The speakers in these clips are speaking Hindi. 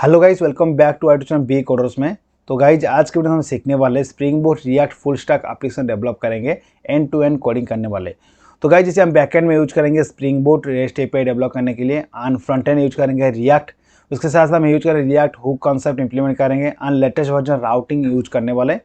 Hello guys, welcome back to our channel B coders में। तो गाइज आज के वीडियो में हम सीखने वाले spring boat react full stack application develop करेंगे, एंड टू एंड कोडिंग करने वाले। तो गाइज जैसे हम बैकएंड में यूज करेंगे spring boat rest API develop करने के लिए, एंड फ्रंट एंड यूज करेंगे रिएक्ट। उसके साथ साथ हम यूज करेंगे रिएक्ट हुक कॉन्सेप्ट इंप्लीमेंट करेंगे, and latest version routing use करने वाले।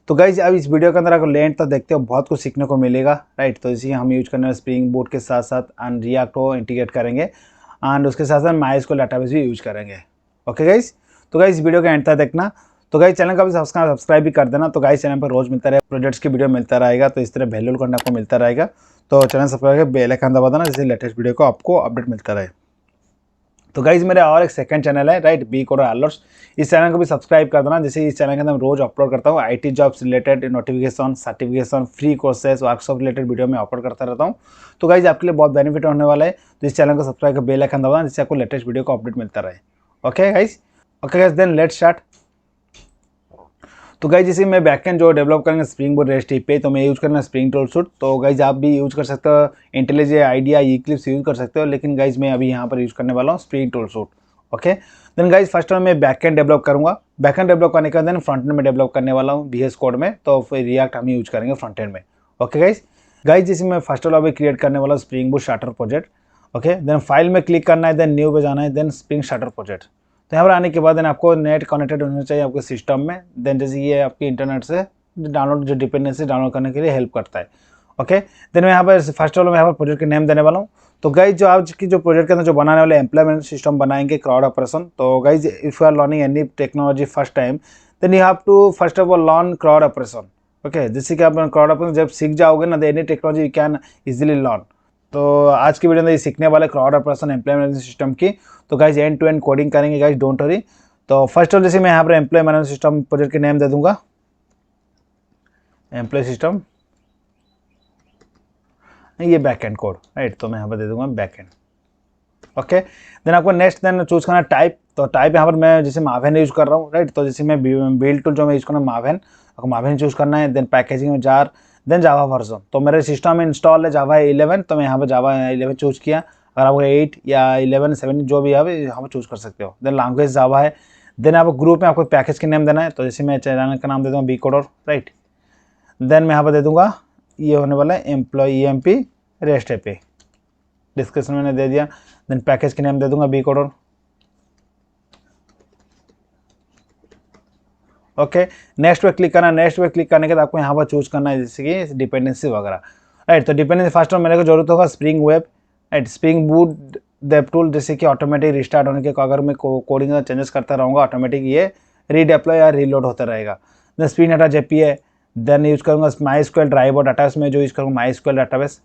तो गाइज अब इस वीडियो के अंदर अगर लेंथ तक देखते हो बहुत कुछ सीखने को मिलेगा, राइट। तो इसी हम यूज करने वाले स्प्रिंग बोट के साथ साथ एंड रिएक्ट को इंटीग्रेट करेंगे, एंड उसके साथ साथ माइस्क्यूएल डेटाबेस भी यूज करेंगे। ओके गाइज, तो गाइस वीडियो का एंड तक देखना। तो गाइस चैनल का भी सब्सक्राइब भी कर देना। तो गाइस चैनल पर रोज मिलता रहेगा प्रोजेक्ट्स की वीडियो मिलता रहेगा, तो इस तरह वैल्यूल कंटेंट आपको मिलता रहेगा। तो चैनल सब्सक्राइब करके बेल आइकन दबा देना, जिससे लेटेस्ट वीडियो को आपको अपडेट मिलता रहे। तो गाइस मेरा और एक सेकंड चैनल है, राइट, बी कोडर अलर्ट्स। इस चैनल को भी सब्सक्राइब कर देना, जैसे इस चैनल के अंदर मैं रोज अपलोड करता हूँ IT jobs related notification, certification, free courses, workshop related video में अपलोड करता रहता हूँ। तो गाइस आपके लिए बहुत बेनिफिट होने वाला है, तो इस चैनल को सब्सक्राइब कर बेल आइकन दबाना, जिससे आपको लेटेस्ट वीडियो को अपडेट मिलता रहे। Okay guys, then let's start. तो गाइज जैसे मैं बैकएंड जो डेवलप करेंगे स्प्रिंग बोट रेस्ट पे, तो मैं यूज करना स्प्रिंग टूल सूट। तो गाइज आप भी यूज कर सकते हो इंटेलिजे आइडिया इक्लिप्स यूज कर सकते हो, लेकिन गाइज मैं अभी यहाँ पर यूज करने वाला हूँ Spring tool suite. Okay, then guys first time मैं बैकएंड डेवलप करूँगा। बैकएंड डेवलप करने के बाद देन फ्रंट एंड में डेवलप करने वाला हूँ VS कोड में, तो फिर रिएक्ट हम यूज करेंगे फ्रंट एंड में। ओके गाइज जैसे मैं फर्स्ट ऑफ ऑल अभी क्रिएट करने वाला हूँ Spring boot starter project. Okay, then file में क्लिक करना है, देन न्यू पे जाना है, देन स्प्रिंग स्टार्टर प्रोजेक्ट। तो यहाँ पर आने के बाद देन आपको नेट कनेक्टेड होना चाहिए आपके सिस्टम में। देन जैसे ये आपकी इंटरनेट से डाउनलोड जो डिपेंडेंसी डाउनलोड करने के लिए हेल्प करता है। ओके, देन मैं यहाँ पर फर्स्ट ऑफ ऑल मैं यहाँ पर प्रोजेक्ट का नेम देने वाला हूँ। तो गाइज जो आज की जो प्रोजेक्ट के अंदर जो बनाने वाले एम्प्लॉयमेंट सिस्टम बनाएंगे क्राउड ऑपरेशन। तो guys if you are learning any technology first time, then you have to first of all learn CRUD operation. Okay, जैसे कि आप क्राउड ऑपरेशन जब सीख जाओगे ना, any technology you can easily learn. तो आज की वीडियो में ये सीखने वाले क्राउड ऑपरेशन एम्प्लॉयमेंट सिस्टम की। तो guys end to end coding करेंगे गाइज, डोंट वरी। तो फर्स्ट ऑफ जैसे मैं यहाँ पर एम्प्लॉय मैनेजमेंट सिस्टम प्रोजेक्ट के नेम दे दूंगा एम्प्लॉय सिस्टम, ये बैकएंड कोड, राइट। तो मैं यहाँ पर दे दूंगा बैकएंड। ओके, देन आपको नेक्स्ट देन चूज करना टाइप। तो टाइप यहाँ पर मैं जैसे मावेन यूज कर रहा हूँ, राइट। तो जैसे मैं बिल्ड टूल जो मैं यूज कर रहा हूँ मावेन, आपको मावेन चूज करना है। देन पैकेजिंग में जार, देन जावा वर्जन। तो मेरे सिस्टम में इंस्टॉल है जावा 11, तो मैं यहाँ पर जावा 11 चूज किया। अगर आपको 8 या 11 7 जो भी है यहाँ पर चूज कर सकते हो। देन लैंग्वेज जावा है। देन आपको ग्रुप में आपको पैकेज के नेम देना है। तो जैसे मैं चैनल का नाम दे दूँगा बी कोडर, राइट। देन मैं यहाँ पर दे दूंगा ये होने वाला है employ EMP rest API, description मैंने दे दिया। देन पैकेज के नेम दे दूंगा बी कोडर। ओके, नेक्स्ट पे क्लिक करना। नेक्स्ट पे क्लिक करने के बाद आपको यहाँ पर चूज करना है जैसे कि डिपेंडेंसी वगैरह, राइट। तो डिपेंडेंसी फर्स्ट में मेरे को जरूरत होगा Spring web, right, Spring boot dev tool, जैसे कि ऑटोमेटिक रिस्टार्ट होने के अगर मैं कोडिंग का चेंजेस करता रहूँगा ऑटोमेटिक ये रीडेप्लॉय या रीलोड होता रहेगा। Then Spring data JPA, then use करूँगा माइस्क्यूएल ड्राइव और डाटाबेस में जो यूज करूँगा माइस्क्यूएल डाटाबेस।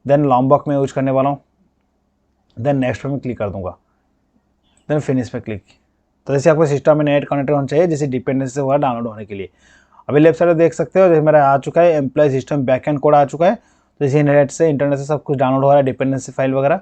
देन लॉम्बॉक में यूज करने वाला हूँ। देन नेक्स्ट पे मैं क्लिक कर दूंगा, देन फिनिश पे क्लिक। तो जैसे आपको सिस्टम में नेट कनेक्ट होना चाहिए जैसे डिपेंडेंसी वगैरह डाउनलोड होने के लिए। अभी लेफ्ट साइड देख सकते हो जैसे मेरा आ चुका है एम्प्लॉय सिस्टम बैकएंड कोड आ चुका है। तो जैसे इंटरनेट से सब कुछ डाउनलोड हो रहा है, डिपेंडेंसी फाइल वगैरह।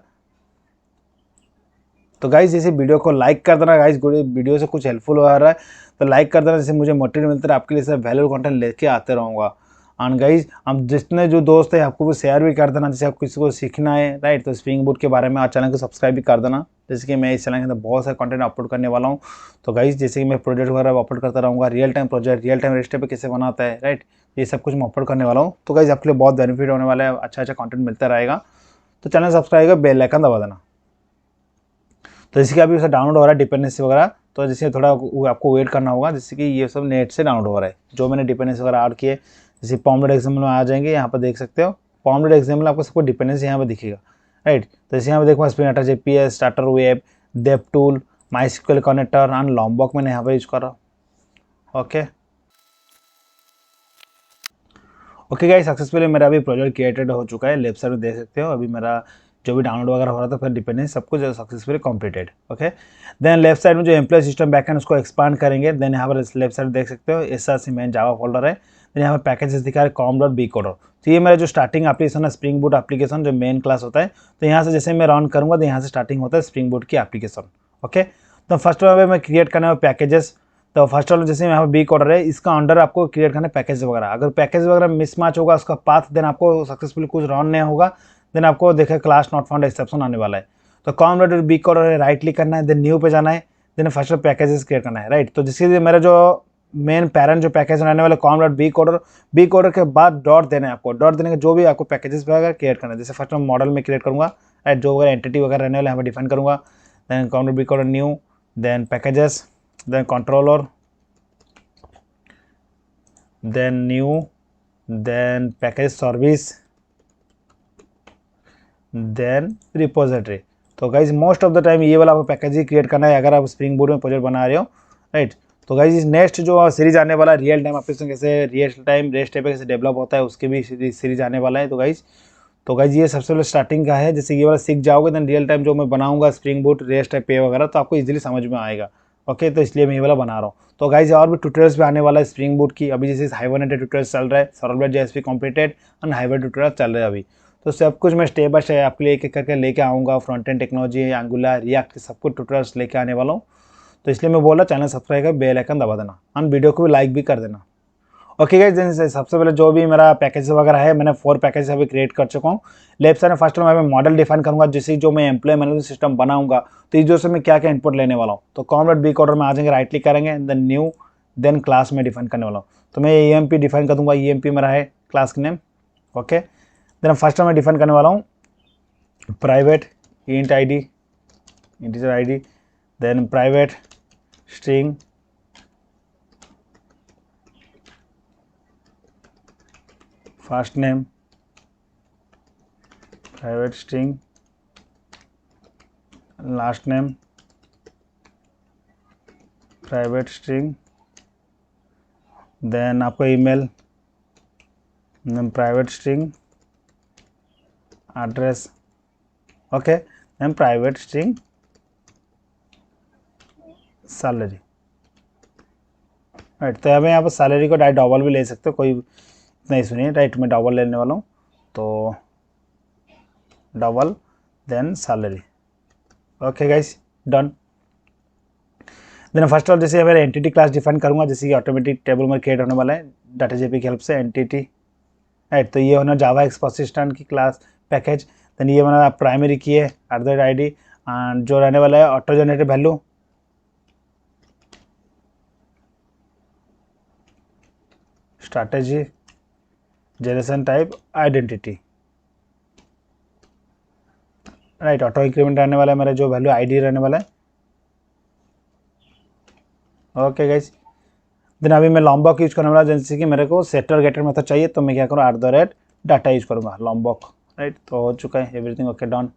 तो गाइज जैसे वीडियो को लाइक कर देना, गाइज वीडियो से कुछ हेल्पफुल हो रहा है तो लाइक कर देना, जैसे मुझे मोटिवेट मिलता है आपके लिए सब वैल्यूबल कंटेंट लेके आते रहूँगा। एंड गाइज हम जितने जो दोस्त है आपको भी शेयर भी कर देना, जैसे आप किसी को सीखना है, राइट। तो स्प्रिंग बूट के बारे में आज चैनल को सब्सक्राइब भी कर देना, जैसे कि मैं इस चैनल के अंदर बहुत सारे कंटेंट अपलोड करने वाला हूँ। तो गाइज जैसे कि मैं प्रोजेक्ट वगैरह अपलोड करता रहूँगा, real time project, real time rest पे कैसे बनाता है, राइट, ये सब कुछ मैं अपलोड करने वाला हूँ। तो गाइज आपके लिए बहुत बेनिफिट होने वाला है, अच्छा कंटेंट मिलता रहेगा। तो चैनल सब्सक्राइब कर बेल आइकन दबा देना। तो जैसे कि अभी उसे डाउनलोड हो रहा है डिपेंडेंसी वगैरह, तो जैसे थोड़ा आपको वेट करना होगा, जैसे कि ये सब नेट से डाउनलोड हो रहा है जो मैंने डिपेंडेंसी वगैरह ऐड किए। जैसे पॉमलेट एग्जाम्पल में आ जाएंगे, यहाँ पर देख सकते हो पॉमलेट एग्जाम्पल आपको सबको डिपेंडेंसी यहाँ पर दिखेगा, राइट। तो जैसे यहाँ पर देखो Spring data JPA, starter web, dev tool, MySQL connector and Lombok मैंने यहाँ पर यूज कर रहा हूँ। ओके गाइस, सक्सेसफुली मेरा अभी प्रोजेक्ट क्रिएटेड हो चुका है। लेफ्ट साइड में देख सकते हो अभी मेरा जो भी डाउनलोड वगैरह हो रहा था फिर डिपेंडेंसी सब कुछ successfully completed. Okay, then left side में जो एम्प्लॉय सिस्टम बैकएंड उसको एक्सपांड करेंगे। देन यहाँ पर लेफ्ट साइड देख सकते हो SRC मेन जावा फोल्डर है। देन यहाँ पर पैकेजेस दिखा है com.bcoder। तो ये मेरा जो स्टार्टिंग एप्लीकेशन है स्प्रिंग बूट एप्लीकेशन जो मेन क्लास होता है। तो यहाँ से जैसे मैं रन करूँगा तो यहाँ से स्टार्टिंग होता है स्प्रिंग बूट की एप्लीकेशन। ओके, तो फर्स्ट ऑफ मैं क्रिएट करना है पैकेजेस। तो फर्स्ट ऑफ जैसे यहाँ पर बी कोडर है, इसका अंडर आपको क्रिएट करना है पैकेज वगैरह। अगर पैकेज वगैरह मिसमैच होगा उसका पाथ, देन आपको सक्सेसफुली कुछ रन नहीं होगा। देन आपको देखे क्लास नॉट फाउंड एक्सेप्शन आने वाला है। तो com.bcoder राइट क्लिक करना है, देन न्यू पे जाना है। देन फर्स्ट पैकेजेस क्रिएट करना है, राइट। तो जिसके लिए मेरा जो मेन पैरेंट जो पैकेज रहने वाले कॉम डॉट बी कोडर के बाद डॉट देना है आपको, डॉट देने के जो भी आपको पैकेजेस वगैरह क्रिएट करना है। जैसे फर्स्ट मैं मॉडल में क्रिएट करूँगा, राइट, जो वगैरह एंटिटी वगैरह रहने वाले यहाँ पर डिफाइन करूँगा। Then com dot B coder new, then packages, then controller, then new, then package service, then repository. तो guys most of the time ये वाला आपको पैकेज ही क्रिएट करना है अगर आप स्प्रिंग बोर्ड में प्रोजेक्ट बना रहे हो, राइट। तो गाइज नेक्स्ट जो सीरीज आने वाला है रियल टाइम एप्लीकेशन कैसे रियल टाइम रेस्ट पे कैसे डेवलप होता है उसके भी सीरीज आने वाला है। तो गाइज ये सबसे पहले स्टार्टिंग का है। जैसे ये वाला सीख जाओगे देन रियल टाइम जो मैं बनाऊंगा स्प्रिंग बोर्ड रेस्ट पे वगैरह तो आपको इजीली समझ में आएगा। ओके, तो इसलिए मैं ये वाला बना रहा हूँ। तो गाइज और भी ट्यूटोरियल्स भी आने वाला है स्प्रिंग बोर्ड की। अभी जैसे हाइबरनेट ट्यूटोरियल्स चल रहा है, servlet JSP completed and hibernate tutorial चल रहा है अभी। तो सब कुछ मैं स्टेप बाय स्टेप आपके लिए एक एक करके लेके आऊँगा। Front end technology, angular, react सब कुछ ट्यूटोरियल्स लेके आने वाला हूँ। तो इसलिए मैं बोला चैनल सब्सक्राइब कर बेल आइकन दबा देना एंड वीडियो को भी लाइक भी कर देना। ओके गाइस, सबसे पहले जो भी मेरा पैकेज वगैरह है मैंने 4 पैकेज अभी क्रिएट कर चुका हूँ। लेफ्ट साइड में फर्स्ट मैं मॉडल डिफाइन करूँगा जैसे जो मैं एम्प्लॉय मैनेजमेंट सिस्टम बनाऊंगा तो इस जो से मैं क्या क्या इनपुट लेने वाला हूँ। तो कॉम डॉट बी कोडर में आ जाएंगे, राइट क्लिक करेंगे, देन न्यू, देन क्लास में डिफाइन करने वाला हूँ। तो मैं EMP डिफाइन कर दूंगा, EMP मेरा है क्लास का नेम। ओके, देन फर्स्ट मैं डिफाइन करने वाला हूँ private int ID, integer ID, then private string first name, private string last name, private string, then आपको email, then private string address, okay, then private string salary, right. तो अब यहाँ पर सैलरी को डायरेक्ट डबल भी ले सकते हो, कोई इतना इशू नहीं है, राइट। मैं डबल लेने वाला हूँ तो double then salary. Okay guys, done. Then first of जैसे मैं एंटिटी क्लास डिफाइन करूँगा जैसे कि ऑटोमेटिक टेबल में क्रिएट होने वाला है डाटा जेपी की हेल्प से एंटिटी, राइट। तो ये होना जावा एक्सपोजिशन की क्लास पैकेज। देन ये बना प्राइमरी की है @ID एंड जो रहने वाला है auto generated value, strategy, generation type, identity, right. Auto increment रहने वाला है मेरा जो वैल्यू ID रहने वाला है। ओके गाइस, देन अभी मैं लॉम्बॉक यूज करने वाला जैसे कि मेरे को सेटर गेटर मेथड चाहिए तो मैं क्या करूँ @data यूज करूँगा लॉम्बॉक, राइट। तो हो चुका है everything, okay done.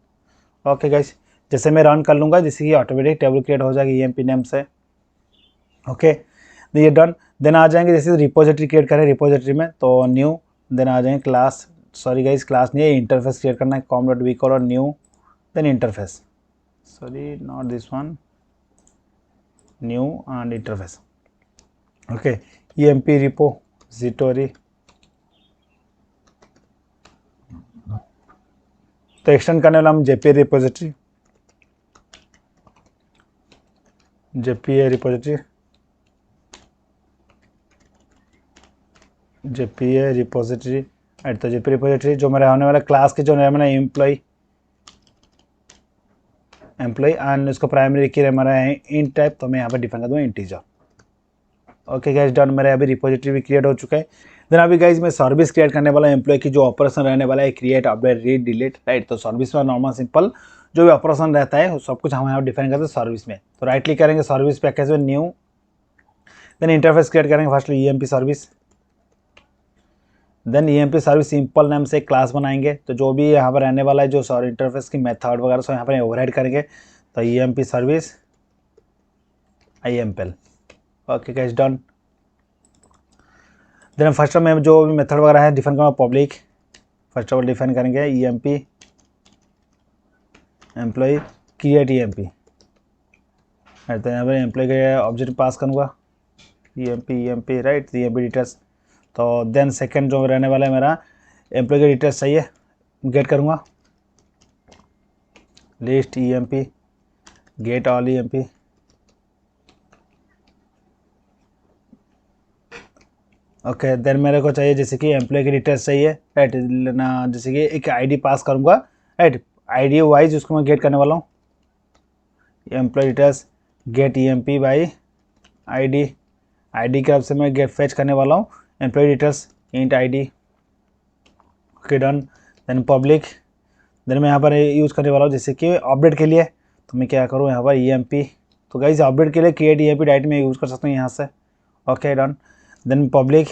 Okay guys, जैसे मैं रन कर लूँगा जैसे कि ऑटोमेटिक टेबल क्रिएट हो जाएगी EMP नेम से। ओके, ये डन। देन आ जाएंगे जैसे रिपोजिटरी क्रिएट करें रिपोजिटरी में तो न्यू, देन आ जाएंगे क्लास, सॉरी गाइस क्लास नहीं है, इंटरफेस क्रिएट करना है com dot B coder new, then interface, sorry not this one, new and interface. Okay, EMP repository, तो एक्सटेंड करने वाला हम JPA repository, JPA repository, JPA repository, right. तो JPA रिपोजिटरी जो मेरा होने वाला क्लास के जो मेरा एम्प्लॉय एंड उसको प्राइमरी की हमारा है इंट टाइप, तो मैं यहाँ पर डिफाइन कर दूँगा इंटीजर। Okay guys, done. मेरा अभी रिपोजिटरी भी क्रिएट हो चुका है। देन अभी गाइस मैं सर्विस क्रिएट करने वाला एम्प्लॉय की जो ऑपरेशन रहने वाला है create, update, read, delete, right. तो सर्विस में नॉर्मल सिंपल जो भी ऑपरेशन रहता है वो सब कुछ हम यहाँ डिफाइन करते हैं सर्विस में। तो राइट क्लिक करेंगे सर्विस पैकेज में न्यू, देन इंटरफेस क्रिएट करेंगे first EMP service, then EMP service simple name से एक क्लास बनाएंगे। तो जो भी यहाँ पर रहने वाला है जो इंटरफेस की मेथड वगैरह सो यहाँ पर ओवरराइड करेंगे। तो EMP service IMPL, okay guys done. Then first में जो भी मेथड वगैरह है डिफाइन करूँगा public, first of all define करेंगे EMP एम्प्लॉय क्रिएट EMP, तो यहाँ पर एम्प्लॉय के ऑब्जेक्ट पास करूँगा EMP, राइट, EMP डिटेल्स। तो देन सेकंड जो रहने वाला है मेरा एम्प्लॉय के डिटेल्स चाहिए, गेट करूँगा list EMP get all EMP, okay. Then मेरे को चाहिए जैसे कि एम्प्लॉय की डिटेल्स चाहिए, राइट ना, जैसे कि एक ID पास करूँगा, राइट। ID वाइज उसको मैं गेट करने वाला हूँ, employee details get EMP by ID, ID की तरफ से मैं गेट फेच करने वाला हूँ employee details int ID। Okay done. Then public, then मैं यहाँ पर यूज़ करने वाला हूँ जैसे कि अपडेट के लिए, तो मैं क्या करूँ यहाँ पर EMP, तो गाइस अपडेट के लिए क्रिएट EMP डायरेक्ट में यूज़ कर सकता हूँ यहाँ से। Okay done. Then public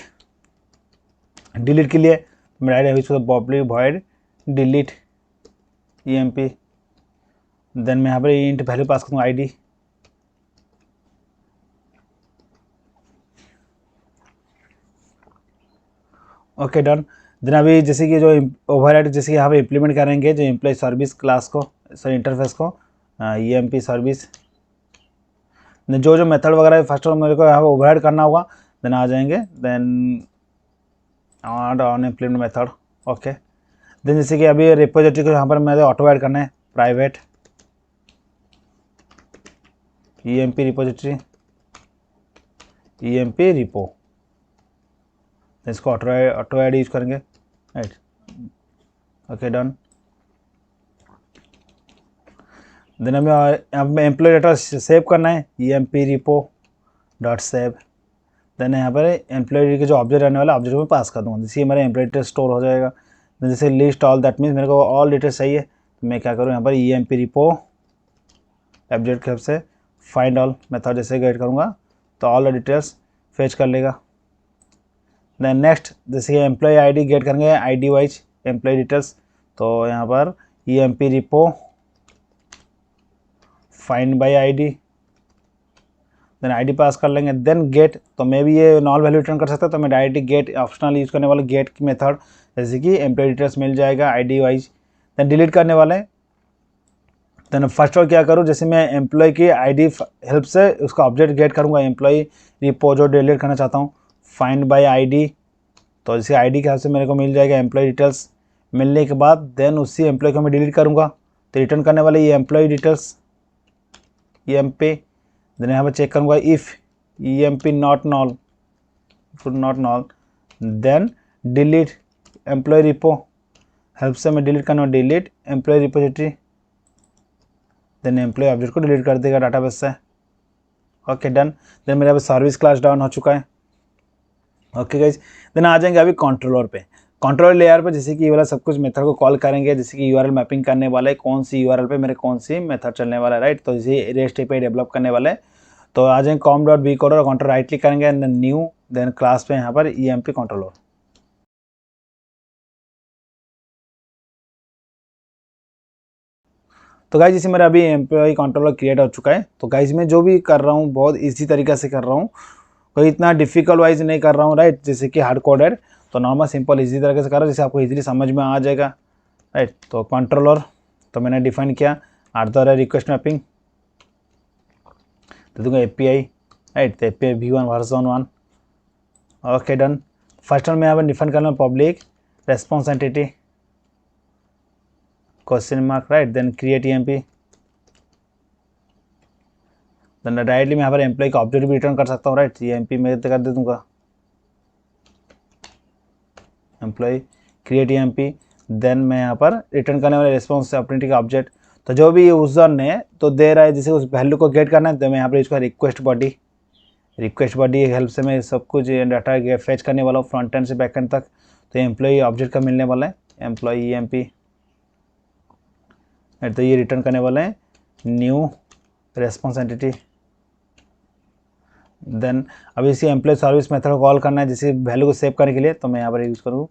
delete के लिए मैं डायरेक्ट यूज़ करता हूँ public void delete EMP। Then मैं यहाँ पर इंट वैल्यू पास करूँगा ID। Okay done. देन अभी जैसे कि जो ओवरराइड जैसे कि यहाँ पे इम्प्लीमेंट करेंगे जो एम्प्लॉय सर्विस क्लास को, सॉरी इंटरफेस को, EMP सर्विस, जो जो मेथड वगैरह है फर्स्ट ऑफ मेरे को यहाँ पे ओवरराइड करना होगा। देन आ जाएंगे, then on implement method. Okay. Then जैसे कि अभी रिपोजिटरी को यहाँ पर मेरे ऑटो ऐड करना है, private EMP repository EMP repo, इसको ऑटो ऐड यूज करेंगे, राइट। Okay done. देन हमें यहाँ पे एम्प्लॉय डाटा सेव करना है EMP repo dot save. Then यहाँ पर एम्प्लॉय के जो ऑब्जेक्ट रहने वाला ऑब्जेक्ट में पास कर दूँगा, जिससे हमारे एम्प्लॉय डिटेल स्टोर हो जाएगा। जैसे लिस्ट ऑल, दैट मीन्स मेरे को ऑल डिटेल्स चाहिए, तो मैं क्या करूँ यहाँ पर EMP रिपो ऑब्जेक्ट के से फाइंड ऑल मेथड जैसे गेट करूँगा तो ऑल द डिटेल्स फेच कर लेगा। देन नेक्स्ट जैसे एम्प्लॉय ID गेट करेंगे ID वाइज एम्प्लॉय डिटेल्स, तो यहाँ पर EMP repo find by ID, then ID pass कर लेंगे। देन गेट, तो मैं भी ये नॉल वैल्यू रिटर्न कर सकता तो मैं डायरेक्ट गेट ऑप्शनल यूज़ करने वाला गेट की मेथड, जैसे कि एम्प्लॉय डिटेल्स मिल जाएगा ID वाइज। देन डिलीट करने वाले, देन फर्स्ट और क्या करूँ, जैसे मैं एम्प्लॉय की ID हेल्प से उसका ऑब्जेक्ट गेट करूँगा एम्प्लॉय रिपो जो डिलीट करना चाहता हूँ, फाइंड बाय ID, तो जैसे ID के हिसाब से मेरे को मिल जाएगा एम्प्लॉय डिटेल्स। मिलने के बाद देन उसी एम्प्लॉय को मैं डिलीट करूँगा, तो रिटर्न करने वाले ये एम्प्लॉय डिटेल्स EMP। देन यहाँ पर चेक करूँगा if EMP not null, then delete employee repo help से मैं डिलीट करना, delete employee repository, then employee object को डिलीट कर देगा डाटाबेस से। Okay done. देन मेरा अभी सर्विस क्लास डाउन हो चुका है। ओके गाइज, देन आ जाएंगे अभी कंट्रोलर पे। कंट्रोलर लेयर पे जैसे कि ये वाला सब कुछ मेथड को कॉल करेंगे, जैसे कि URL मैपिंग करने वाला है, कौन सी URL पे मेरे कौन सी मेथड चलने वाला है, राइट। तो जैसे रेस्ट API डेवलप करने वाले हैं, तो आ जाएंगे com.vcoder और कंट्रोल राइट क्लिक करेंगे, देन न्यू, देन क्लास पे यहाँ पर EMP कंट्रोलर। तो गाइज जैसे मेरा अभी एम्प्लॉय कंट्रोलर क्रिएट हो चुका है। तो गाइज मैं जो भी कर रहा हूँ बहुत इजी तरीका से कर रहा हूँ, कोई इतना डिफिकल्ट वाइज नहीं कर रहा हूँ, राइट, जैसे कि हार्ड कोडेड, तो नॉर्मल सिंपल इजी तरीके से कर रहा हूँ जिससे आपको इजीली समझ में आ जाएगा, राइट। तो कंट्रोलर तो मैंने डिफाइन किया रिक्वेस्ट मैपिंग, तो दूंगा API, राइट, तो API v1 version 1। Okay done. First में यहाँ पर डिफाइन करना public response entity question mark, right, then create EMP, then directly मैं यहाँ पर एम्प्लॉय का ऑब्जेक्ट भी रिटर्न कर सकता हूँ, राइट। EMP में कर दे दूँगा एम्प्लॉय क्रिएट EMP, देन मैं यहाँ पर रिटर्न करने वाले रिस्पॉन्स अपॉर्चुनिटी का ऑब्जेक्ट, तो जो भी यूजर ने तो दे रहा है जैसे उस वैल्यू को गेट करना है, तो मैं यहाँ पर इसका रिक्वेस्ट बॉडी हेल्प से मैं सब कुछ डाटा फेच करने वाला हूँ फ्रंट एंड से बैक एंड तक। तो एम्प्लॉय ऑब्जेक्ट का मिलने वाला है एम्प्लॉय EMP, तो ये रिटर्न करने वाला है न्यू रेस्पॉन्स एंटिटी। देन अभी इसी एम्प्लॉय सर्विस मेथड को कॉल करना है जैसे वैल्यू को सेव करने के लिए, तो मैं यहाँ पर यूज़ करूँ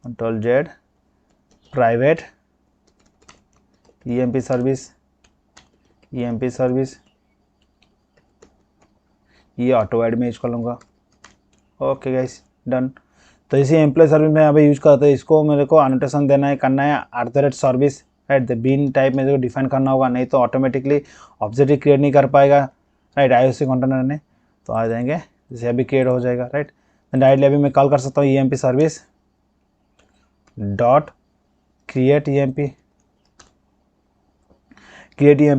Ctrl+Z प्राइवेट EMP सर्विस, ये ऑटो ऐड में यूज कर लूँगा। Okay guys done. तो इसी एम्प्लॉय सर्विस में यहाँ पे यूज करते हैं, इसको मेरे को अनोटेशन देना है, करना है @service, right, the bean type में डिफाइन करना होगा, नहीं तो ऑटोमेटिकली ऑब्जेक्ट क्रिएट नहीं कर पाएगा, राइट, IOC कंटेनर ने। तो आ जाएंगे जैसे अभी क्रिएट हो जाएगा, राइट। डायरेक्टली अभी मैं कॉल कर सकता हूँ EMP service dot create EMP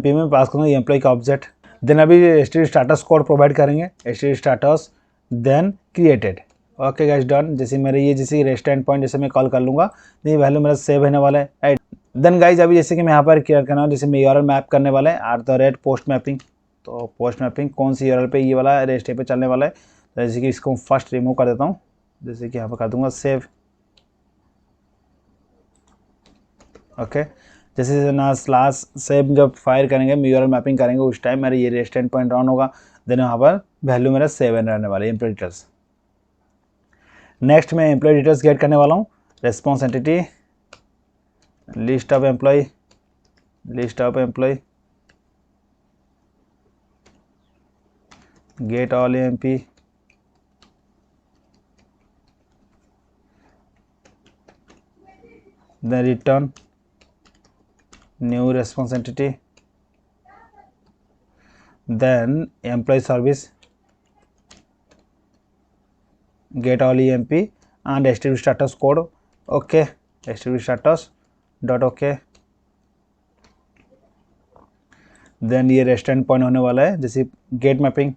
में पास करूँगा एम्प्लॉय का ऑब्जेक्ट। देन अभी HTTP स्टेटस कोड प्रोवाइड करेंगे, HTTP status then created. Okay guys done. जैसे मेरे ये जैसे रेस्ट एंड पॉइंट जैसे मैं कॉल कर लूँगा, ये वैल्यू मेरा सेव होने वाला है, राइट। देन गाइस अभी जैसे कि मैं यहाँ पर क्रिएट करना हूँ, जैसे मैं URL मैप करने वाला है @पोस्ट मैपिंग, तो पोस्ट मैपिंग कौन सी यूआरएल पे, ये वाला रेस्ट पे चलने वाला है। तो जैसे कि इसको फर्स्ट रिमूव कर देता हूँ, जैसे कि यहाँ पर कर दूंगा सेव। ओके, जैसे ना स्लैश से जब फायर करेंगे यूआरएल मैपिंग करेंगे उस टाइम मेरा ये रेस्ट एंड पॉइंट ऑन होगा, देन वहाँ पर वैल्यू मेरा 7 रहने वाला है एम्प्लॉय डिटेल्स। नेक्स्ट मैं एम्प्लॉय डिटेल्स गेट करने वाला हूँ, response entity, list of employee, get all EMP, then return new response entity, then employee service, get all emp and establish status code. Okay, establish status dot okay, then ये रेस्ट एंड पॉइंट होने वाला है। जैसे गेट मैपिंग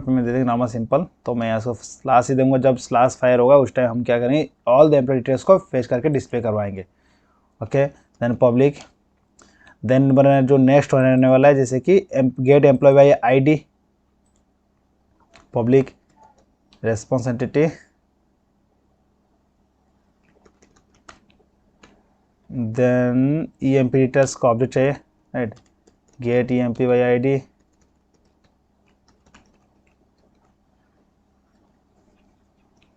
में दे देंगे नॉर्मल सिंपल, तो मैं यहाँ से स्लैश ही दूंगा। जब स्लैश फायर होगा उस टाइम हम क्या करेंगे, ऑल द एम्प्लॉय डिटेल्स को फेच करके डिस्प्ले करवाएंगे। ओके, देन पब्लिक, देन मेरा जो नेक्स्ट होने वाला है जैसे कि get employee by ID, public response entity, then EMP details को अपडेट चाहिए, right, get EMP by ID,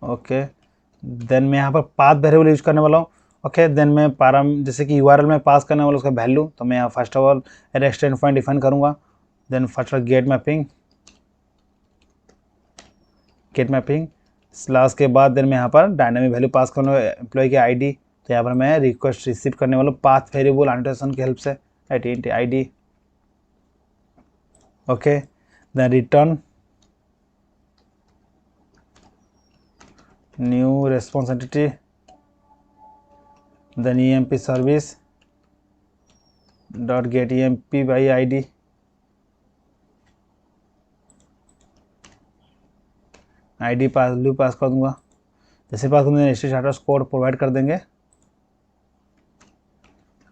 okay, then मैं यहाँ पर पाथ वेरिएबल यूज करने वाला हूँ। ओके, देन मैं जैसे कि यूआरएल में पास करने वाला उसका वैल्यू, तो मैं यहाँ first of all rest end point define करूँगा, then first of get mapping slash के बाद देन मैं यहाँ पर डायनामिक वैल्यू पास करूँगा एम्प्लॉय की आईडी, तो यहाँ पर मैं रिक्वेस्ट रिसीव करने वाला हूँ पाथ वेरिएबल एनोटेशन की हेल्प से, right, int ID. Okay, then return new response entity, then emp service dot get emp by id, id value pass कर दूंगा। जैसे पास करूँगा स्टाटस कोड प्रोवाइड कर देंगे,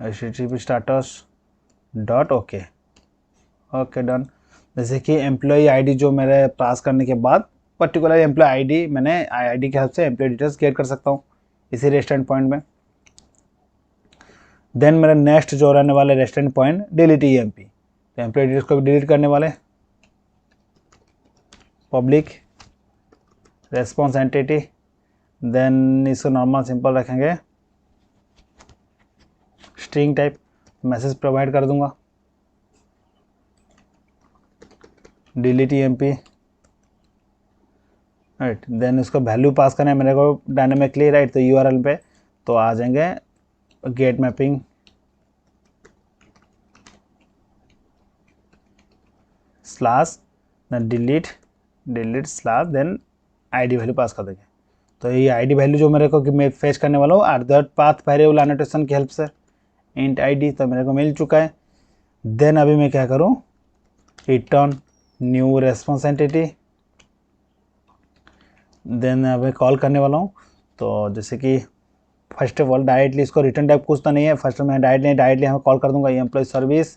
http status dot okay, okay done. जैसे कि एम्प्लॉय आईडी जो मेरे पास करने के बाद पर्टिकुलर एम्प्लॉय आईडी मैंने आईडी के हेल्प से एम्प्लॉय डिटेल्स गेट कर सकता हूँ इसी रेस्ट एंड पॉइंट में। देन मेरा नेक्स्ट जो रहने वाला rest end point delete EMP, तो एम्प्लॉय डिटेल्स को भी डिलीट करने वाले, पब्लिक रेस्पॉन्स एंटिटी, देन इसको नॉर्मल सिंपल रखेंगे, स्ट्रिंग टाइप, मैसेज प्रोवाइड कर दूंगा, डिलीट ईएमपी, राइट, देन इसको वैल्यू पास करना है मेरे को डायनामिकली, राइट, तो यूआरएल पे तो आ जाएंगे get mapping slash then delete slash then ID value pass कर देंगे। तो ये आईडी वैल्यू जो मेरे को कि मैं फेच करने वाला हूँ एट पाथ वेरिएबल एनोटेशन की हेल्प से, इंट आईडी, तो मेरे को मिल चुका है। देन अभी मैं क्या करूँ, return new response entity, then अभी कॉल करने वाला हूँ। तो जैसे कि फर्स्ट ऑफ ऑल डायरेक्टली इसको रिटर्न टाइप कुछ तो नहीं है, फर्स्ट मैं डायरेक्टली हमें कॉल कर दूंगा employee service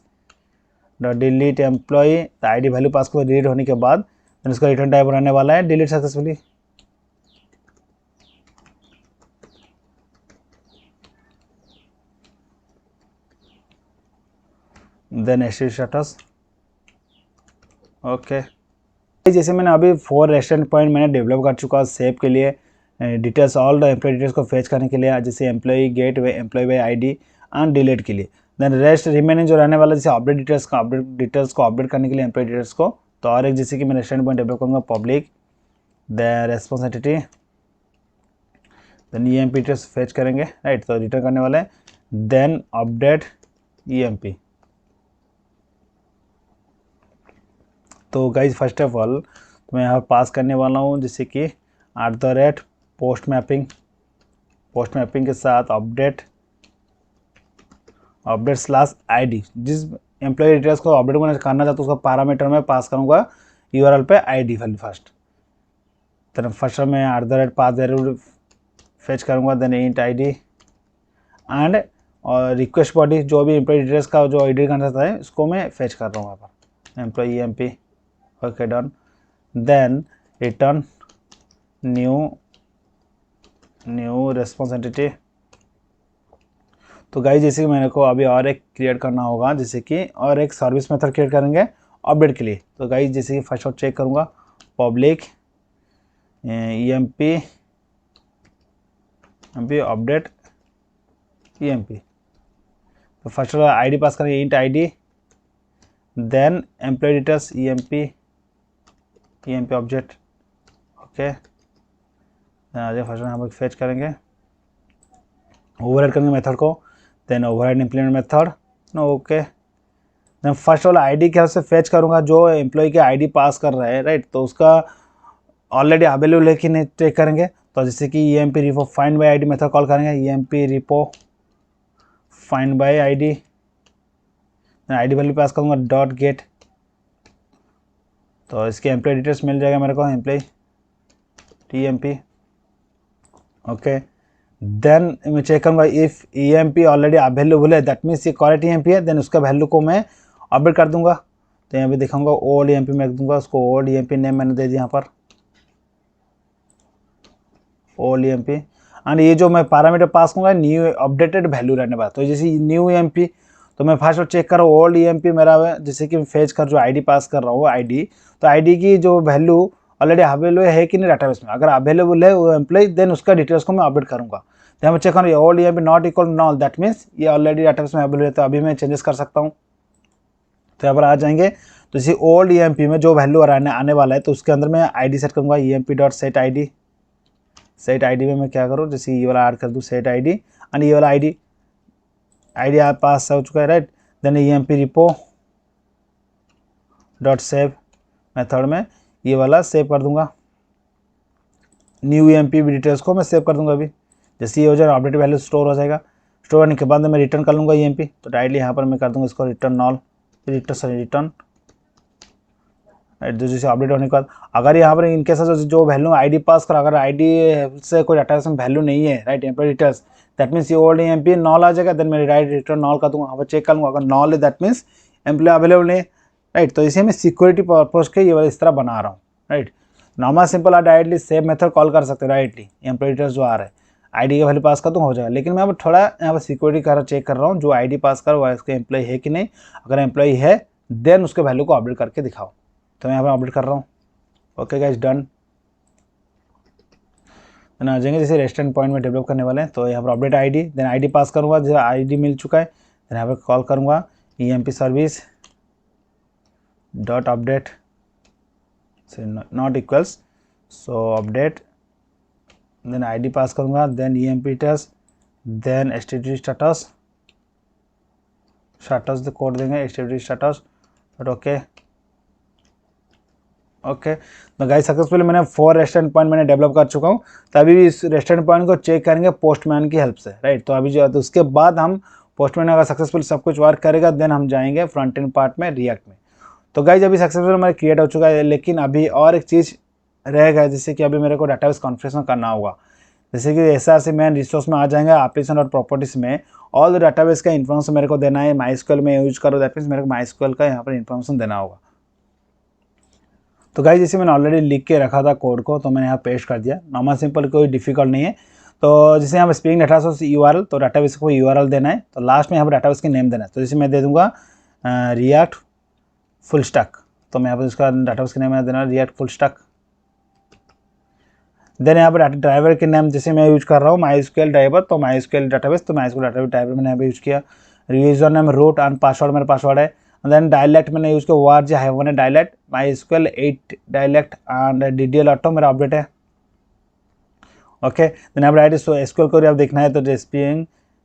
dot delete employee, तो आईडी वैल्यू पास को डिलीट होने के बाद देन इसका रिटर्न टाइप रहने वाला है delete successfully. Then establish status, okay. जैसे मैंने अभी 4 रेस्टोरेंट पॉइंट मैंने डेवलप कर चुका सेव के लिए, details all the employee details को फेच करने के लिए, जैसे employee get way employee by ID and delete के लिए। देन रेस्ट रिमेनिंग जो रहने वाला जैसे अपडेट डिटेल्स को अपडेट करने के लिए एम्प्लॉय डिटेल्स को, तो और एक जैसे कि मैं रेस्टोरेंट पॉइंट डेवलप करूँगा public the response entity, then EMP details fetch करेंगे, राइट, तो रिटर्न करने वाले हैं, देन अपडेट ईएमपी। तो गाइज फर्स्ट ऑफ ऑल तो मैं यहाँ पास करने वाला हूँ जैसे कि पोस्ट मैपिंग के साथ अपडेट स्लैश आईडी, जिस एम्प्लॉय डिटेल्स को अपडेट करना चाहता हूँ उसका पैरामीटर में पास करूँगा यूआरएल पे ID value first, then first मैं पाथ वेरिएबल फेच करूँगा, देन इंट आईडी एंड और रिक्वेस्ट बॉडी जो भी एम्प्लॉय डिटेल्स का जो एडिट करना चाहता है उसको मैं फेच कर रहा हूँ यहाँ पर, employee emp, okay done. Then return new response entity. तो गाइस जैसे कि मेरे को अभी और एक क्रिएट करना होगा, जैसे कि और एक सर्विस मेथड क्रिएट करेंगे अपडेट के लिए। तो गाइस जैसे कि फर्स्ट और चेक करूँगा पब्लिक emp अपडेट emp। तो फर्स्ट और आईडी पास करेंगे int ID, then employee details emp object, okay. आगे फर्स्ट यहाँ पर फेच करेंगे, ओवरराइड करेंगे मेथड को, then override implement method, okay. Then first वाला आईडी के हिसाब से फेच करूँगा जो एम्प्लॉय के आईडी पास कर रहा है, राइट। तो उसका ऑलरेडी अवेलेबल है कि नहीं चेक करेंगे। तो जैसे कि emp repo find by ID method call करेंगे, emp repo find by ID, ID value पास करूँगा डॉट गेट। तो इसके एम्प्लॉय डिटेल्स मिल जाएगा मेरे को, एम्प्लॉय emp, ओके। देन मैं चेक करूँगा इफ़ emp ऑलरेडी अवेलेबल है, दैट मीन्स ये करेक्ट emp है, देन उसका वैल्यू को मैं अपडेट कर दूंगा। तो यहाँ पे दिखाऊंगा ओल्ड emp में रख दूंगा, उसको ओल्ड emp नेम मैंने दे दिया यहाँ पर, ओल्ड emp। एंड ये जो मैं पैरामीटर पास करूँगा न्यू अपडेटेड वैल्यू रहने वाला। तो जैसे न्यू emp, तो मैं फर्स्ट चेक कर रहा हूँ ओल्ड emp मेरा, जैसे कि फेच कर जो आईडी पास कर रहा हूँ आईडी, तो आईडी की जो वैल्यू ऑलरेडी अवेलेबल है कि नहीं डाटाबेस में। अगर अवेलेबल है वो एम्प्लॉय, देन उसका डिटेल्स को मैं अपडेट करूँगा। तो यहाँ पर चेक करूँ old emp not equal knoll, that means ये ऑलरेडी डाटाबेस में अवेलेबल है, तो अभी मैं चेंजेस कर सकता हूँ। तो यहाँ पर आ जाएंगे, तो इसी ओल्ड emp में जो वैल्यू आने वाला है, तो उसके अंदर मैं आईडी सेट करूँगा emp.set id। सेट आईडी में मैं क्या करूँ, जैसे ये वाला ऐड कर दूँ सेट आईडी, एंड ये वाला आईडी आप पास हो चुका है, right. Then emp repo dot save method में ये वाला सेव कर दूंगा, न्यू emp डिटेल्स को मैं सेव कर दूंगा। अभी जैसे ये हो जाएगा अपडेट वैल्यू स्टोर हो जाएगा, स्टोर होने के बाद मैं रिटर्न कर लूँगा emp। तो डायरेक्टली यहाँ पर मैं कर दूँगा इसको रिटर्न नॉल, रिटर्न जैसे अपडेट होने के बाद अगर यहाँ पर इनके साथ जो वैल्यू आईडी पास कर, अगर आईडी से कोई डाटा में वैल्यू नहीं है, right, employee details, that means ये ओल्ड emp नॉल आ जाएगा। देन मैं राइट रिटर्न नॉल कर दूँगा, वहाँ पर चेक कर लूँगा, अगर नॉल है दैट मीन्स एम्प्लॉय अवेलेबल नहीं है, राइट। तो इसे मैं सिक्योरिटी पर्पज के ये वाला इस तरह बना रहा हूँ, राइट। नॉर्मल सिंपल आप डायरेक्टली सेव मेथड कॉल कर सकते हो, डायरेक्टली एम्प्लॉय डिटेल्स जो आ रहा है आईडी का वैल्यू पास कर दूँ हो जाएगा। लेकिन मैं अब थोड़ा यहाँ पर सिक्योरिटी चेक कर रहा हूँ, जो आईडी पास कर वो इसके एम्प्लॉय है कि नहीं। अगर एम्प्लॉय है देन उसके वैल्यू को अपडेट करके दिखाओ। तो मैं यहाँ पर अपडेट कर रहा हूँ, ओके गाइस डन। देन आ जाएंगे जैसे रेस्टोरेंट पॉइंट में डेवलप करने वाले हैं, तो यहाँ पर update ID, then ID pass करूँगा, जैसे आईडी मिल चुका है, देन यहाँ पर कॉल करूँगा emp सर्विस डॉट अपडेट से not equals, so update, then ID pass करूँगा, then emp details, then http status code देंगे http स्टेटस, ओके ओके। तो गाइस सक्सेसफुली मैंने 4 रेस्टोरेंट पॉइंट मैंने डेवलप कर चुका हूँ। तो अभी इस रेस्टोरेंट पॉइंट को चेक करेंगे पोस्टमैन की हेल्प से, राइट। तो अभी जो तो उसके बाद हम पोस्टमैन अगर सक्सेसफुल सब कुछ वर्क करेगा देन हम जाएंगे फ्रंट एंड पार्ट में रिएक्ट में। तो गाइस अभी सक्सेसफुल हमारा क्रिएट हो चुका है, लेकिन अभी और एक चीज़ रह गया, जैसे कि अभी मेरे को डाटाबेस कॉन्फ़िगरेशन करना होगा। जैसे कि SRC मेन रिसोर्स में आ जाएंगे एप्लीकेशन और प्रॉपर्टीज़ में ऑल द डाटाबेस का इन्फॉर्मेशन मेरे को देना है। MySQL में यूज करो, दैट मीन्स मेरे को MySQL का यहाँ पर इन्फॉर्मेशन देना होगा। तो गाइस जैसे मैंने ऑलरेडी लिख के रखा था कोड को, तो मैंने यहाँ पेस्ट कर दिया। नॉर्मल सिंपल, कोई डिफिकल्ट नहीं है। तो जैसे यहाँ पर स्प्रिंग डाटा सोर्स URL, तो डाटाबेस को URL देना है, तो लास्ट में यहाँ पर डाटाबेस की नेम देना है। तो जैसे मैं दे दूँगा रिएक्ट फुल स्टैक, तो मैं यहाँ पर उसका डाटाबेस की नेम देना रिएक्ट फुल स्टैक। देन यहाँ पर ड्राइवर के नेम जैसे मैं यूज कर रहा हूँ MySQL ड्राइवर, तो MySQL डाटाबेस, तो MySQL डाटाबेस ड्राइवर मैंने यहाँ पर यूज किया। User name root and password मेरा पासवर्ड है। देन डायलेक्ट मैंने यूज किया ORG-1 dialect, MySQL 8 dialect and DDL auto मेरा अपडेट है, ओके। देन यहाँ पर SQL क्वेरी आप देखना है तो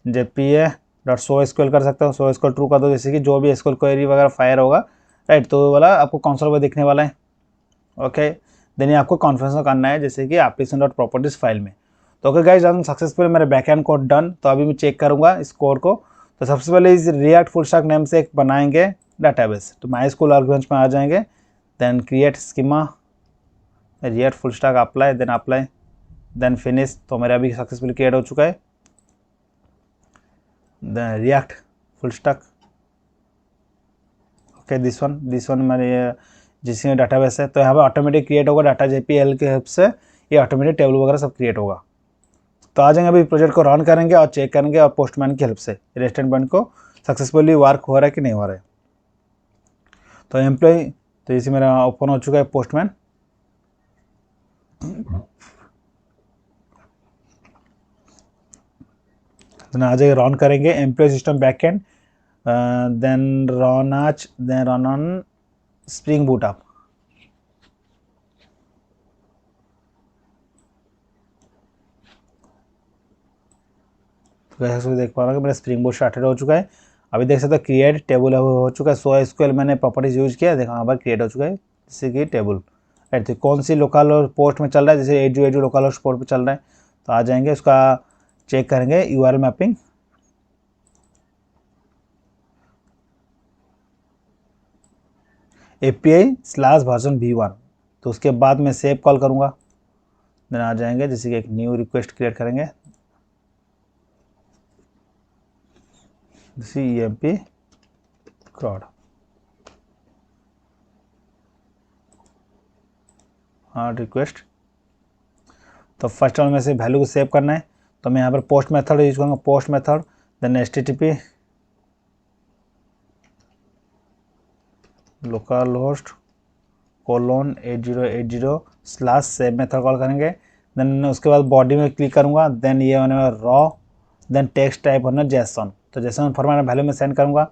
jpa.showSQL कर सकते हो, SQL ट्रू कर दो, जैसे कि जो भी SQL क्वेरी वगैरह फायर होगा, राइट, तो वो वाला आपको कंसोल पर दिखने वाला है, ओके। देन ये आपको कॉन्फ़िगरेशन करना है जैसे कि application.properties फाइल में। तो ओके गाइस हम सक्सेसफुल मेरा बैकएंड कोड डन। तो अभी मैं चेक करूँगा इस कोड को। तो सबसे पहले इस रिएक्ट फुल स्टैक नेम से एक बनाएंगे डाटाबेस, तो MySQL आर्गुमेंट्स में आ जाएंगे, then create schema react full stack apply, then finish. तो मेरा अभी सक्सेसफुल क्रिएट हो चुका है react full stack, okay this one मेरे जिसमें डाटाबेस है, तो यहाँ पे ऑटोमेटिक क्रिएट होगा डाटा JPL के हेल्प से, ये ऑटोमेटिक टेबल वगैरह सब क्रिएट होगा। तो आ जाएंगे अभी प्रोजेक्ट को रन करेंगे और चेक करेंगे और पोस्टमैन की हेल्प से रेस्ट एंड पॉइंट को सक्सेसफुली वर्क हो रहा है कि नहीं हो रहा है। तो एम्प्लॉय, तो इसी मेरा ओपन हो चुका है पोस्टमैन। आ जाएगा रन करेंगे employee system backend, then run on spring boot up. तो जैसे देख पा रहा हूँ कि मेरा स्प्रिंग बूट स्टार्टेड हो चुका है। अभी देख सकते हो क्रिएट टेबल हो चुका है। सो एसक्यूएल मैंने प्रॉपर्टीज यूज किया, देखो यहाँ पर क्रिएट हो चुका है जैसे कि टेबल। राइट, तो कौन सी लोकल और पोस्ट में चल रहा है, जैसे एजू लोकल और पोस्ट पे चल रहा है। तो आ जाएंगे उसका चेक करेंगे URL मैपिंग। API/version v1, तो उसके बाद मैं सेव कॉल करूँगा। देन आ जाएंगे जैसे कि एक न्यू रिक्वेस्ट क्रिएट करेंगे, जैसे EMP क्रॉड रिक्वेस्ट। तो फर्स्ट में से वैल्यू को सेव करना है, तो मैं यहाँ पर पोस्ट मेथड यूज करूँगा, post method then HTTP localhost:8080/save method call करेंगे। देन उसके बाद बॉडी में क्लिक करूँगा, देन ये होने वाला रॉ, देन टेक्स्ट टाइप होना JSON, तो JSON फॉर्मेट वैल्यू में सेंड करूँगा।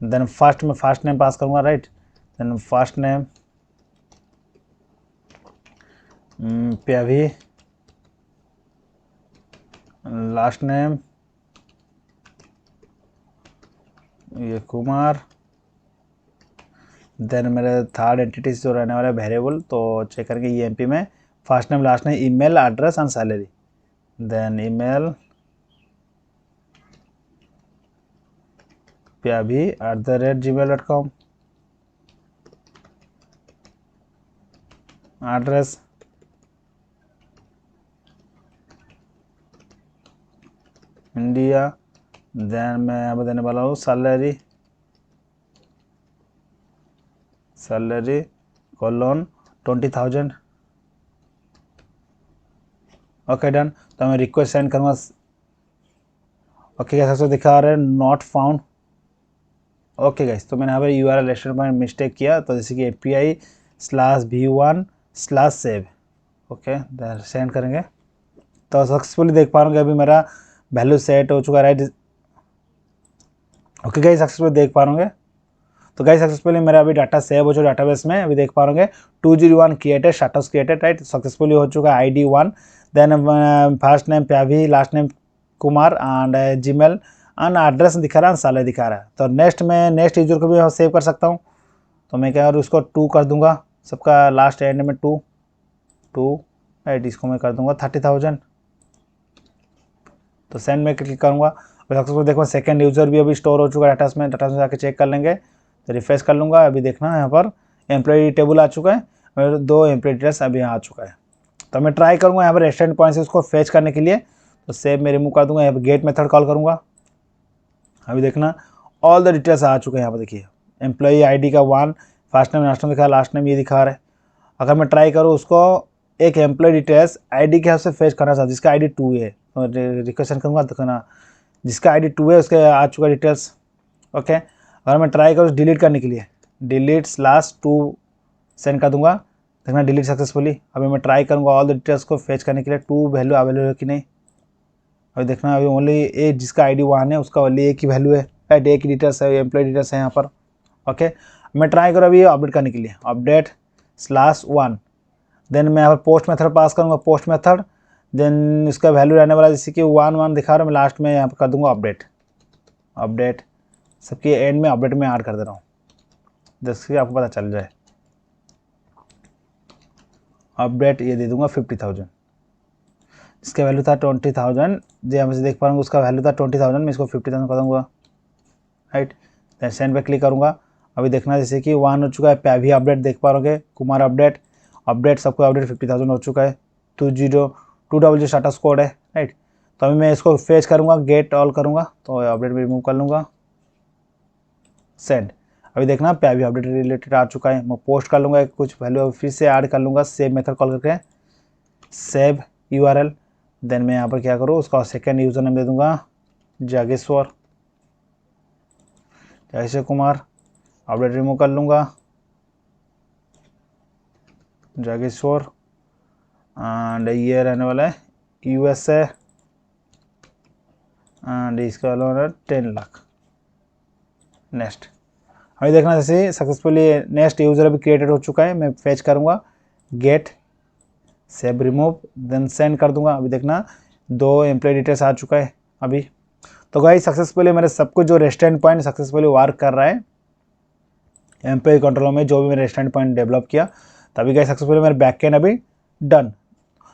देन फर्स्ट में फर्स्ट नेम पास करूँगा, राइट, देन फर्स्ट नेम प्याभी, लास्ट नेम ये कुमार। देन मेरे थर्ड एंटिटीज जो रहने वाला वेरिएबल, तो चेक करेंगे EMP में first name last name email address and salary. Then email pyabhi@gmail.com, address India. देन मैं यहाँ पर देने वाला हूँ सैलरी कोलोन 20,000। ओके डन, तो मैं रिक्वेस्ट सेंड करूँगा। ओके कैसा दिखा रहा है नॉट फाउंड। ओके गाइस, तो मैंने यहाँ पर URL रेस्टोरेंट में मिस्टेक किया, तो जैसे कि API/v1/save। ओके सेंड करेंगे, तो सक्सेसफुली देख पा रहा हूँ कि अभी मेरा वैल्यू सेट हो चुका है, राइट। ओके गाइस, सक्सेसफुली देख पा रहे होंगे। तो गाइस सक्सेसफुली मेरा अभी डाटा सेव हो चुका है डाटाबेस में। अभी देख पा रहे होंगे 201 created status created, right, successfully हो चुका है ID 1, देन फर्स्ट नेम प्याभी, last name Kumar and Gmail and address दिखा रहा है, सैलरी दिखा रहा है। तो नेक्स्ट में नेक्स्ट यूजर को भी सेव कर सकता हूँ, तो मैं क्या करूँ उसको 2 कर दूंगा, सबका लास्ट एंड में 2 राइट, इसको मैं कर दूंगा 30,000। तो सेंड में क्लिक करूँगा और सक्सेसफुल देखो सेकंड यूज़र भी अभी स्टोर हो चुका है डाटा में जाके चेक कर लेंगे। तो रिफ्रेश कर लूँगा, अभी देखना यहाँ पर एम्प्लॉय टेबल आ चुका है और 2 एम्प्लॉय डिटेल्स अभी यहाँ आ चुका है। तो मैं ट्राई करूँगा यहाँ पर रेस्टोरेंट पॉइंट से उसको फेच करने के लिए, तो सेव में रिमूव कर दूँगा, यहाँ पर गेट मेथड कॉल करूँगा। अभी देखना ऑल द डिटेल्स आ चुके हैं यहाँ पर, देखिए एम्प्लॉय ID का 1, फर्स्ट नेम लास्ट नेम दिखा, लास्ट नेम ये दिखा रहा है। अगर मैं ट्राई करूँ उसको एक एम्प्लॉय डिटेल्स ID के हिसाब से फेच करना चाहता हूँ जिसका ID 2 है, तो रिक्वेस्ट करूँगा, देखना जिसका ID 2 है उसके आ चुका डिटेल्स। ओके, अगर मैं ट्राई करूँ डिलीट करने के लिए delete/2 सेंड कर दूंगा, देखना डिलीट सक्सेसफुली। अभी मैं ट्राई करूँगा ऑल द डिटेल्स को फेच करने के लिए 2 वैल्यू अवेलेबल है कि नहीं। अभी देखना अभी ओनली एक जिसका ID 1 है उसका ओनली एक ही वैल्यू है, राइट, एक ही डिटेल्स है, एम्प्लॉय डिटेल्स है यहाँ पर। ओके, मैं ट्राई करूँ अभी अपडेट करने के लिए update/1, देन मैं यहाँ पर पोस्ट मेथड पास करूँगा, पोस्ट मेथड, देन इसका वैल्यू रहने वाला जैसे कि 1 दिखा रहा हूँ, मैं लास्ट में यहाँ पर कर दूँगा अपडेट सबके एंड में अपडेट में ऐड कर दे रहा हूँ जिससे आपको पता चल जाए। अपडेट ये दे दूँगा 50,000, इसका वैल्यू था 20,000, जो यहाँ से देख पा रहा हूँ उसका वैल्यू था 20,000, मैं इसको 50,000 कर दूँगा, राइट। देन सेंड पे क्लिक करूँगा, अभी देखना जैसे कि 1 हो चुका है, प्याभी अपडेट देख पा रहे होंगे, कुमार अपडेट सबको अपडेट 50,000 हो चुका है, 200 स्टेटस कोड है, राइट। तो अभी मैं इसको फेच करूँगा, गेट ऑल करूँगा, तो अपडेट में रिमूव कर लूँगा, सेंड। अभी देखना पे अभी अपडेट रिलेटेड आ चुका है। मैं पोस्ट कर लूँगा, कुछ वैल्यू फिर से ऐड कर लूँगा, सेव मेथड कॉल करके सेव URL। देन मैं यहाँ पर क्या करूँ, उसका सेकेंड यूज़र नेम दे दूँगा जागेश्वर कुमार। अपडेट रिमूव कर लूँगा जागेश्वर, एंड ये रहने वाला है USA, एंड इसका वाला 10 लाख। नेक्स्ट अभी देखना जैसे सक्सेसफुली नेक्स्ट यूज़र अभी क्रिएटेड हो चुका है। मैं फेच करूँगा get save remove, then send कर दूंगा। अभी देखना 2 एम्प्लॉय डिटेल्स आ चुका है अभी। तो गाइस सक्सेसफुली मेरे सब कुछ जो रेस्टोरेंट पॉइंट सक्सेसफुली वर्क कर रहा है एम्प्लॉय कंट्रोल में, जो भी मैंने रेस्टोरेंट पॉइंट डेवलप किया। तभी गाइस सक्सेसफुली मेरे बैक एंड अभी डन।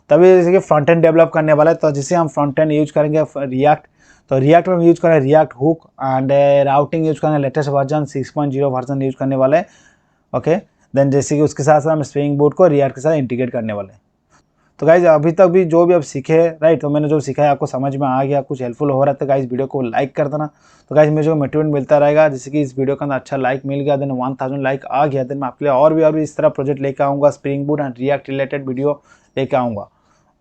तभी जैसे कि फ्रंट एंड डेवलप करने वाला है, तो जिसे हम फ्रंट एंड यूज करेंगे रिएक्ट, तो रिएक्ट में हम यूज करें react hook, and routing use करेंगे लेटेस्ट वर्जन 6.0 वर्जन यूज करने वाले। ओके, देन जैसे कि उसके साथ साथ हम स्प्रिंग बोट को रिएक्ट के साथ इंटीग्रेट करने वाले हैं। तो गाइज अभी तक भी जो भी आप सीखे, राइट, तो मैंने जो सीखा है आपको समझ में आ गया, कुछ हेल्पफुल हो रहा है, तो गाइज वीडियो को लाइक कर देना। तो गाइज मुझे मोटिवेट मिलता रहेगा, जैसे कि इस वीडियो के अंदर अच्छा लाइक मिल गया, देन 1000 लाइक आ गया, देन मैं आपके लिए और भी इस तरह प्रोजेक्ट लेकर आऊँगा, spring boot and react related video लेकर आऊँगा।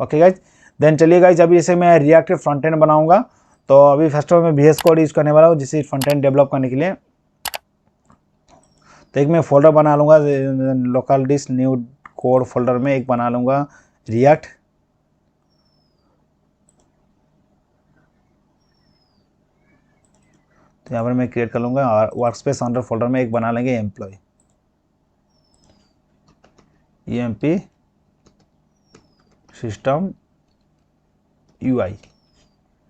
ओके गाइज, देन चलिए गाइज अभी जैसे मैं रिएक्ट फ्रंट एंड बनाऊँगा, तो अभी फर्स्ट ऑफ ऑल मैं VS कोड यूज़ करने वाला हूँ जिसे फ्रंट एंड डेवलप करने के लिए। तो एक मैं फोल्डर बना लूँगा local disk new code folder में, एक बना लूँगा रिएक्ट, तो यहाँ पर मैं क्रिएट कर लूँगा और वर्क स्पेस अंडर फोल्डर में एक बना लेंगे employee EMP system UI।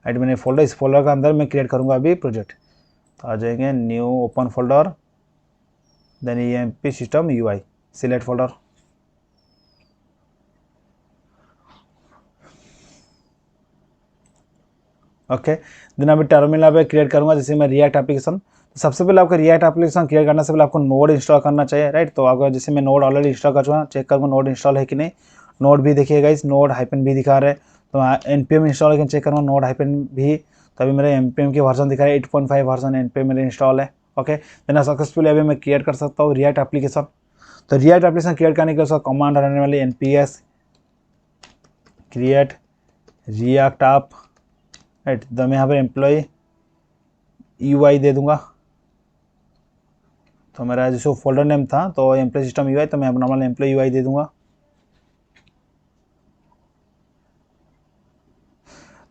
Right, मैंने फोल्डर, इस फोल्डर के अंदर मैं क्रिएट करूँगा अभी प्रोजेक्ट। तो आ जाएंगे new open folder, then EMP system UI, select folder. Okay, then अभी टर्मिनल पे क्रिएट करूँगा जैसे मैं रिएक्ट एप्लीकेशन। तो सबसे पहले आपको रिएक्ट एप्लीकेशन क्रिएट करने से पहले आपको नोड इंस्टॉल करना चाहिए, राइट। तो आपको जैसे मैं नोड ऑलरेडी इंस्टॉल कर चुका, चेक करूँगा नोड इंस्टॉल है कि नहीं। नोड भी देखिएगा, इस नोड -भी दिखा रहे हैं, तो NPM इंस्टॉल है चेक करूँगा नोड -भी। तो अभी मेरे NPM की वर्जन दिखा रहा है 8.5 वर्जन NPM मेरे इंस्टॉल है। ओके, देन सक्सेसफुली अभी मैं क्रिएट कर सकता हूँ रिएक्ट एप्लीकेशन। तो रिएक्ट एप्लीकेशन क्रिएट करने के लिए उसका कमांड रहने वाली NPS create react app, right. तो मैं यहाँ पर एम्प्लॉय UI दे दूंगा। तो मेरा जो फोल्डर नेम था तो एम्प्लॉय सिस्टम UI, तो मैं नॉर्मल एम्प्लॉय UI दे दूंगा।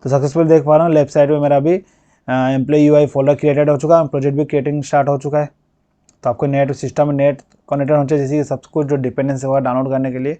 तो सक्सेसफुल देख पा रहा हूँ लेफ्ट साइड में मेरा अभी एम्प्लॉय UI फोल्डर क्रिएटेड हो चुका है, प्रोजेक्ट भी क्रिएटिंग स्टार्ट हो चुका है। तो आपको नेट सिस्टम में नेट कनेक्टेड होना चाहिए, जैसे सब कुछ जो डिपेंडेंसी होगा डाउनलोड करने के लिए।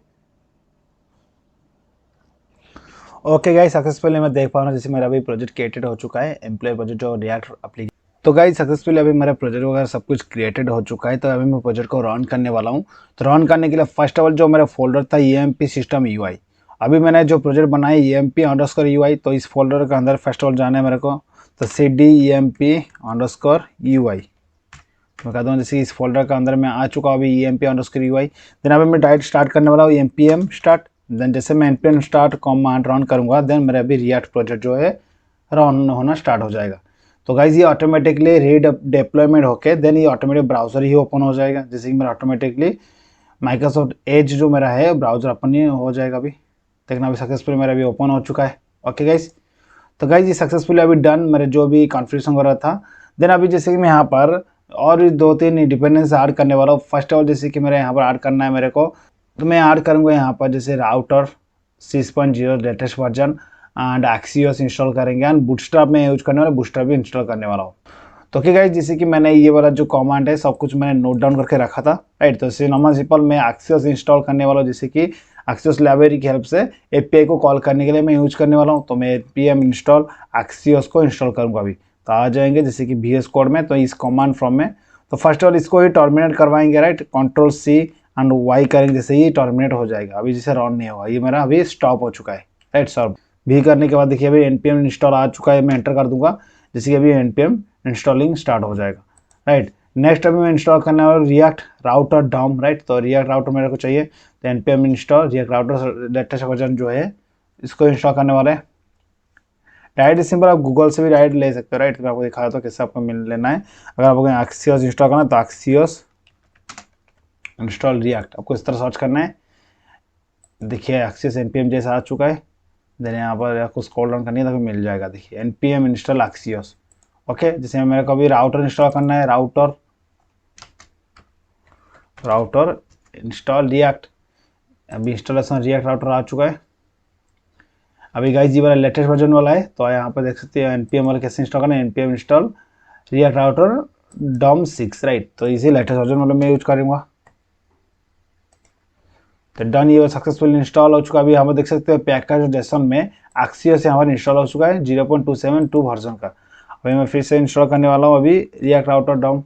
ओके गाइस, सक्सेसफुली मैं देख पा रहा हूँ जैसे मेरा अभी प्रोजेक्ट क्रिएटेड हो चुका है, एम्प्लॉय प्रोजेक्ट जो रिएक्ट एप्लीकेशन। तो गाइस सक्सेसफुली अभी मेरा प्रोजेक्ट वगैरह सब कुछ क्रिएटेड हो चुका है। तो अभी मैं प्रोजेक्ट को रन करने वाला हूँ। तो रन करने के लिए फर्स्ट ऑफ ऑल जो मेरा फोल्डर था EMP सिस्टम UI, अभी मैंने जो प्रोजेक्ट बनाया EMP_UI, तो इस फोल्डर के अंदर फर्स्ट ऑफ ऑल जाना है मेरे को, तो CD EMP_UI मैं कहता हूँ जैसे इस फोल्डर के अंदर मैं आ चुका हूँ अभी EMP_UI। देन अभी मैं डायरेक्ट स्टार्ट करने वाला हूँ npm स्टार्ट। देन जैसे मैं npm स्टार्ट कमांड रन करूँगा, देन मेरा अभी रिएक्ट प्रोजेक्ट जो है रन होना स्टार्ट हो जाएगा। तो गाइज ये ऑटोमेटिकली डिप्लॉयमेंट होके देन ये ऑटोमेटिक ब्राउजर ही ओपन हो जाएगा, जैसे कि मेरा ऑटोमेटिकली माइक्रोसॉफ्ट एज जो मेरा है ब्राउजर ओपन ही हो जाएगा। अभी देखना अभी सक्सेसफुली मेरा अभी ओपन हो चुका है। ओके गाइज, तो गाइज ये सक्सेसफुली अभी डन, मेरे जो भी कॉन्फ़िगरेशन हो रहा था। देन अभी जैसे कि मैं यहाँ पर और 2-3 डिपेंडेंस ऐड करने वाला हूँ। फर्स्ट ऑफ ऑल जैसे कि मेरे यहाँ पर ऐड करना है मेरे को, तो मैं ऐड करूँगा यहाँ पर जैसे router 6.0 latest version and Axios install करेंगे, एंड बूटस्ट्रैप में यूज करने वाला, बूटस्ट्रैप भी इंस्टॉल करने वाला हूँ। तो ओके गाइज, जैसे कि मैंने ये वाला जो कमांड है सब कुछ मैंने नोट डाउन करके रखा था, राइट। तो इसे नॉर्मल सिंपल मैं Axios इंस्टॉल करने वाला हूँ, जैसे कि Axios लाइब्रेरी की हेल्प से API को कॉल करने के लिए मैं यूज करने वाला हूँ। तो मैं npm इंस्टॉल Axios को इंस्टॉल करूँगा अभी। तो आ जाएंगे जैसे कि VS कोड में, तो इस कमांड फ्रॉम में, तो फर्स्ट ऑफ ऑल इसको ही टर्मिनेट करवाएंगे, राइट। Ctrl+C एंड Y करेंगे, जैसे ही टर्मिनेट हो जाएगा। अभी जैसे रन नहीं होगा, ये मेरा अभी स्टॉप हो चुका है, राइट। सर्व भी करने के बाद देखिए अभी npm इंस्टॉल आ चुका है, मैं एंटर कर दूंगा, जैसे कि अभी npm इंस्टॉलिंग स्टार्ट हो जाएगा, राइट। नेक्स्ट अभी मैं इंस्टॉल करने वाला रिएक्ट राउटर डॉम, राइट। तो रिएक्ट राउटर मेरे को चाहिए, तो npm install react router latest version जो है इसको इंस्टॉल करने वाला है। डायरेक्ट सिंपल आप गूगल से भी डायरेक्ट ले सकते हो, राइट। तो मैं आपको दिखा देता हूँ कैसे आपको मिल लेना है। अगर आपको एक्सियोस इंस्टॉल करना है तो एक्सियोस इंस्टॉल रिएक्ट आपको इस तरह सर्च करना है। देखिए एक्सियोस npm जैसा आ चुका है। देन यहाँ पर आपको स्क्रॉल डाउन करनी है तो मिल जाएगा, देखिए npm इंस्टॉल एक्सियोस। ओके, जैसे मेरे को अभी राउटर इंस्टॉल करना है, राउटर इंस्टॉल रिएक्ट। अभी इंस्टॉलेशन रिएक्ट राउटर आ चुका है। अभी गाइस ये वाला लेटेस्ट वर्जन वाला है, तो यहाँ पर देख सकते हैं npm वाला कैसे इंस्टॉल करना है, npm install react router DOM 6, right. तो इसी लेटेस्ट वर्जन वाला मैं यूज करूँगा। तो डन, ये सक्सेसफुल इंस्टॉल हो चुका है। अभी यहाँ पर देख सकते हैं पैकेज जेसन में एक्सियोस यहाँ पर इंस्टॉल हो चुका है 0.272 वर्जन का। अभी मैं फिर से इंस्टॉल करने वाला हूँ अभी रिएक्ट राउटर डॉम।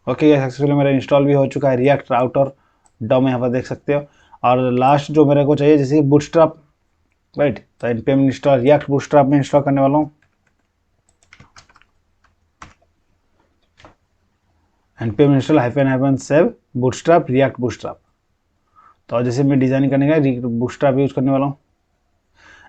ओके, ये सक्सेसफुली मेरा इंस्टॉल भी हो चुका है रिएक्ट राउटर डॉम, यहाँ पर देख सकते हो। और लास्ट जो मेरे को चाहिए जैसे बूटस्ट्रैप, राइट। तो npm इंस्टॉल रिएक्ट बूटस्ट्रैप में इंस्टॉल करने वाला हूँ। npm install hyphen save bootstrap react bootstrap. तो जैसे मैं डिजाइन करने का बूटस्ट्रैप यूज करने वाला हूँ।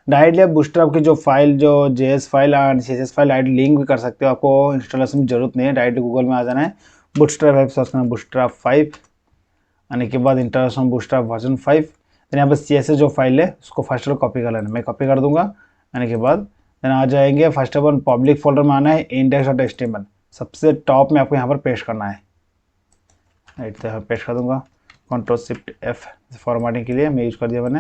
डायरेक्टली आप बूटस्ट्रैप की जो फाइल, जो JS file and CSS file direct link भी कर सकते हो, आपको इंस्टॉलेशन की जरूरत नहीं है। डायरेक्ट गूगल में आ जाना है, बूटस्ट्रैप 5 सर्च करना, बूटस्ट्रैप 5 आने के बाद इंटरनेशनल बूटस्ट्रैप वर्जन 5। देन यहाँ पर CSS जो फाइल है उसको फर्स्ट ऑफ कॉपी कर लेना, मैं कॉपी कर दूंगा। आने के बाद देन आ जाएंगे, first of all public folder में आना है, index.html सबसे टॉप में आपको यहाँ पर पेस्ट करना है, राइट। तो यहाँ पेस्ट कर दूंगा, Ctrl+Shift+F फॉर्मेटिंग के लिए मैं यूज कर दिया मैंने,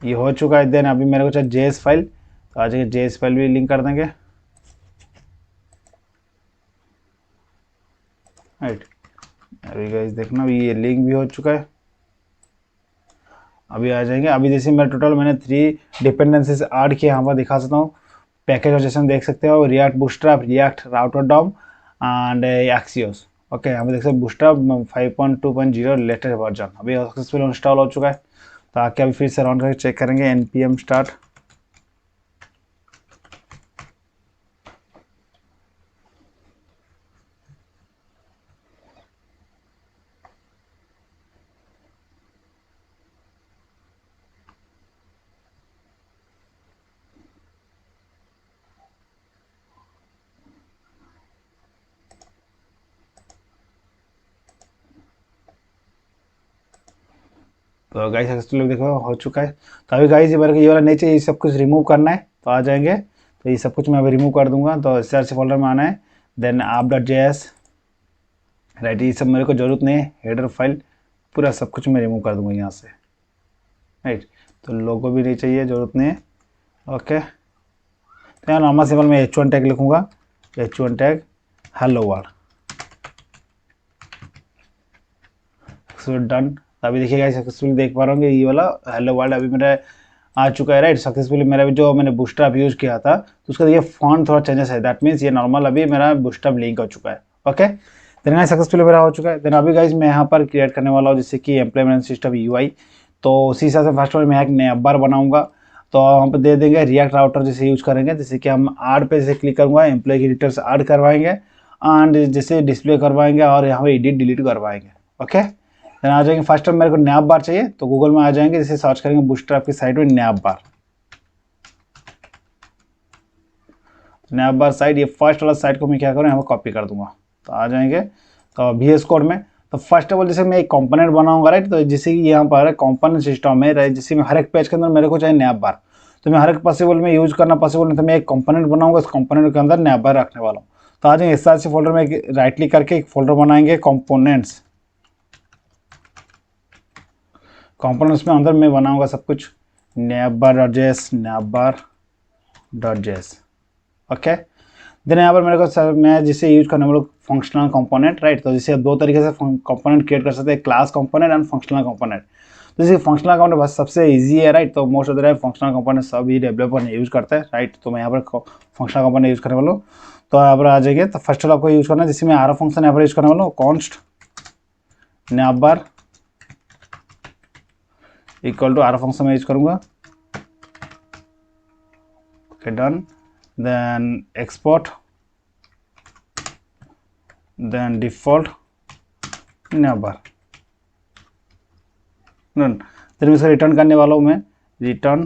ये हो चुका है। देन अभी मेरे को चाहिए JS फाइल, तो आ जाइए JS फाइल भी लिंक कर देंगे, राइट। अभी गाइस देखना ये लिंक भी हो चुका है। अभी आ जाएंगे, अभी जैसे मेरा टोटल मैंने 3 डिपेंडेंसीज ऐड किए, यहाँ पर दिखा सकता हूँ। पैकेज वर्जन देख सकते हो, react bootstrap, react router DOM and axios. Okay, यहाँ पर देख सकते बूटस्ट्रैप 5.2.0 लेटेस्ट वर्जन अभी सक्सेसफुल इंस्टॉल हो चुका है। तो आके अभी फिर से रन करके चेक करेंगे, npm स्टार्ट। तो गाइस सक्सेसफुल देखो हो चुका है। तो अभी गाइस ये वाला नहीं चाहिए, ये सब कुछ रिमूव करना है। तो आ जाएंगे, तो ये सब कुछ मैं अभी रिमूव कर दूंगा। तो सर्च फोल्डर में आना है, देन app.js, राइट। ये सब मेरे को जरूरत नहीं है, हेडर फाइल पूरा सब कुछ मैं रिमूव कर दूंगा यहाँ से, राइट। तो लोगो भी नहीं चाहिए, जरूरत नहीं है। ओके, तो यहाँ नॉर्मल सिंपल मैं h1 टैग लिखूंगा, h1 tag hello world, done. अभी देखिएगा सक्सेसफुली देख पा रहा हूँ ये वाला हेलो वर्ल्ड अभी मेरा आ चुका है, राइट। सक्सेसफुली मेरा भी जो मैंने बूटस्ट्रैप यूज किया था तो उसका ये फॉन्ट थोड़ा चेंजेस है, दैट मीन्स ये नॉर्मल अभी मेरा बूटस्ट्रैप लिंक हो चुका है। ओके, देन गाइस सक्सेसफुली मेरा हो चुका है। देन अभी गाइस मैं यहाँ पर क्रिएट करने वाला हूँ जैसे कि एम्प्लॉयमेंट सिस्टम UI। तो उसी हिसाब से फर्स्ट ऑफ ऑल मैं एक नया बार बनाऊंगा, तो हम पे दे देंगे रिएक्ट राउटर जैसे यूज करेंगे, जैसे कि हम ऐड पे से क्लिक करूंगा, एम्प्लॉय की डिटेल्स ऐड करवाएंगे एंड जैसे डिस्प्ले करवाएंगे और यहाँ पे एडिट डिलीट करवाएंगे। ओके, देन आ जाएंगे, फर्स्ट टाइम मेरे को नैप बार चाहिए तो गूगल में आ जाएंगे, जैसे सर्च करेंगे बूटस्ट्रैप की साइड में नैप बार साइड, ये फर्स्ट वाला साइड को मैं क्या करूँ यहाँ पर कॉपी कर दूंगा। तो आ जाएंगे तो VS कोड में, तो फर्स्ट ऑफ ऑल जैसे मैं एक कंपोनेंट बनाऊंगा, राइट। तो जैसे कि यहाँ पर कंपोनेंट सिस्टम में, राइट, जैसे मैं हर एक पेज के अंदर मेरे को चाहिए नैप बार, तो मैं हर एक पॉसिबल में यूज करना पॉसिबल नहीं, तो मैं एक कंपोनेंट बनाऊंगा, उस कंपोनेंट के अंदर नैप बार रखने वाला हूँ। तो आ जाएंगे SRC फोल्डर में राइट क्लिक करके एक फोल्डर बनाएंगे कंपोनेंट्स, कंपोनेंट्स में अंदर मैं बनाऊंगा सब कुछ navbar.js। ओके, देन यहाँ पर मेरे को सर मैं जिसे यूज करने वाला फंक्शनल कंपोनेंट, राइट। तो जैसे दो तरीके से कंपोनेंट क्रिएट कर सकते हैं, class component and functional component. तो जैसे फंक्शनल कंपोनेंट बस सबसे इजी है, राइट। तो most of the time functional component सभी डेवलपर यूज करते हैं, राइट। तो मैं यहाँ पर फंक्शनल कंपोनेंट यूज करने वाला हूँ। तो यहाँ पर आ जाएंगे, तो फर्स्ट ऑफ आपको यूज करना है, जिससे मैं आर फंक्शन यहाँ पर यूज करने वाला हूँ, const navbar equal to arrow function में यूज करूँगा। Okay, done. then export, then default never run. फिर मैं इसे रिटर्न करने वाला हूँ, मैं रिटर्न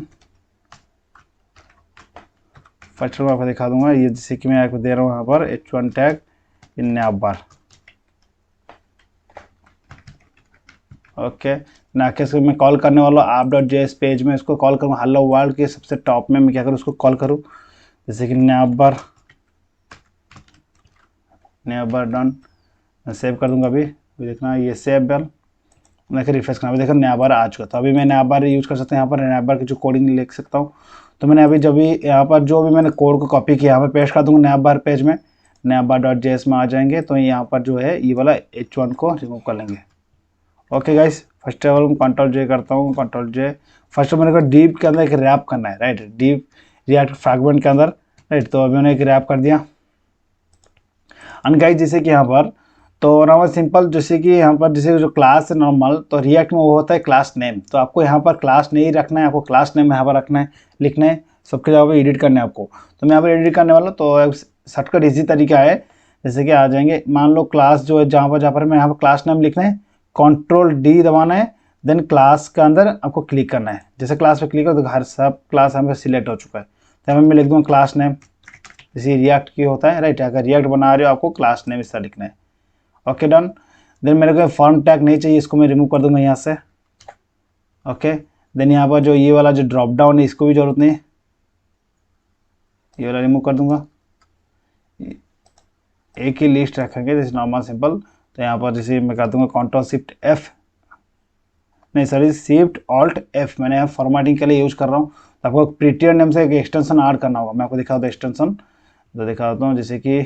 फर्स्ट में आपको दिखा दूंगा, ये जैसे कि मैं आपको दे रहा हूँ यहाँ पर h1 tag in never. Okay, ना कि इसको मैं कॉल करने वाला हूँ आप डॉट जेएस पेज में, इसको कॉल करूँ हेलो वर्ल्ड के सबसे टॉप में मैं क्या करूँ, उसको कॉल करूँ जैसे कि नेवर डन। मैं सेव कर दूंगा। अभी देखना ये सेव बेल, मैं रिफ्रेश करना, अभी देखो नया बार आ चुका। तो अभी मैं नया बार यूज़ कर सकता हूँ, यहाँ पर नया बार की जो कोडिंग लिख सकता हूँ। तो मैंने अभी जब भी यहाँ पर जो भी मैंने कोड को कॉपी किया यहाँ पर पेस्ट कर दूंगा नया बार पेज में, नया बार डॉट जेएस में आ जाएंगे। तो यहाँ पर जो है ये वाला h1 को रिमूव कर लेंगे। Okay guys, first of all मैं कंट्रोल जे करता हूँ, कंट्रोल जे। फर्स्ट ऑफ मैंने डीप के अंदर एक रैप करना है, राइट, डीप रिएक्ट फ्रैगमेंट के अंदर, राइट। तो अभी मैंने एक रैप कर दिया। एंड गाइस जैसे कि यहाँ पर तो नॉर्मल सिंपल, जैसे कि यहाँ पर जैसे जो क्लास है नॉर्मल, तो रिएक्ट में वो होता है क्लास नेम। तो आपको यहाँ पर क्लास नहीं रखना है, आपको क्लास नेम यहाँ पर रखना है, लिखना है, सबके जगह पर एडिट करना है आपको। तो मैं यहाँ पर एडिट करने वाला हूँ। तो शॉर्टकट इजी तरीका है, जैसे कि आ जाएंगे, मान लो क्लास जो है जहाँ पर मैं यहाँ पर क्लास नेम लिखना है, कंट्रोल डी दबाना है, देन क्लास के अंदर आपको क्लिक करना है। जैसे क्लास पे क्लिक करो तो हर सब क्लास यहाँ पर सिलेक्ट हो चुका है। तो यहाँ मैं लिख दूँगा क्लास नेम, जैसे रिएक्ट की होता है, राइट। अगर रिएक्ट बना रहे हो आपको क्लास नेम इस तरह लिखना है। Okay done. देन मेरे को फॉर्म टैग नहीं चाहिए, इसको मैं रिमूव कर दूंगा यहाँ से। ओके, देन यहाँ पर जो ये वाला जो ड्रॉप डाउन है इसको भी जरूरत नहीं है, ये वाला रिमूव कर दूंगा। एक ही लिस्ट रखेंगे जैसे नॉर्मल सिंपल। तो यहाँ पर जैसे मैं कर दूंगा कंट्रोल शिफ्ट एफ, नहीं सॉरी शिफ्ट ऑल्ट एफ, मैंने यहाँ फॉर्मेटिंग के लिए यूज़ कर रहा हूँ। तो आपको प्रीटियर नेम से एक एक्सटेंशन ऐड करना होगा, मैं आपको दिखा दूँ एक्सटेंशन, तो दिखा देता हूँ जैसे कि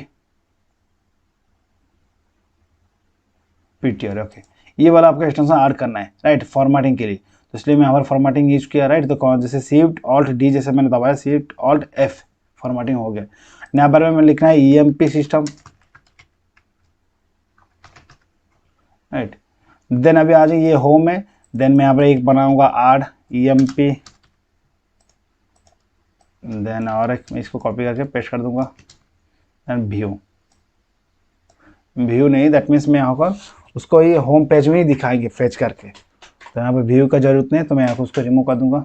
प्रीटियर। ओके, ये वाला आपका एक्सटेंशन ऐड करना है, राइट, फॉर्मेटिंग के लिए। तो इसलिए मैं यहाँ पर फॉर्मेटिंग यूज किया, राइट। तो जैसे शिफ्ट ऑल्ट डी जैसे मैंने दबाया, शिफ्ट ऑल्ट एफ, फॉर्मेटिंग हो गया। यहाँ पर मैं लिखना है ईएमपी सिस्टम, राइट। देन अभी आ जाइए ये होम है, देन मैं यहाँ पर एक बनाऊंगा आड ईएमपी, देन और एक मैं इसको कॉपी करके पेस्ट कर दूंगा, देन व्यू नहीं, दैट मीन्स मैं यहाँ पर उसको ये होम पेज में ही दिखाएंगे फेच करके। तो यहाँ पर व्यू का जरूरत नहीं, तो मैं यहाँ पर उसको रिमूव कर दूंगा।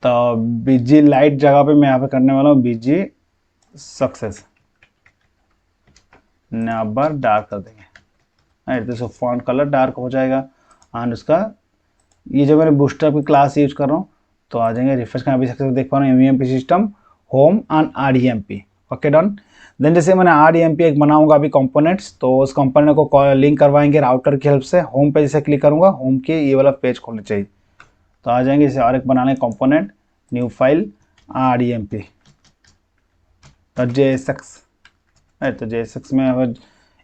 तो बीजी लाइट जगह पे मैं यहाँ पे करने वाला हूँ बीजी सक्सेस, नंबर डार्क कर देंगे, राइट। तो फॉन्ट कलर डार्क हो जाएगा। एंड उसका ये जो मैंने बूस्टर की क्लास यूज कर रहा हूँ, तो आ जाएंगे रिफ्रेश करना, अभी सक्सेस देख पा रहा हूँ MEMP system home and REMP. Okay done. Then जैसे मैंने आरईएमपी एक बनाऊंगा अभी कंपोनेंट्स, तो उस कंपोनेंट को लिंक करवाएंगे राउटर की हेल्प से। होम पे जैसे क्लिक करूंगा, होम के ये वाला पेज खोलना चाहिए। तो आ जाएंगे इसे और एक बनाने component, new file REMP JSX, right. तो JSX में अब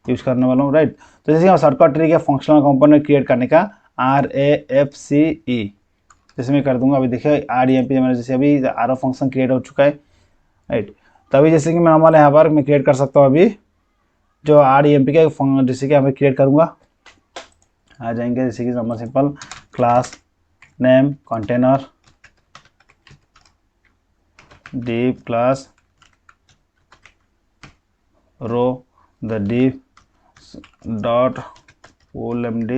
यूज करने वाला हूँ, राइट। तो जैसे शॉर्टकट ट्रिक है फंक्शनल कंपोनेंट क्रिएट करने का, RAFCE, जैसे मैं कर दूंगा। अभी देखिए REMP मैंने जैसे अभी आर फंक्शन क्रिएट हो चुका है, राइट। तो अभी जैसे कि मैं हमारे यहाँ पर मैं क्रिएट कर सकता हूँ अभी जो REMP का, जैसे कि मैं क्रिएट करूँगा, आ जाएंगे जैसे कि normal simple class name container div class row the div dot coolmd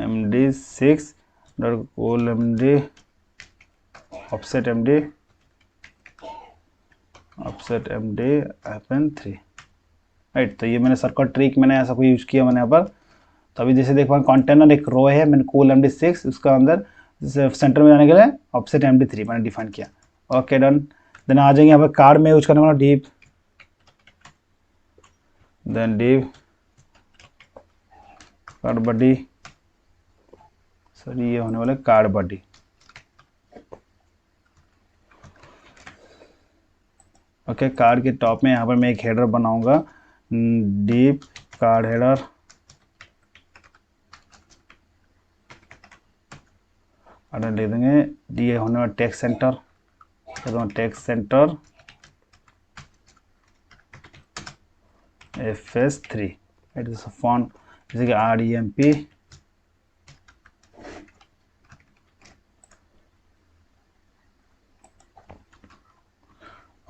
md6 dot coolmd offset md -3, right. तो ये मैंने सर्कट ट्रिक मैंने ऐसा कोई यूज किया मैंने यहाँ पर। तो अभी जैसे देख पा कंटेनर एक रो है, मैंने कूल MD6 उसका अंदर सेंटर में जाने के लिए ऑफसेट MD3 मैंने डिफाइन किया। Okay done. देन आ जाएंगे यहाँ पर कार्ड में यूज करने वाला div, then div card body, sorry ये होने वाले कार्ड बॉडी। ओके, कार्ड के टॉप में यहाँ पर मैं एक हेडर बनाऊंगा, डिव कार्ड हेडर, ऑर्डर ले देंगे। ये होने वाला text center, text centre FS3, it is font जैसे कि REMP,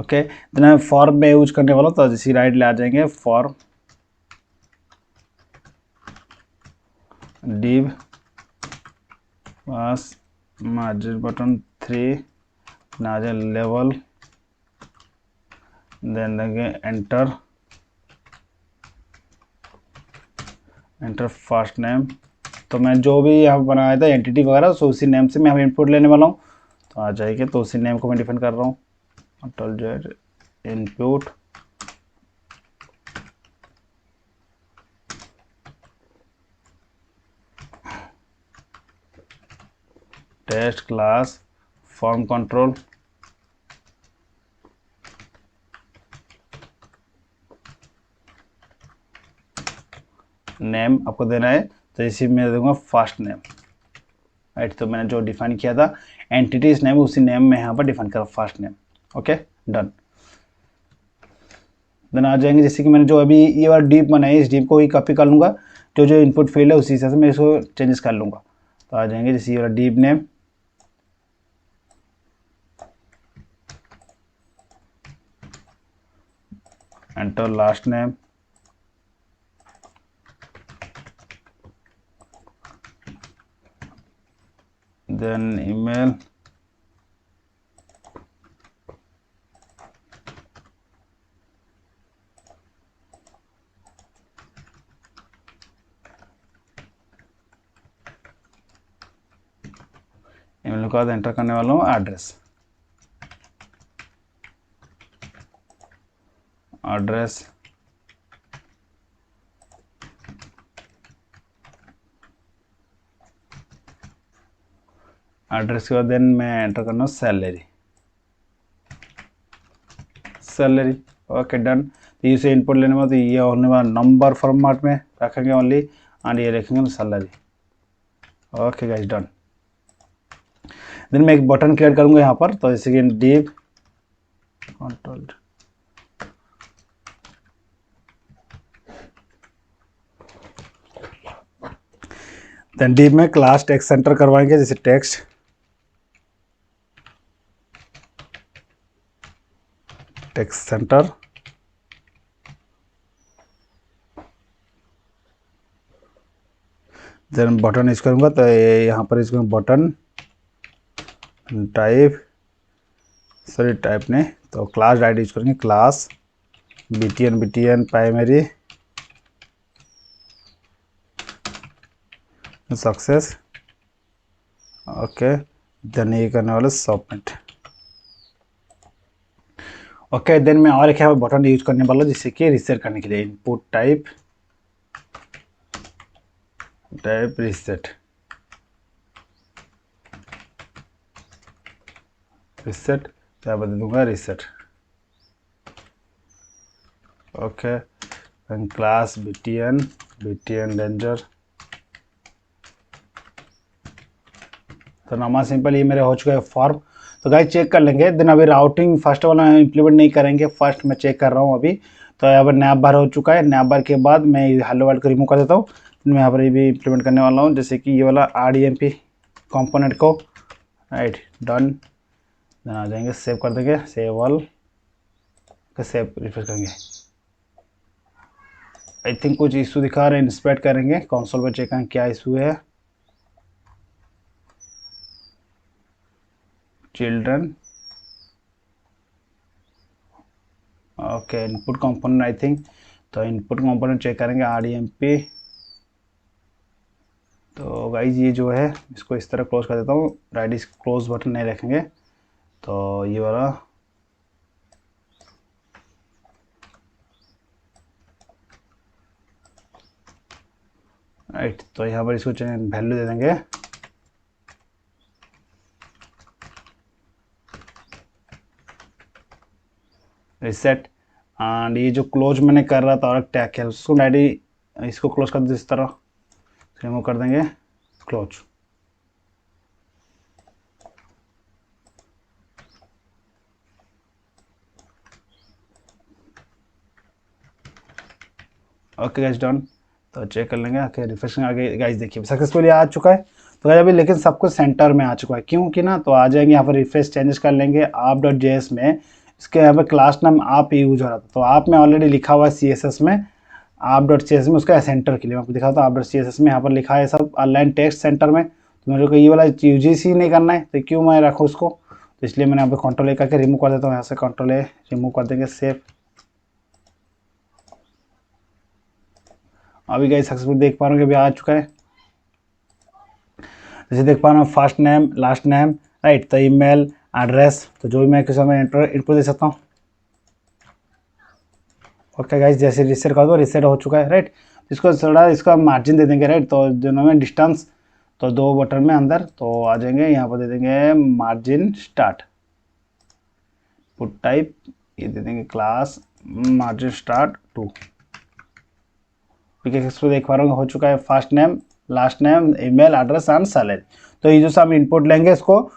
ओके, देन मैं फॉर्म में यूज करने वाला हूँ, तो इसी राइट ले आ जाएंगे फॉर्म div पास मार्जिन बटन 3 नाजल लेवल, देन देंगे एंटर फर्स्ट नेम। तो मैं जो भी यहाँ बनाया था एंटिटी वगैरह, सो उसी नेम से मैं यहाँ इनपुट लेने वाला हूँ, तो आ जाएगी। तो उसी नेम को मैं डिफाइन कर रहा हूँ, अटल जेड input test class form control, name आपको देना है, तो इसी में दूंगा फर्स्ट नेम, राइट। तो मैंने जो डिफाइन किया था एंटिटीज नेम, उसी नेम में यहाँ पर डिफाइन करा first name. Okay, done. Then आ जाएंगे, जैसे कि मैंने जो अभी ये वाला डीप बनाई है, इस डीप को ही कॉपी कर लूँगा, जो जो इनपुट फील्ड है उसी हिसाब से मैं इसको चेंजेस कर लूँगा। तो आ जाएंगे जैसे ये वाला deep name, enter last name, then email, email के बाद एंटर करने वाला हूँ एड्रेस, एड्रेस के बाद देन मैं एंटर करना सैलरी। Okay, done. तो इसे इनपुट लेने में तो ये होने वाला नंबर फॉर्मेट में रखेंगे ओनली, एंड ये रखेंगे salary. Okay guys, done. Then मैं एक बटन क्रिएट करूंगा यहाँ पर, तो जैसे कि डिव कंट्रोल, देन डिव में क्लास टेक्स्ट सेंटर करवाएंगे, जैसे text center, then button use करूंगा, तो यहाँ पर इसको बटन टाइप ने, तो क्लास डायरेक्ट यूज करेंगे, class btn primary success. Okay, then ये करने वाले सबमिट। ओके, देन मैं और एक बटन यूज करने वाला हूँ, जिससे कि रिसेट करने के लिए इनपुट टाइप रिसेट, क्या बता दूंगा reset. Okay, class btn danger. तो नामा सिंपल ये मेरे हो चुका है फॉर्म। तो गाइस चेक कर लेंगे, देन अभी राउटिंग फर्स्ट वाला इंप्लीमेंट नहीं करेंगे, फर्स्ट मैं चेक कर रहा हूँ अभी। तो यहाँ पर नैप बार हो चुका है, नैप बार के बाद मैं हेलो वर्ल्ड को रिमूव कर देता हूँ। मैं यहाँ पर ये भी इंप्लीमेंट करने वाला हूँ, जैसे कि ये वाला RDMP कंपोनेंट को, राइट, डन। देन आ जाएंगे, सेव कर देंगे, सेव ऑल, सेव रिफ्रेश करेंगे। आई थिंक कुछ इशू दिखा रहे हैं, इंस्पेक्ट करेंगे कंसोल पर, चेक करें क्या इशू है। Children, okay, input component I think, तो इनपुट कंपोनेंट चेक करेंगे RDMP। तो गाइज ये जो है इसको इस तरह क्लोज कर देता हूँ, राइट, इस क्लोज बटन नहीं रखेंगे, तो ये वाला राइट। तो यहाँ पर इसको वैल्यू दे देंगे रिसेट, एंड ये जो क्लोज मैंने कर रहा था और टैग है उसको डायरेक्ट इसको क्लोज कर दे, इस तरह रिमूव कर देंगे, क्लोज। Okay guys, done. तो चेक कर लेंगे, ओके रिफ्रेश आगे गाइस देखिए सक्सेसफुली आ चुका है। तो गाइस अभी लेकिन सब कुछ सेंटर में आ चुका है, क्योंकि ना, तो आ जाएंगे यहाँ पर रिफ्रेश चेंजेस कर लेंगे आप.js में, इसके यहाँ पे क्लास नाम आप यूज हो रहा था, तो आप में ऑलरेडी लिखा हुआ है CSS में आप डॉट सी एस में, उसका सेंटर के लिए मैं आपको दिखाता हूँ। आप डॉट CSS में यहाँ पर लिखा है सब अलाइन टेक्स्ट सेंटर में, तो मेरे को ये वाला यूज ही नहीं करना है, तो क्यों मैं रखूँ उसको, तो इसलिए मैंने यहाँ पे कंट्रोल ए करके रिमूव कर देता हूँ। यहाँ से कंट्रोल ए रिमूव कर देंगे, सेव। अभी गाइस सक्सेसफुल देख पा रहे हो कि अभी आ चुका है। जैसे देख पा रहा हूँ first name last name right, तो ईमेल एड्रेस, तो जो भी मैं किसी में इनपुट दे सकता हूँ। ओके गाइस, जैसे रिसेट कर दो, रिसेट हो चुका है राइट। इसको थोड़ा इसका मार्जिन दे देंगे राइट, तो दोनों में डिस्टेंस, तो 2 बटन में अंदर तो आ जाएंगे। यहाँ पर दे देंगे मार्जिन स्टार्ट, पुट टाइप ये दे देंगे क्लास मार्जिन स्टार्ट 2। ठीक है, इस पर देख पा रहा हूँ हो चुका है first name last name email address and salary. तो ये जो हम इनपुट लेंगे इसको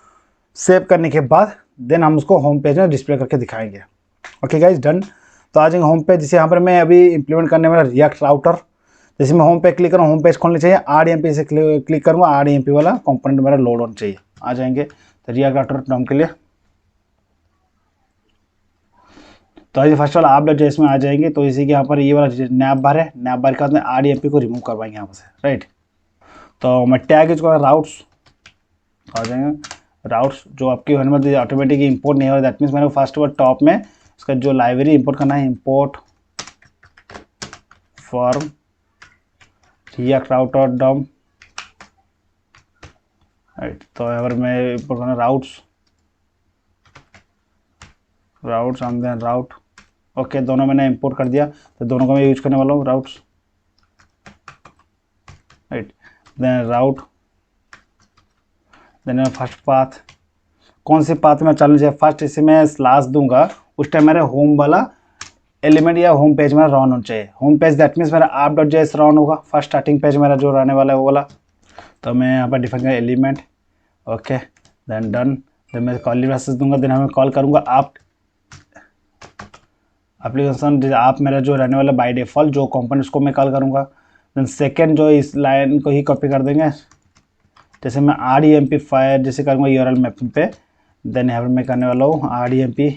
सेव करने के बाद देन हम उसको होम पेज में डिस्प्ले करके दिखाएंगे। Okay guys done. तो आ जाएंगे होम पेज, जिसे यहाँ पर मैं अभी इंप्लीमेंट करने वाला रिएक्ट राउटर। जैसे मैं होम पे क्लिक करूँ, होम पेज खोलनी चाहिए, RDMP से क्लिक करूँगा, RDMP वाला कंपोनेंट मेरा लोड होना चाहिए। आ जाएंगे तो रिएक्ट राउटर डॉम के लिए, तो आज फर्स्ट वाला आप JS में आ जाएंगे। तो इसी के यहाँ पर ये वाला नैप बार है, नैप बार के बाद में RDMP को रिमूव करवाएंगे यहाँ से राइट। तो मैं टैग यूज करूँगा राउट्स, आ जाएंगे राउट्स जो आपकी होने में ऑटोमेटिक इंपोर्ट नहीं हो रहा, दैट मीन्स मैंने फर्स्ट वर्ड टॉप में इसका जो लाइब्रेरी इंपोर्ट करना है, import form react router DOM right. तो यहाँ पर मैं इंपोर्ट करना routes and then route. Okay, दोनों मैंने इंपोर्ट कर दिया, तो दोनों को मैं यूज करने वाला हूँ राउट्स राइट, देन राउट, देन फर्स्ट पाथ। कौन सी पाथ में चलना चाहिए, फर्स्ट इसे मैं स्लैश दूंगा, उस टाइम मेरे होम वाला एलिमेंट या होम पेज मेरा रन होना चाहिए। होम पेज दैट मीन्स मेरा आप .js रन होगा, फर्स्ट स्टार्टिंग पेज मेरा जो रहने वाला है वो वाला। तो मैं यहाँ पर डिफाइन करूँगा element, okay then done, then मैं कॉल ब्रासेस दूंगा, देन मैं कॉल करूँगा आप एप्लीकेशन, आप मेरा जो रहने वाला बाय डिफ़ॉल्ट जो कंपोनेंट उसको मैं कॉल करूँगा। देन सेकेंड जो इस लाइन को ही कॉपी कर देंगे, जैसे मैं RDMP फायर जैसे करूँगा URL मैपिंग पे, देन यहाँ पर मैं करने वाला हूँ RDMP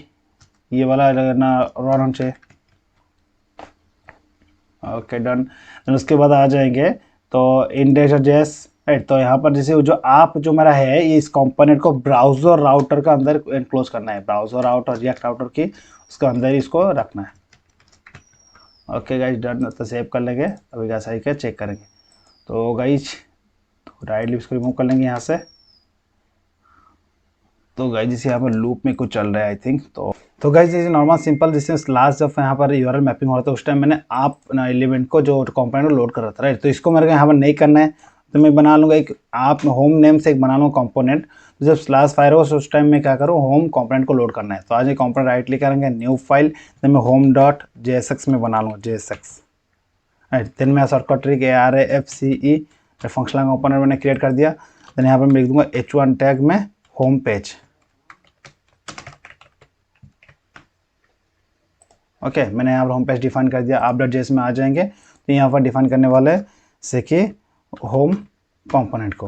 ये वाला ना रन होना चाहिए। Okay done. देन उसके बाद आ जाएंगे तो index.js राइट। तो यहाँ पर जैसे जो आप जो मेरा है ये इस कंपोनेंट को ब्राउज़र राउटर का अंदर एनक्लोज करना है, ब्राउज़र राउटर रिएक्ट राउटर की उसका अंदर ही इसको रखना है। ओके गाइज डन, तो सेव कर लेंगे, अभी कैसा है क्या चेक करेंगे। तो गाइज तो राइट लिप्स को रिमूव कर लेंगे यहाँ से। तो गाइज जैसे यहाँ पर लूप में कुछ चल रहा है आई थिंक, तो गाइज जैसे नॉर्मल सिंपल जैसे लास्ट जब यहाँ पर URL मैपिंग हो रहा था उस टाइम मैंने आप एलिमेंट को जो कंपोनेंट को लोड कर रहा था राइट। तो इसको मेरे को यहाँ पर नहीं करना है, तो मैं बना लूँगा एक आप होम नेम से एक बना लूँगा कंपोनेंट। तो जब स्लैश फायर हो उस टाइम में क्या करूँ, होम कंपोनेंट को लोड करना है। तो आज ये कंपोनेंट राइट क्लिक करेंगे, न्यू फाइल, देन मैं home.jsx में बना लूँगा JSX राइट। देन मैं shortcut trick ARAFCE functional component मैंने क्रिएट कर दिया। देन यहाँ पर मैं लिख दूँगा H1 टैग में होम पेज। ओके मैंने यहाँ पर होम पेज डिफाइन कर दिया। आप .js में आ जाएंगे तो यहाँ पर डिफाइन करने वाले से कि होम कंपोनेंट को,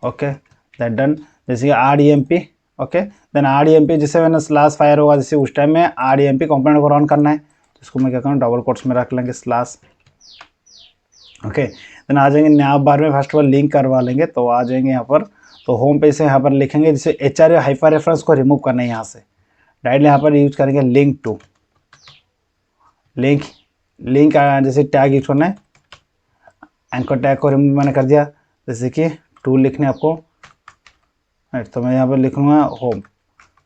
ओके दैट डन। जैसे RDMP ओके, देन RDMP जैसे मैंने स्लैश फायर होगा जैसे उस टाइम में RDMP कंपोनेंट को रन करना है, तो इसको मैं क्या करूँ डबल कोट्स में रख लेंगे स्लैश। ओके देन आ जाएंगे नया बार में फर्स्ट ऑफ ऑल लिंक करवा लेंगे। तो आ जाएंगे यहाँ पर, तो होम पेज से यहाँ पर लिखेंगे जैसे HRA हाइपर रेफरेंस को रिमूव करना है, यहाँ से डायरेक्टली यहाँ पर यूज करेंगे लिंक टू लिंक जैसे टैग यूज करना है, एंकर टैग को रिमूव मैंने कर दिया, जैसे कि टू लिखने आपको राइट। तो मैं यहाँ पर लिखूँगा होम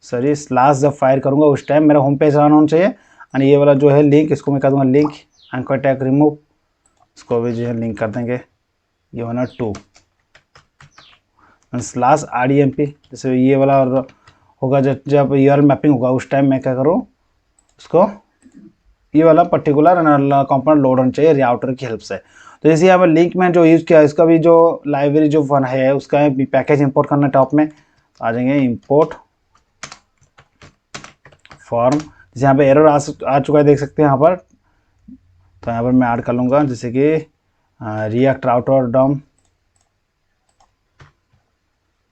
सॉरी स्लैश जब फायर करूँगा उस टाइम मेरा होम पेज रन होना चाहिए। और ये वाला जो है लिंक इसको मैं कर दूँगा लिंक एंकर टैग रिमूव, इसको भी जो है लिंक कर देंगे, ये होना टू स्लैश RDMP जैसे ये वाला होगा जब URL मैपिंग होगा उस टाइम मैं क्या करूँ उसको ये वाला पर्टिकुलर कंपोनेंट लोड होना चाहिए राउटर की हेल्प से। तो जैसे यहाँ पर लिंक में जो यूज़ किया इसका भी जो लाइब्रेरी जो फन है उसका पैकेज इंपोर्ट करना टॉप में, आ जाएंगे इंपोर्ट फॉर्म। जैसे यहाँ पे एरर आ चुका है देख सकते हैं यहाँ पर, तो यहाँ पर मैं ऐड कर लूँगा जैसे कि react router DOM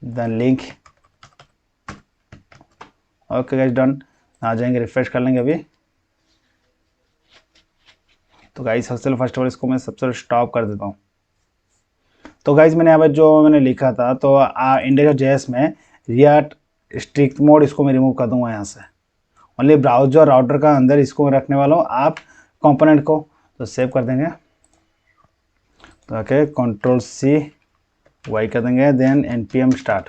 then link okay guys done. आ जाएंगे, रिफ्रेश कर लेंगे अभी। तो गाइज सबसे फर्स्ट ऑफ ऑल इसको मैं सबसे स्टॉप कर देता हूँ। तो गाइज मैंने यहाँ पर जो मैंने लिखा था, तो index.js में रिएक्ट स्ट्रिक्ट मोड इसको मैं रिमूव कर दूंगा यहाँ से। ओनली ब्राउजर राउटर का अंदर इसको मैं रखने वाला हूँ, आप कंपोनेंट को तो सेव कर देंगे। तो ओके, Ctrl+C/Y कर देंगे, देन npm स्टार्ट।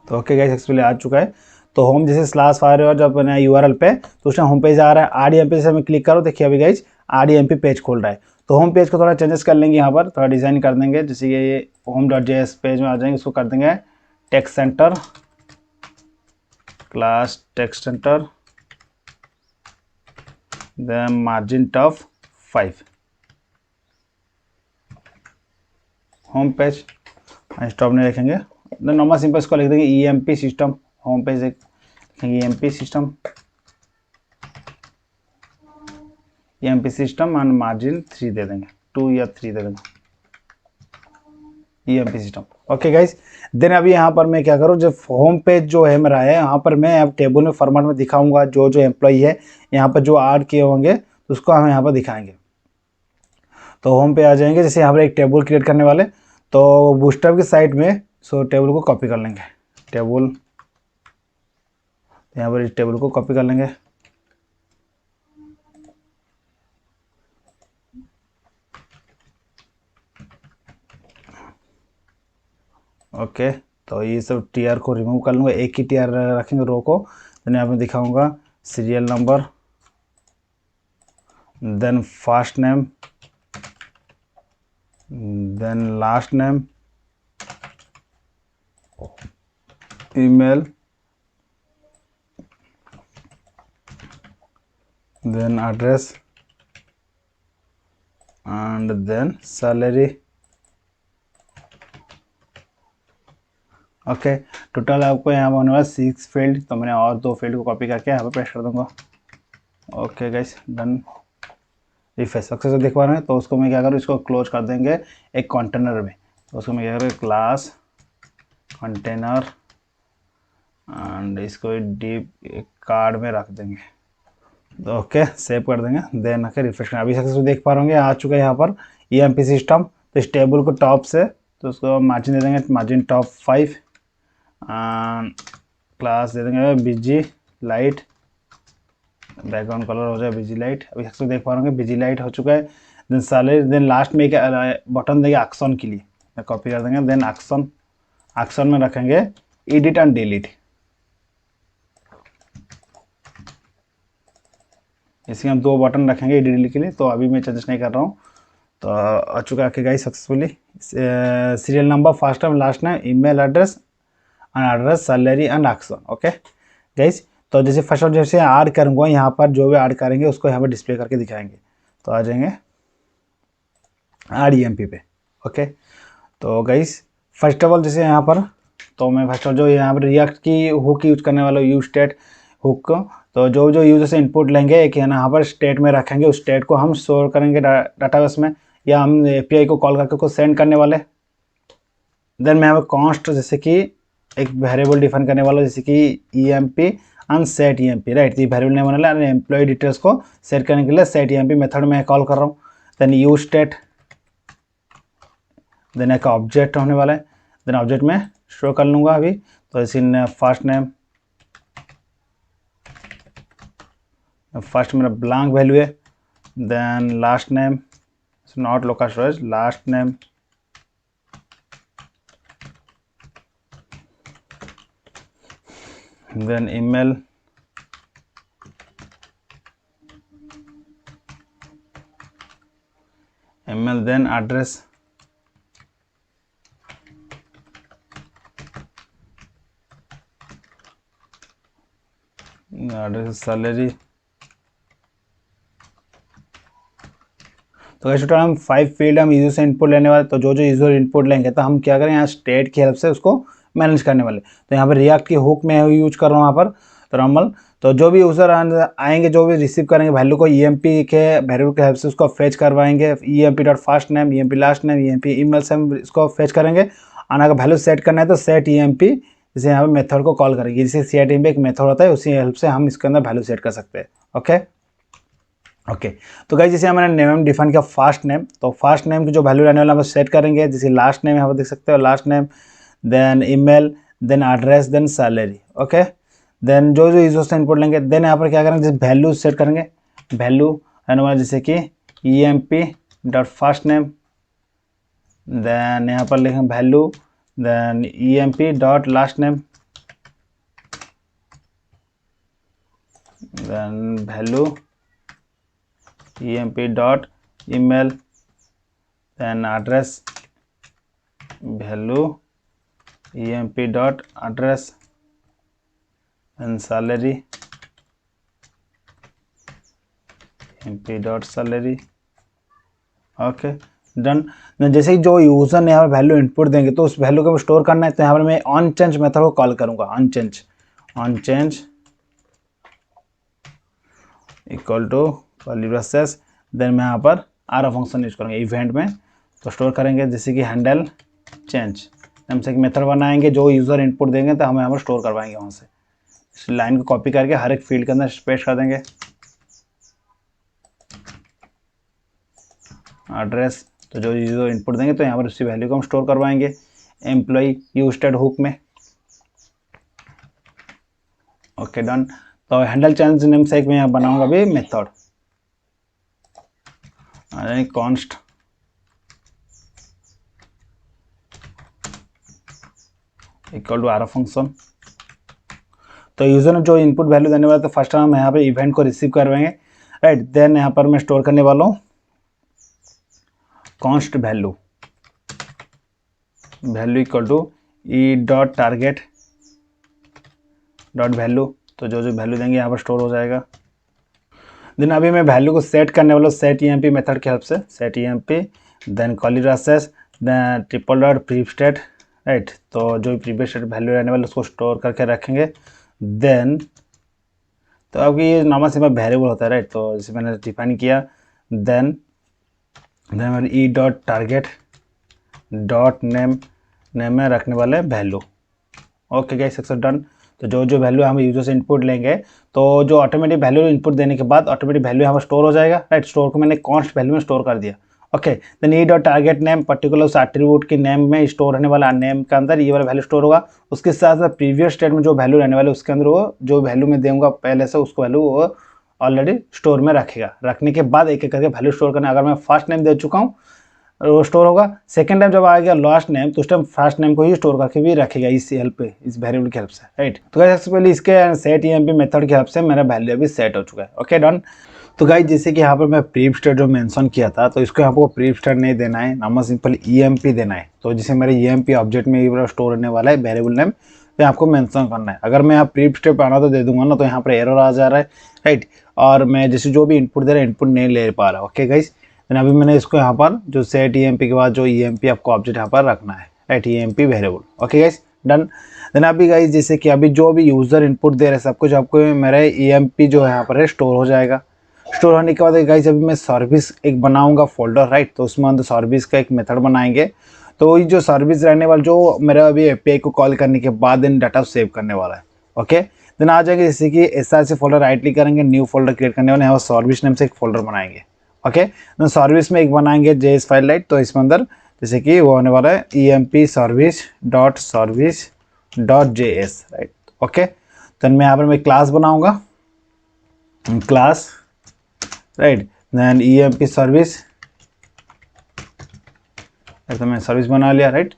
तो ओके गाइस सक्सेसफुली आ चुका है। तो होम जैसे स्लैश फायर और जब अपने यूआरएल पे, तो उसमें होम पेज आ रहा है। RDMP से मैं क्लिक करो, देखिए अभी गाइस RDMP पेज खोल रहा है। तो होम पेज को थोड़ा चेंजेस कर लेंगे, यहाँ पर थोड़ा डिज़ाइन कर देंगे। जैसे कि ये home.js पेज में आ जाएंगे, उसको कर देंगे text center, class text center, then margin top 5, home page stop नहीं रखेंगे। देन नॉर्मल सिंपल इसको लिख देंगे EMP सिस्टम, होम पेज लिखेंगे EMP system, EMP system and margin 3 दे देंगे, 2 या 3 दे देंगे, EMP system. Okay guys, then अभी यहाँ पर मैं क्या करूँ, जब होम पेज जो है मेरा है, यहाँ पर मैं अब टेबल में फॉर्मेट में दिखाऊंगा जो जो एम्प्लॉई है यहाँ पर जो ऐड किए होंगे, तो उसको हम यहाँ पर दिखाएंगे। तो होम पे आ जाएंगे, जैसे यहाँ पर एक टेबल क्रिएट करने वाले, तो बूस्टअप की साइड में सो टेबल को कॉपी कर लेंगे, टेबल, यहाँ पर इस टेबल को कॉपी कर लेंगे। ओके, तो ये सब टीआर को रिमूव कर लूँगा, एक ही टीआर रखेंगे रो को। देन यहाँ पे दिखाऊंगा serial number, then first name, then last name, email, then address and then salary. Okay, total आपको यहाँ पर होने वाला 6 फील्ड, तो मैंने और 2 फील्ड को कॉपी करके यहाँ पे पेस्ट कर दूंगा। Okay guys done, refresh success देख पा रहे हैं। तो उसको मैं क्या करूँ, इसको क्लोज कर देंगे एक कंटेनर में। तो उसको मैं क्या करूँ, क्लास कंटेनर एंड इसको डीप कार्ड में रख देंगे। तो ओके सेव कर देंगे, देन आके रिफ्रेश करें। अभी सक्सेसफुल देख पा रहे आ चुका है यहाँ पर EMP सिस्टम। तो इस टेबल को टॉप से, तो उसको मार्जिन दे देंगे, मार्जिन टॉप 5, क्लास दे देंगे बिजी लाइट, बैकग्राउंड कलर हो जाए बिजी लाइट। अभी सक्सेसफुल देख पा रहे बिजी लाइट हो चुका है। देन सैलरी, देन लास्ट में एक बटन देंगे एक्शन के लिए, कॉपी कर देंगे, देन एक्शन, एक्शन में रखेंगे एडिट एंड डिलीट। इसके हम 2 बटन रखेंगे एडिट डिलीट के लिए। तो अभी मैं चेंजेस नहीं कर रहा हूँ। तो आ चुका है guys successfully serial number, first name, last name, email address and address, salary and action. Okay guys, तो जैसे फर्स्ट ऑफ जैसे ऐड करूँगा, यहाँ पर जो भी ऐड करेंगे उसको यहाँ पर डिस्प्ले करके दिखाएंगे। तो आ जाएंगे RDMP पे। ओके, तो गाइस फर्स्ट ऑफ ऑल जैसे यहाँ पर, तो मैं फर्स्ट ऑफ जो यहाँ पर रिएक्ट की हुक यूज करने वाला हूँ, यूज स्टेट हुक। तो जो जो यूजर से इनपुट लेंगे, एक यहाँ पर स्टेट में रखेंगे, उस स्टेट को हम स्टोर करेंगे डाटाबेस में, या हम API को कॉल करके उसको सेंड करने वाले। देन मैं यहाँ पर कॉन्स्ट, जैसे कि एक वेरिएबल डिफाइन करने वाला, जैसे कि EMP and set EMP, right. ये वेरिएबल नेम होने वाला, एम्प्लॉय डिटेल्स को सेट करने के लिए सेट EMP मेथड में कॉल कर रहा हूँ। देन यूज स्टेट, देन एक ऑब्जेक्ट होने वाला है, देन ऑब्जेक्ट में शो कर लूँगा अभी। तो इसी फर्स्ट नेम, फर्स्ट मेरा ब्लैंक वैल्यू है, then last name not local storage, last name, then email, then address, salary. तो गाइस टोटल हम 5 फील्ड हम यूजर से इनपुट लेने वाले। तो जो जो यूजर इनपुट लेंगे तो हम क्या करें, यहाँ स्टेट की हेल्प से उसको मैनेज करने वाले। तो यहाँ पर रिएक्ट की हुक में यूज कर रहा हूँ यहाँ पर तो नॉर्मल। तो जो भी यूजर आएंगे, जो भी रिसीव करेंगे वैल्यू को, ईएमपी के वेरिएबल की हेल्प से उसको फेच करवाएंगे। EMP dot first name, EMP last name, EMP email से हम इसको फेच करेंगे। और अगर वैल्यू सेट करना है तो सेट ईएमपी, जैसे यहाँ पर मेथड को कॉल करेंगे। जैसे सेट ईएमपी एक मेथड होता है, उसी हेल्प से हम इसके अंदर वैल्यू सेट कर सकते हैं। ओके तो गाइस जैसे मैंने नेम डिफाइन किया फर्स्ट नेम, तो फर्स्ट नेम की जो वैल्यू रहने वाला हम सेट करेंगे। जैसे लास्ट नेम यहाँ पर देख सकते हो, last name, then email, then address, then salary. Okay then जो जो यूजर से इनपुट लेंगे, देन यहाँ पर क्या करेंगे, जैसे वैल्यू सेट करेंगे। वैल्यू रहने वाला जैसे कि EMP dot first name, then यहाँ पर लिखेंगे value, then EMP dot last name, then value emp dot email, then address, value emp dot address, and salary emp dot salary। Okay done. जैसे कि जो यूजर ने यहाँ पर वैल्यू इनपुट देंगे तो उस वैल्यू को स्टोर करना है। तो यहाँ पर मैं ऑन चेंज मेथड को कॉल करूँगा। On change equal to process, then मैं यहाँ पर आर फंक्शन यूज करेंगे इवेंट में। तो स्टोर करेंगे जैसे कि हैंडल चेंज, हम से एक मेथड बनाएंगे। जो यूज़र इनपुट देंगे तो हम यहाँ पर स्टोर करवाएंगे वहाँ से। इस लाइन को कॉपी करके हर एक फील्ड के अंदर पेस्ट कर देंगे। एड्रेस, तो जो यूज़र इनपुट देंगे तो यहाँ पर उसी वैल्यू को हम स्टोर करवाएंगे एम्प्लॉय यूज्ड हुक में। Okay done. तो हैंडल चेंज नेम से एक मैं यहाँ बनाऊंगा अभी method const equal to arrow function. तो यूजर ने जो इनपुट वैल्यू देने वाला, तो फर्स्ट हम यहाँ पे इवेंट को रिसीव करवाएंगे, राइट। देन यहाँ पर मैं स्टोर करने वाला हूँ const value equal to e dot target dot value. तो जो जो वैल्यू देंगे यहाँ पर स्टोर हो जाएगा। देन अभी मैं वैल्यू को सेट करने वाला हूँ सेट ईएमपी मेथड की हेल्प से। Set EMP, then curly process, then triple dot previous state, right. तो जो प्रीवियस स्टेट वैल्यू रहने वाले उसको स्टोर करके रखेंगे। देन तो अब ये नॉर्मल सिंपल वेरिएबल होता है, राइट। तो जैसे मैंने डिफाइन किया, then e dot target dot name में रखने वाले value. Okay guys, success done. तो जो जो वैल्यू हम यूजर से इनपुट लेंगे, तो जो ऑटोमेटिक वैल्यू इनपुट देने के बाद ऑटोमेटिक वैल्यू यहाँ पर स्टोर हो जाएगा, राइट। स्टोर को मैंने कॉन्स्ट वैल्यू में स्टोर कर दिया। Okay then e dot target name particular उस एट्रीब्यूट के नेम में स्टोर रहने वाला नेम के अंदर ये वाला वैल्यू स्टोर होगा। उसके साथ साथ प्रीवियस स्टेट में जो वैल्यू रहने वाले उसके अंदर वो जो वैल्यू में दूंगा पहले से उसको वैल्यू वो ऑलरेडी स्टोर में रखेगा। रखने के बाद एक एक करके वैल्यू स्टोर करना। अगर मैं फर्स्ट नेम दे चुका हूँ वो स्टोर होगा। सेकंड टाइम जब आ गया लास्ट नेम तो उस टाइम फर्स्ट नेम को ही स्टोर करके भी रखेगा इस हेल्प पे, इस वेरिएबल की हेल्प से, राइट। तो गाइस सबसे पहले इसके सेट ईएमपी मेथड की हेल्प से मेरा वैल्यू भी सेट हो चुका है। Okay done. तो गाइस जैसे कि यहाँ पर मैं प्रीवियस स्टेट जो मेंशन किया था, तो इसको आपको प्रीवियस स्टेट नहीं देना है, नॉर्मल सिंपल ईएमपी देना है। तो जैसे मेरे ईएमपी ऑब्जेक्ट में ये स्टोर होने वाला है वेरिएबल नेम, तो आपको मेंशन करना है। अगर मैं यहाँ प्रीवियस स्टेट पाना तो दे दूंगा ना, तो यहाँ पर एरर आ जा रहा है, राइट। और मैं जैसे जो भी इनपुट दे रहा है इनपुट नहीं ले पा रहा। ओके गाइस, अभी मैंने इसको यहाँ पर जो सेट ईएमपी के बाद जो ईएमपी आपको ऑब्जेक्ट यहाँ पर रखना है, right, EMP variable. Okay guys done. Then अभी गाइस जैसे कि अभी जो भी यूजर इनपुट दे रहे हैं सब कुछ आपको मेरे ईएमपी जो है यहाँ पर है स्टोर हो जाएगा। स्टोर होने के बाद गाइस अभी मैं सर्विस एक बनाऊंगा फोल्डर, राइट। तो उसमें अंदर सर्विस का एक मेथड बनाएंगे। तो ये जो सर्विस रहने वाला जो मेरा अभी एपीआई को कॉल करने के बाद इन डाटा सेव करने वाला है। ओके देन आ जाएंगे जैसे कि एसआरसी फोल्डर राइट क्लिक करेंगे, न्यू फोल्डर क्रिएट करने वाले, यहाँ सर्विस नेम से एक फोल्डर बनाएंगे। ओके तो सर्विस में एक बनाएंगे जेएस फाइल, राइट। तो इसमें अंदर जैसे कि वो होने वाला है EMP service dot JS, right. Okay तो मैं यहाँ पर मैं क्लास बनाऊंगा, class, right. Then EMP service, तो मैं सर्विस बना लिया, राइट।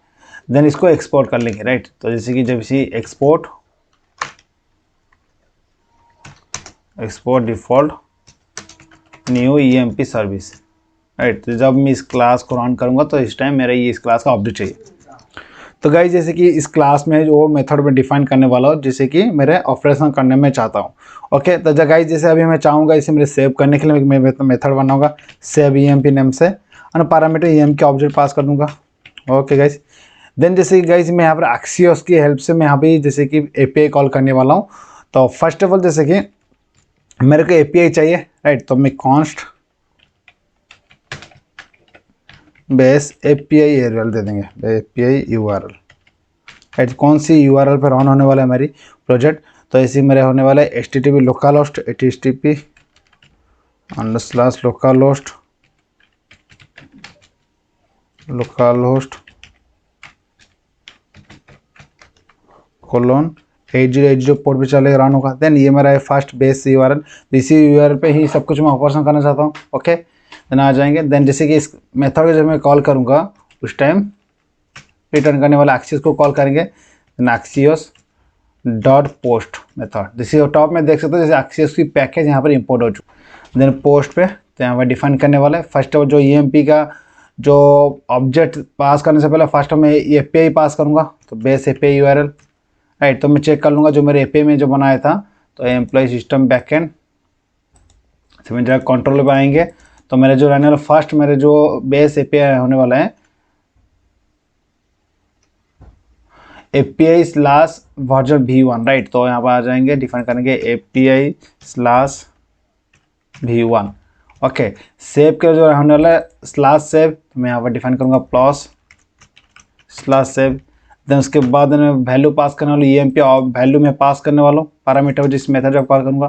देन इसको एक्सपोर्ट कर लेंगे, राइट। तो जैसे कि जब इसी export default new EMP service, right. तो जब मैं इस क्लास को रन करूंगा तो इस टाइम मेरा ये इस क्लास का ऑब्जेक्ट चाहिए। तो गाइस जैसे कि इस क्लास में जो मेथड में डिफाइन करने वाला हूँ, जैसे कि मेरे ऑपरेशन करने में चाहता हूँ। ओके, तो गाइस जैसे अभी मैं चाहूँगा इसे मेरे सेव करने के लिए मैं मेथड बनाऊंगा सेव EMP नेम से और पैरामीटर EMP ऑब्जेक्ट पास कर दूंगा। ओके गाइस, देन जैसे कि गाइस मैं यहाँ पर एक्सियोस की हेल्प से मैं यहाँ पे जैसे कि API कॉल करने वाला हूँ। तो फर्स्ट ऑफ ऑल जैसे कि मेरे को API चाहिए, राइट, तो मैं कॉन्स्ट बेस API URL दे देंगे, API URL, राइट। कौन सी URL पर रन होने वाला है हमारी प्रोजेक्ट, तो ऐसे मेरे होने वाला है HTTP localhost HTTP localhost colon 8080 port पे चलेगा, रन होगा। देन ये मेरा है फर्स्ट बेस URL, तो इसी URL पे ही सब कुछ मैं ऑपरेशन करना चाहता हूँ। ओके, देन आ जाएंगे। देन जैसे कि इस मेथड को जब मैं कॉल करूँगा उस टाइम रिटर्न करने वाला एक्सिस को कॉल करेंगे, then axios dot post method. जैसे टॉप में देख सकते हो जैसे एक्सियोस की पैकेज यहाँ पर इंपोर्ट हो चुका। देन पोस्ट पे तो यहाँ पर डिफाइन करने वाला है फर्स्ट जो EMP का जो ऑब्जेक्ट पास करने से पहले फर्स्ट मैं API पास करूँगा, तो बेस API URL, राइट। तो मैं चेक कर लूँगा जो मेरे API में जो बनाया था, तो एम्प्लॉय सिस्टम बैकएंड से मैं जरा कंट्रोल पे आएंगे, तो मेरे जो रहने वाला फर्स्ट मेरे जो बेस API होने वाला है API slash version V1, right. तो यहाँ पर आ जाएंगे, डिफाइन करेंगे API slash V1। Okay, save के जो होने वाला है स्लैश सेव, तो मैं यहाँ पर डिफाइन करूँगा प्लस स्लैश सेव। देन उसके बाद मैं वैल्यू पास करने वाला EMP वैल्यू में पास करने वाला हूँ पैरामीटर जिस मेथड जब कॉल करूँगा।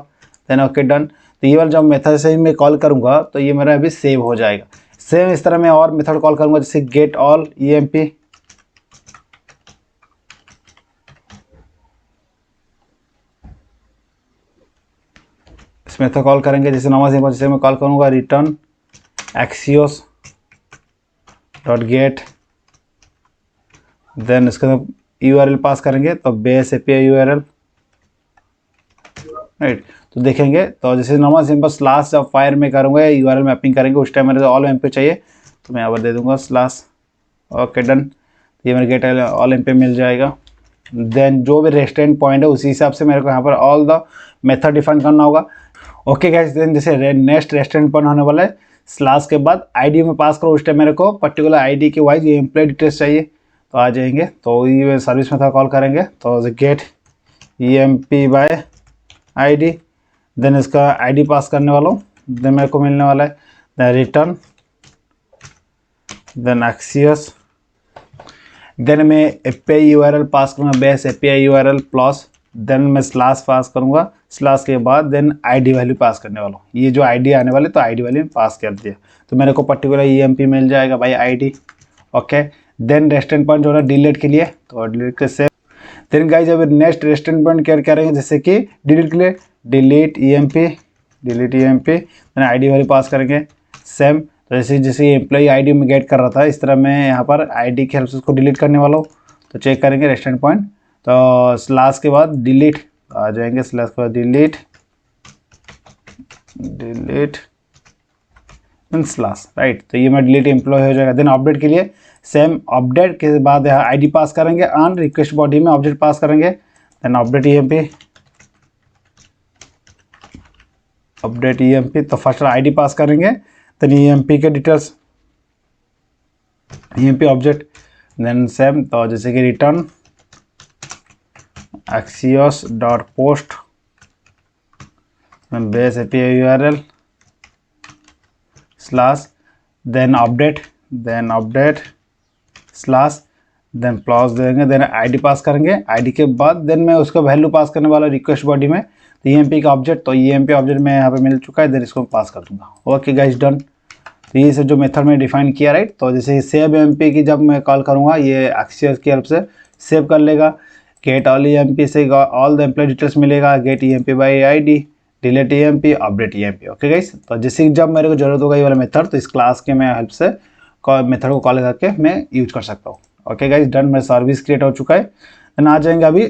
Then okay done. तो ये वाला जब मेथड से ही मैं कॉल करूँगा तो ये मेरा अभी सेव हो जाएगा। सेम इस तरह मैं और मेथड कॉल करूँगा जैसे गेट ऑल EMP, इस मेथड कॉल करेंगे जैसे नॉर्मल सिंपल, जैसे मैं कॉल करूँगा return axios dot get, then इसके अंदर URL पास करेंगे तो बेस API URL, राइट। तो देखेंगे तो जैसे नॉर्मल सिंपल स्लैश जब फायर में करूँगा URL मैपिंग करेंगे उस टाइम मेरे ऑल MP चाहिए, तो मैं यहाँ पर दे दूँगा स्लैश। ओके डन, ये मेरे गेट ऑल MP मिल जाएगा। देन जो भी रेस्टोरेंट पॉइंट है उसी हिसाब से मेरे को यहाँ पर ऑल द मेथड डिफाइन करना होगा। ओके गाइस, देन जैसे नेक्स्ट रेस्टोरेंट पॉइंट होने वाला है स्लैश के बाद ID में पास करो, उस टाइम मेरे को पर्टिकुलर ID के वाइज ये एम्प्लॉय डिटेल्स चाहिए, तो आ जाएंगे। तो ये सर्विस मेथड कॉल करेंगे तो get EMP by ID, then इसका ID पास करने वाला हूँ, देन मेरे को मिलने वाला है then return, then axios, then मैं API URL पास करूँगा base API URL plus, then मैं स्लैश पास करूँगा, स्लैश के बाद देन ID वैल्यू पास करने वाला हूँ। ये जो ID आने वाले तो ID वैल्यू पास कर दिया, तो मेरे को पर्टिकुलर EMP मिल जाएगा by ID। Okay, then restaurant point जो है डिलीट के लिए, तो डिलीट के सेव। देन गाइस अब नेक्स्ट रेस्टोरेंट पॉइंट क्या करेंगे जैसे कि डिलीट के लिए delete EMP, then ID value pass करेंगे सेम। तो जैसे जैसे एम्प्लॉई ID में गेट कर रहा था इस तरह मैं यहाँ पर ID की हेल्प से उसको डिलीट करने वाला हूँ। तो चेक करेंगे रेस्टोरेंट पॉइंट, तो स्लैश के बाद डिलीट आ जाएंगे, स्लैश के बाद डिलीट देन स्लैश, राइट। तो ये मैं डिलीट एम्प्लॉय हो जाएगा। देन अपडेट के लिए सेम, अपडेट के बाद यहाँ ID पास करेंगे एंड रिक्वेस्ट बॉडी में ऑब्जेक्ट पास करेंगे, देन अपडेट EMP, तो फर्स्ट ID पास करेंगे, देन EMP के details EMP object, then same. तो जैसे कि return axios dot post base API URL slash, then update slash, then plus देंगे, देन ID पास करेंगे। ID के बाद देन मैं उसका वैल्यू पास करने वाला रिक्वेस्ट बॉडी में, तो EMP का ऑब्जेक्ट, तो EMP ऑब्जेक्ट में यहाँ पे मिल चुका है, देन इसको पास कर दूंगा। Okay guys done. तो ये सब जो मेथड में डिफाइन किया, राइट। तो जैसे सेव EMP की जब मैं कॉल करूँगा ये एक्सियोस की हेल्प से सेव कर लेगा, गेट ऑल EMP से ऑल द एम्प्लॉय डिटेल्स मिलेगा, get EMP by ID, delete EMP, update EMP। Okay guys, तो जैसे जब मेरे को जरूरत होगा ये वाला मेथड, तो इस क्लास के मैं हेल्प से मेथड को कॉल करके मैं यूज कर सकता हूँ। ओके गाइस डन, मेरा सर्विस क्रिएट हो चुका है। देन आ जाएंगे अभी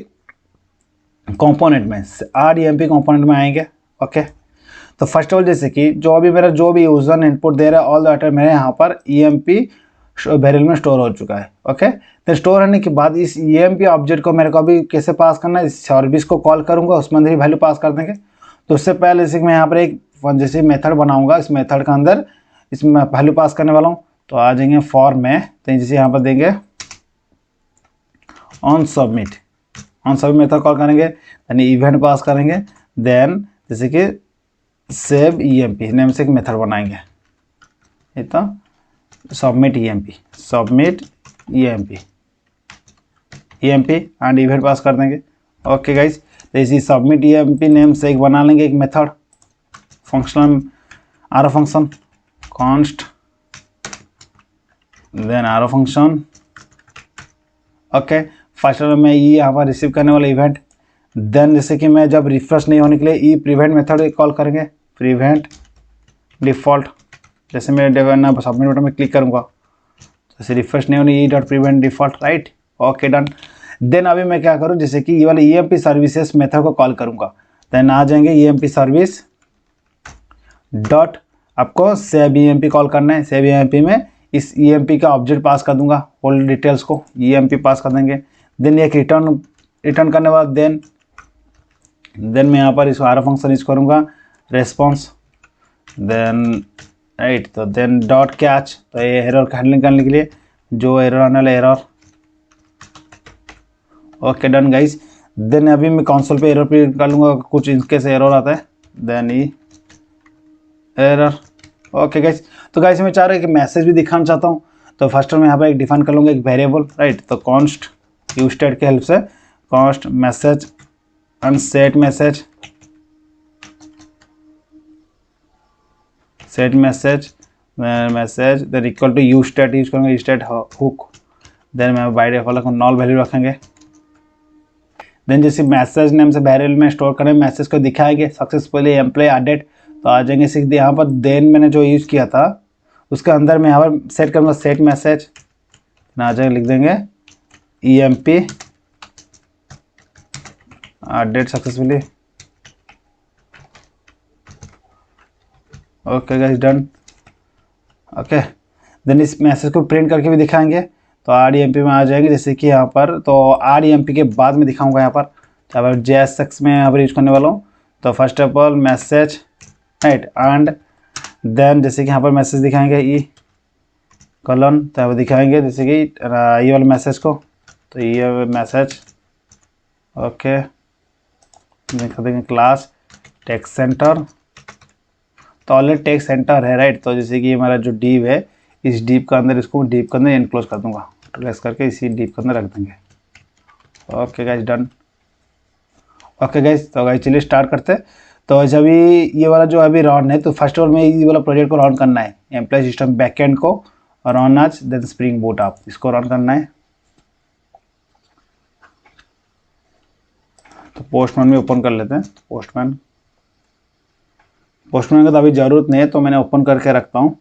कंपोनेंट में, REMP कंपोनेंट में आएंगे। ओके, तो फर्स्ट ऑफ ऑल जैसे कि जो अभी मेरा जो भी यूजर इनपुट दे रहा है ऑल डाटा मेरे यहाँ पर EMP वेरिएबल में स्टोर हो चुका है। ओके, तो स्टोर होने के बाद इस EMP ऑब्जेक्ट को मेरे को अभी कैसे पास करना है, इस सर्विस को कॉल करूंगा, उसमें अंदर ही वैल्यू पास कर देंगे। तो उससे पहले जैसे मैं यहाँ पर एक जैसे मेथड बनाऊंगा, इस मेथड का अंदर इसमें वैल्यू पास करने वाला हूँ। तो आ जाएंगे फॉर में, तो जैसे यहाँ पर देंगे ऑन सबमिट मेथड कॉल करेंगे, यानी इवेंट पास करेंगे। देन जैसे कि सेव EMP नेम से एक मेथड बनाएंगे, ये तो सबमिट EMP एंड इवेंट पास कर देंगे। ओके गाइज, तो इसी सबमिट EMP नेम से एक बना लेंगे एक मेथड फंक्शनल आरो function const, then arrow function. Okay, first में ये यहाँ पर रिसीव करने वाला इवेंट। देन जैसे कि मैं जब रिफ्रेश नहीं होने के लिए ई प्रिवेंट मेथड कॉल करेंगे, प्रिवेंट डिफ़ॉल्ट। जैसे मैं सबमिट बटन में क्लिक करूँगा, जैसे रिफ्रेश नहीं होने e dot prevent default, right. Okay done. Then अभी मैं क्या करूँ, जैसे कि ये वाले EMP सर्विसेज मेथड को कॉल करूँगा। देन आ जाएंगे EMP सर्विस डॉट, आपको सेव EMP कॉल करना है। सेव EMP में इस EMP का ऑब्जेक्ट पास कर दूंगा, होल डिटेल्स को EMP पास कर देंगे। देन एक रिटर्न करने बाद देन मैं यहाँ पर इसको आरो फंक्शन यूज करूँगा रेस्पॉन्स, देन राइट। तो देन डॉट कैच, तो ये एरर हैंडलिंग करने के लिए जो एरर आने वाला error. Okay done guys. Then अभी मैं कंसोल पे एरर प्रिंट कर लूँगा, कुछ इनके से एरर आता है, देन ई एरर। ओके गाइज, तो गाइज मैं चाह रहा हूँ कि मैसेज भी दिखाना चाहता हूँ। तो फर्स्ट में यहाँ पर एक डिफाइन कर लूँगा एक वेरिएबल, राइट। तो कॉन्स्ट यूस्टेड के हेल्प से const message and set message then equal to use state use करूँगा, यूस्टेड हुक। देन मैं बाय डिफॉल्ट नॉल वैल्यू रखेंगे। देन जैसे मैसेज नेम से वेरिएबल में स्टोर करें, मैसेज को दिखाएंगे सक्सेसफुली एम्प्लॉय एडेड। तो आ जाएंगे सीधे यहाँ पर। देन मैंने जो यूज़ किया था उसके अंदर मैं यहाँ पर सेट करूँगा सेट मैसेज, आ जाएगा लिख देंगे EMP added successfully. Okay guys done. Okay, then इस मैसेज को प्रिंट करके भी दिखाएंगे। तो REMP में आ जाएंगे, जैसे कि यहाँ पर तो REMP के बाद में दिखाऊंगा यहाँ पर JSX में यहाँ पर यूज करने वाला हूँ। तो first of all message, right, and then जैसे कि यहाँ पर मैसेज दिखाएंगे ई कॉलन, तो यहाँ पर दिखाएंगे जैसे कि ये वाले मैसेज को, तो ये मैसेज। ओके, दिखा देंगे क्लास टेक्स्ट सेंटर, तो ऑलरेडी टेक्स्ट सेंटर है, राइट। तो जैसे कि हमारा जो डिव है, इस डिव का अंदर इसको डिव के अंदर एनक्लोज कर दूंगा, प्रेस करके इसी डिव के अंदर रख देंगे। Okay guys done. Okay guys, तो गाइस चलिए स्टार्ट करते हैं। तो जब ये वाला जो अभी रन है, तो फर्स्ट ऑफ ऑल में ये वाला प्रोजेक्ट को रन करना है, एम्प्लॉय सिस्टम बैकएंड को रन आज, देन स्प्रिंग बूट आप इसको रन करना है। तो पोस्टमैन में ओपन कर लेते हैं। पोस्टमैन का तो अभी ज़रूरत नहीं है, तो मैंने ओपन करके रखता हूँ।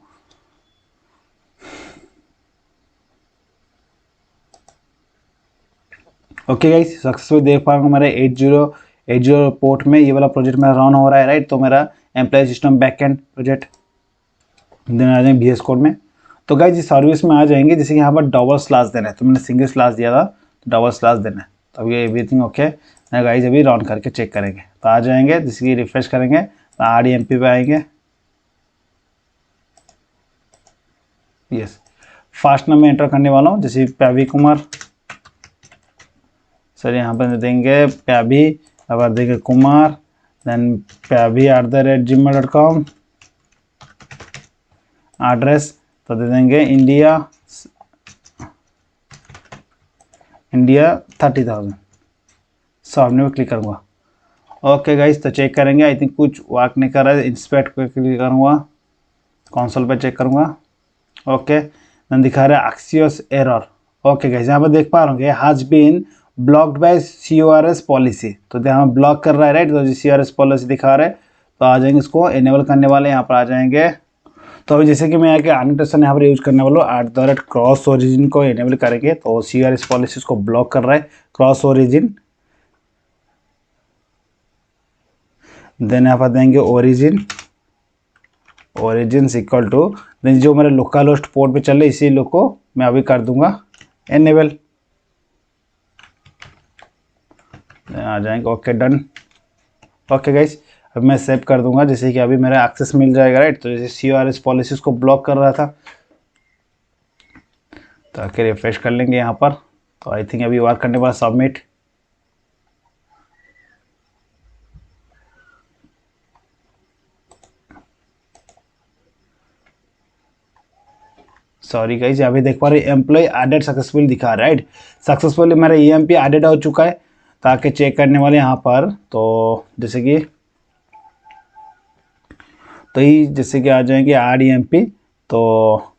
ओके गाइस, सक्सेसफुली देख पाऊंगा मेरे 8080 पोर्ट में ये वाला प्रोजेक्ट मेरा रन हो रहा है, राइट। तो मेरा employee system backend project then आ जाएंगे VS कोड में। तो गाइस इस सर्विस में आ जाएंगे, जैसे कि यहाँ पर डबल स्लैश देना है, तो मैंने सिंगल स्लैश दिया था, तो डबल स्लैश देना है। तो अभी एवरीथिंग ओके ना गाइस, अभी रन करके चेक करेंगे। तो आ जाएंगे, जैसे कि रिफ्रेश करेंगे तो REMP पे आएंगे। यस, फास्ट नाम में एंटर करने वाला हूँ, जैसे प्याभी कुमार सर, यहाँ पर देंगे प्याभी, अब देंगे कुमार, देन pyabhi@gmail.com। एड्रेस तो दे देंगे इंडिया 30,000। सबमिट में क्लिक करूँगा। ओके गाइस, तो चेक करेंगे, आई थिंक कुछ वर्क नहीं कर रहा है। इंस्पेक्ट पे क्लिक करूँगा, कंसोल पे चेक करूँगा। ओके, देन दिखा रहा है एक्सियोस एरर। ओके गाइस, यहाँ पर देख पा रहे होंगे has been blocked by CORS policy, तो यहाँ ब्लॉक कर रहा है, राइट। तो CORS पॉलिसी दिखा रहा है, तो आ जाएंगे इसको इनेबल करने वाले, यहाँ पर आ जाएंगे। तो अभी जैसे कि मैं आके एनोटेशन यहाँ पर यूज करने वाला हूँ, क्रॉस ओरिजिन को इनेबल करेंगे। तो CORS पॉलिसी को ब्लॉक कर रहा है क्रॉस ओरिजिन। देन यहाँ पर देंगे ओरिजिन इक्वल टू, देन जो मेरे लोकल होस्ट पोर्ट पे चल रहे इसी लोग को मैं अभी कर दूंगा एनेबल, आ जाएंगे। Okay done. ओके गाइस, अब मैं सेव कर दूंगा, जैसे कि अभी मेरा एक्सेस मिल जाएगा, राइट। तो जैसे CORS पॉलिसीज को ब्लॉक कर रहा था, तो आके रिफ्रेश कर लेंगे यहाँ पर। तो आई थिंक अभी वर्क करने के बाद सबमिट। सॉरी गाइस, अभी देख पा रहे एम्प्लॉय एडेड सक्सेसफुल दिखा रहा है, राइट। सक्सेसफुली मेरा EMP एडेड हो चुका है। ताकि चेक करने वाले यहाँ पर, तो जैसे कि आ जाएंगे ऐड EMP। तो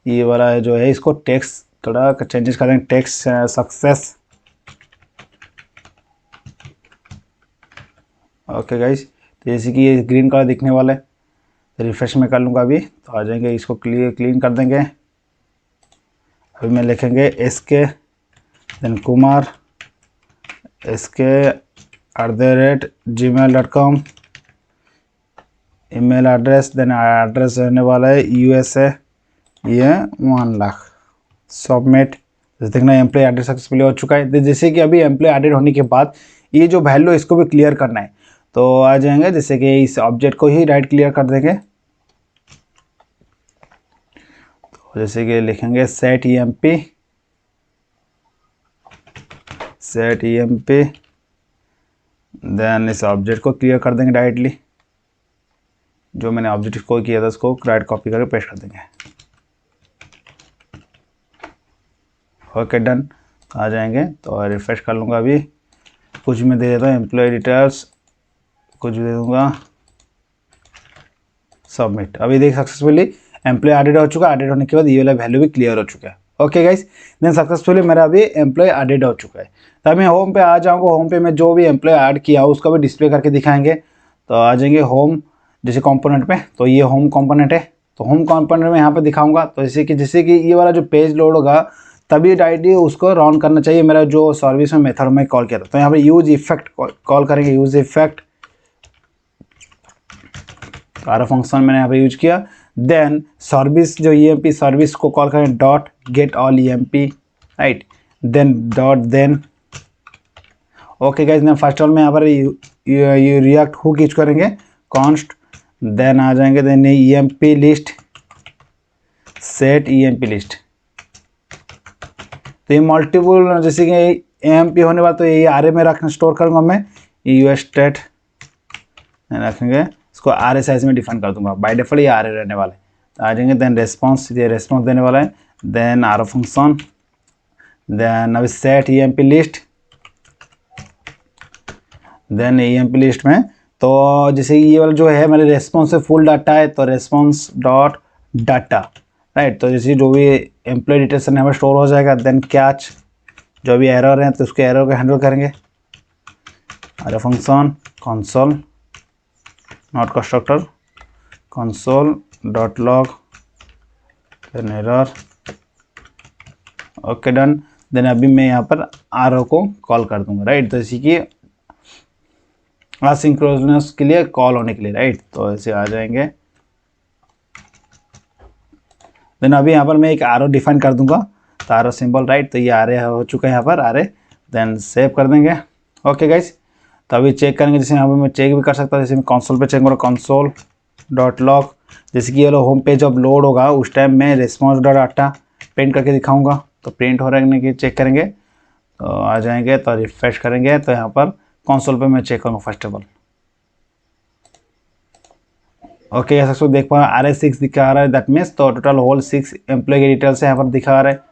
ये वाला जो है इसको टेक्स्ट थोड़ा चेंजेस कर देंगे, टेक्स्ट सक्सेस। ओके गाइस, तो जैसे कि ये ग्रीन कलर दिखने वाला है, रिफ्रेश में कर लूँगा अभी, तो आ जाएंगे, इसको क्लीन कर देंगे। अभी मैं लिखेंगे SK then Kumar SK@gmail.com, email address, then address रहने वाला है USA, ये 1 लाख। सबमिट। देखना एम्प्लॉय एडेड सक्सेसफुली हो चुका है। जैसे कि अभी एम्प्लॉय एडेड होने के बाद ये जो वैल्यू इसको भी क्लियर करना है, तो आ जाएंगे, जैसे कि इस ऑब्जेक्ट को ही राइट क्लियर कर देंगे। तो जैसे कि लिखेंगे सेट EMP, देन इस ऑब्जेक्ट को क्लियर कर देंगे डायरेक्टली। जो मैंने ऑब्जेक्ट को किया था उसको राइट कॉपी करके पेस्ट कर देंगे। Okay done. आ जाएंगे, तो रिफ्रेश कर लूँगा अभी। कुछ मैं दे देता हूँ एम्प्लॉय डिटेल्स, कुछ भी दे दूँगा, सबमिट। अभी देख सक्सेसफुली एम्प्लॉय एडेड हो चुका है। एडेड होने के बाद ये वाला वैल्यू भी क्लियर हो चुका है। ओके गाइस, देन सक्सेसफुली मेरा अभी एम्प्लॉय एडेड हो चुका है। तो मैं होम पे आ जाऊँगा। होम पे मैं जो भी एम्प्लॉय ऐड किया हो उसका भी डिस्प्ले करके दिखाएंगे। तो आ जाएंगे होम जैसे कंपोनेंट पे, तो ये होम कंपोनेंट है। तो होम कंपोनेंट में यहाँ पे दिखाऊंगा। तो जैसे कि ये वाला जो पेज लोड होगा तभी डायरेक्टली उसको रन करना चाहिए, मेरा जो सर्विस में मेथड में कॉल किया था। तो यहाँ पे यूज इफेक्ट कॉल करेंगे, यूज इफेक्ट सारा फंक्शन मैंने यहाँ पे यूज किया। देन सर्विस जो EMP सर्विस को कॉल करें dot get all EMP, right. Then dot then okay guys, then first all में यहाँ पर ये रिएक्ट हुक यूज करेंगे कॉन्स्ट। देन आ जाएंगे, then EMP list, set EMP list. तो ये मल्टीपल जैसे कि EMP होने वाला, तो ये आरए में रखना स्टोर करूँगा मैं। US स्टेट रखेंगे, इसको आरए साइज में डिफाइन कर दूंगा। बाय डिफॉल्ट ये आरए रहने वाला है। तो आ जाएंगे, देन रेस्पॉन्स, ये रेस्पॉन्स देने वाला है। देन आरओ फंक्शन, देन अभी set EMP list, then EMP list में तो जैसे ये वाला जो है मेरे रेस्पॉन्स से फुल डाटा है, तो रेस्पॉन्स डॉट डाटा, राइट। तो जैसे जो भी एम्प्लॉय डिटेल्स हमें स्टोर हो जाएगा। देन कैच, जो भी एरर है तो उसके एरर को हैंडल करेंगे। Arrow function console not constructor console dot log, then error. Okay done. Then अभी मैं यहाँ पर आरओ को कॉल कर दूंगा, राइट। तो इसी की असिंक्रोनस के लिए कॉल होने के लिए, राइट। तो ऐसे आ जाएंगे। देन अभी यहाँ पर मैं एक आरओ डिफाइन कर दूंगा, तो आरओ सिंबल, राइट। तो ये आरए हो चुका है यहाँ पर आरए। देन सेव कर देंगे। ओके गाइस, तो अभी चेक करेंगे। जैसे यहाँ पर मैं चेक भी कर सकता हूँ, जैसे मैं कंसोल पे चेक करूँ, कंसोल डॉट लॉग। जैसे कि ये होम पेज जब लोड होगा उस टाइम मैं रिस्पॉन्स डॉट डाटा प्रिंट करके दिखाऊंगा। तो प्रिंट हो रहा है कि चेक करेंगे, तो आ जाएंगे, तो रिफ्रेश करेंगे। तो यहाँ पर कंसोल पे मैं चेक करूँगा फर्स्ट ऑफ ऑल। ओके, ऐसा सब देख पा रहे RA6 दिखा रहा है, दैट मीन्स तो टोटल होल 6 एम्प्लॉय के डिटेल्स यहाँ पर दिखा रहा है।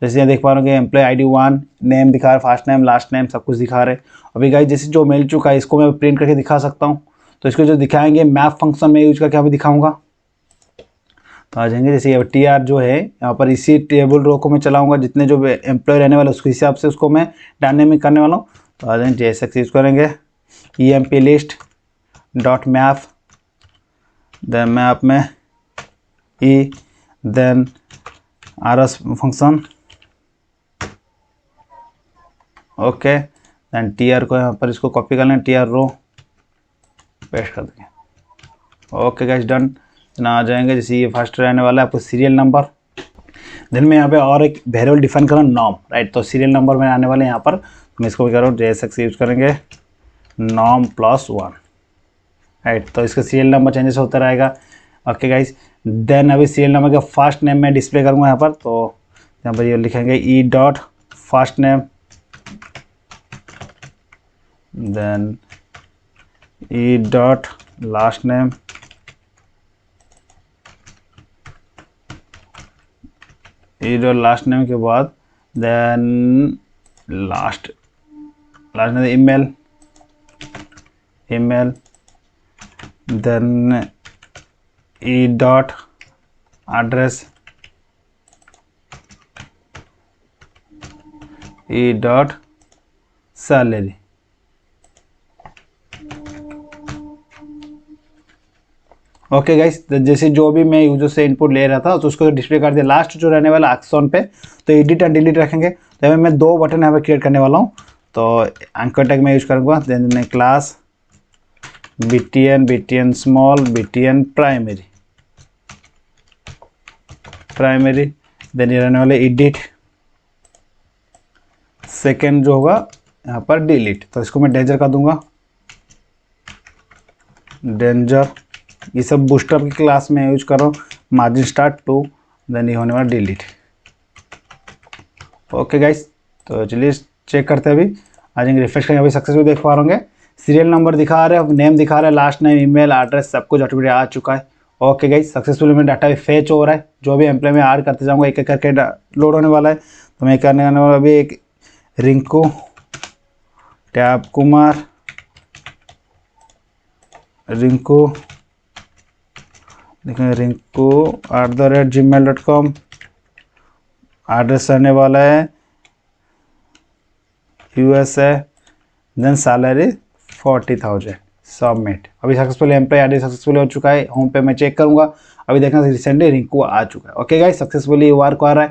जैसे यहाँ देख पा रहे हो कि एम्प्लॉय ID 1 नेम दिखा रहा है, फर्स्ट नेम लास्ट नेम सब कुछ दिखा रहे हैं। अभी गाइस जैसे जो मिल चुका है इसको मैं प्रिंट करके दिखा सकता हूँ। तो इसको जो दिखाएंगे मैप फंक्शन में यूज करके अभी दिखाऊंगा। तो आ जाएंगे, जैसे TR जो है यहाँ पर इसी टेबल रो को मैं चलाऊँगा, जितने जो एम्प्लॉय रहने वाले उसके हिसाब से उसको मैं डायनेमिक करने वाला हूँ। तो आ जाएंगे JSX यूज करेंगे, EMP list dot map, then map में E, then RS function. Okay, then TR को यहाँ पर इसको कॉपी कर लें, TR रो पेस्ट कर देंगे। Okay guys done. ना आ जाएंगे, जैसे ये फर्स्ट रहने वाला है आपको सीरियल नंबर, देन मैं यहाँ पे और एक वेरिएबल डिफाइन कर रहा हूँ नॉम, राइट। तो सीरियल नंबर में आने वाले यहाँ पर मैं इसको भी कर रहा हूँ JSX यूज करेंगे नॉम +1, राइट। तो इसका सीरियल नंबर चेंजेस होता रहेगा। ओके गाइस, देन अभी सीरियल नंबर का फर्स्ट नेम मैं डिस्प्ले करूँगा यहाँ पर। तो यहाँ पर ये लिखेंगे e dot first name, then e dot last name, e dot last name के बाद then last name email, then e dot address, e dot salary. Okay guys, जैसे जो भी मैं यूजर से इनपुट ले रहा था तो उसको डिस्प्ले कर दिया। लास्ट जो रहने वाला एक्शन पे तो एडिट एंड डिलीट रखेंगे। तो मैं 2 बटन यहाँ पर क्रिएट करने वाला हूँ। तो एंकर टैग में यूज करूँगा, then class btn small, btn primary, then ये रहने वाले एडिट, सेकेंड जो होगा यहाँ पर डिलीट। तो इसको मैं डेंजर कर दूंगा, डेंजर। ये सब बूस्टअप की क्लास में यूज कर रहा हूँ, मार्जिन स्टार्ट 2, देन ये होने वाला डिलीट। ओके गाइस, तो चलिए चेक करते हैं। अभी आ जाएंगे, रिफ्रेश करेंगे, अभी सक्सेसफुल देख पा रहे होंगे। सीरियल नंबर दिखा रहे हैं, नेम दिखा रहे हैं, लास्ट नेम, ईमेल, एड्रेस सब कुछ ऑटोमेटिक आ चुका है। ओके गाइस, सक्सेसफुली मेरा डाटा भी फेच हो रहा है। जो भी एम्प्लॉय में ऐड करते जाऊँगा एक एक करके लोड होने वाला है। तो मैं करने वाला अभी एक रिंकू टैब कुमार, रिंकू देखें, रिंकू@gmail.com, एड्रेस रहने वाला है USA, देन सैलरी 40,000, सबमिट। अभी सक्सेसफुली एम्प्लॉय आईडी सक्सेसफुली हो चुका है। होम पे मैं चेक करूंगा, अभी देखना रिसेंटली रिंकू आ चुका है। ओके गाइस, सक्सेसफुली वर्क आ रहा है।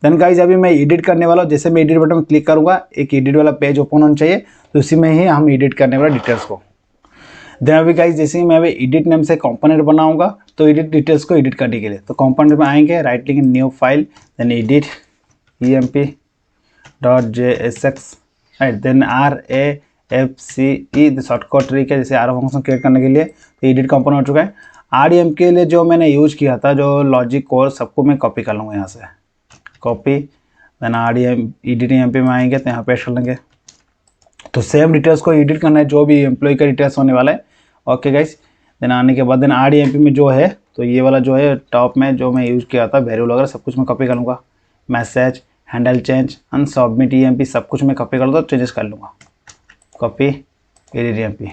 देन गाइस अभी मैं एडिट करने वाला हूँ। जैसे मैं एडिट बटन में क्लिक करूंगा, एक एडिट वाला पेज ओपन होना चाहिए, तो उसी में ही हम एडिट करने वाला डिटेल्स को। देन अभी गाइस जैसे ही मैं अभी एडिट नेम से कंपोनेंट बनाऊंगा, तो एडिट डिटेल्स को एडिट करने के लिए तो कंपोनेंट में आएंगे, right click new file, then edit emp.jsx, right, then RAFCE shortcut trick है जैसे आर फंक्शन क्रिएट करने के लिए। तो एडिट कंपोनेंट हो चुका है। REM के लिए जो मैंने यूज किया था, जो लॉजिक कोर, सबको मैं कॉपी कर लूँगा यहाँ से, copy, then REM editing EMP में आएंगे तो यहाँ पेस्ट कर लेंगे। तो सेम डिटेल्स को एडिट करना है, जो भी एम्प्लॉय का डिटेल्स होने वाला है। ओके गाइस, देन आने के बाद देन REMP में जो है, तो ये वाला जो है टॉप में जो मैं यूज़ किया था वेरिएबल वगैरह सब कुछ मैं कॉपी कर लूँगा। Message, handle change, and submit EMP सब कुछ मैं कॉपी कर लूँगा, चेंजेस कर लूँगा, copy edit EMP।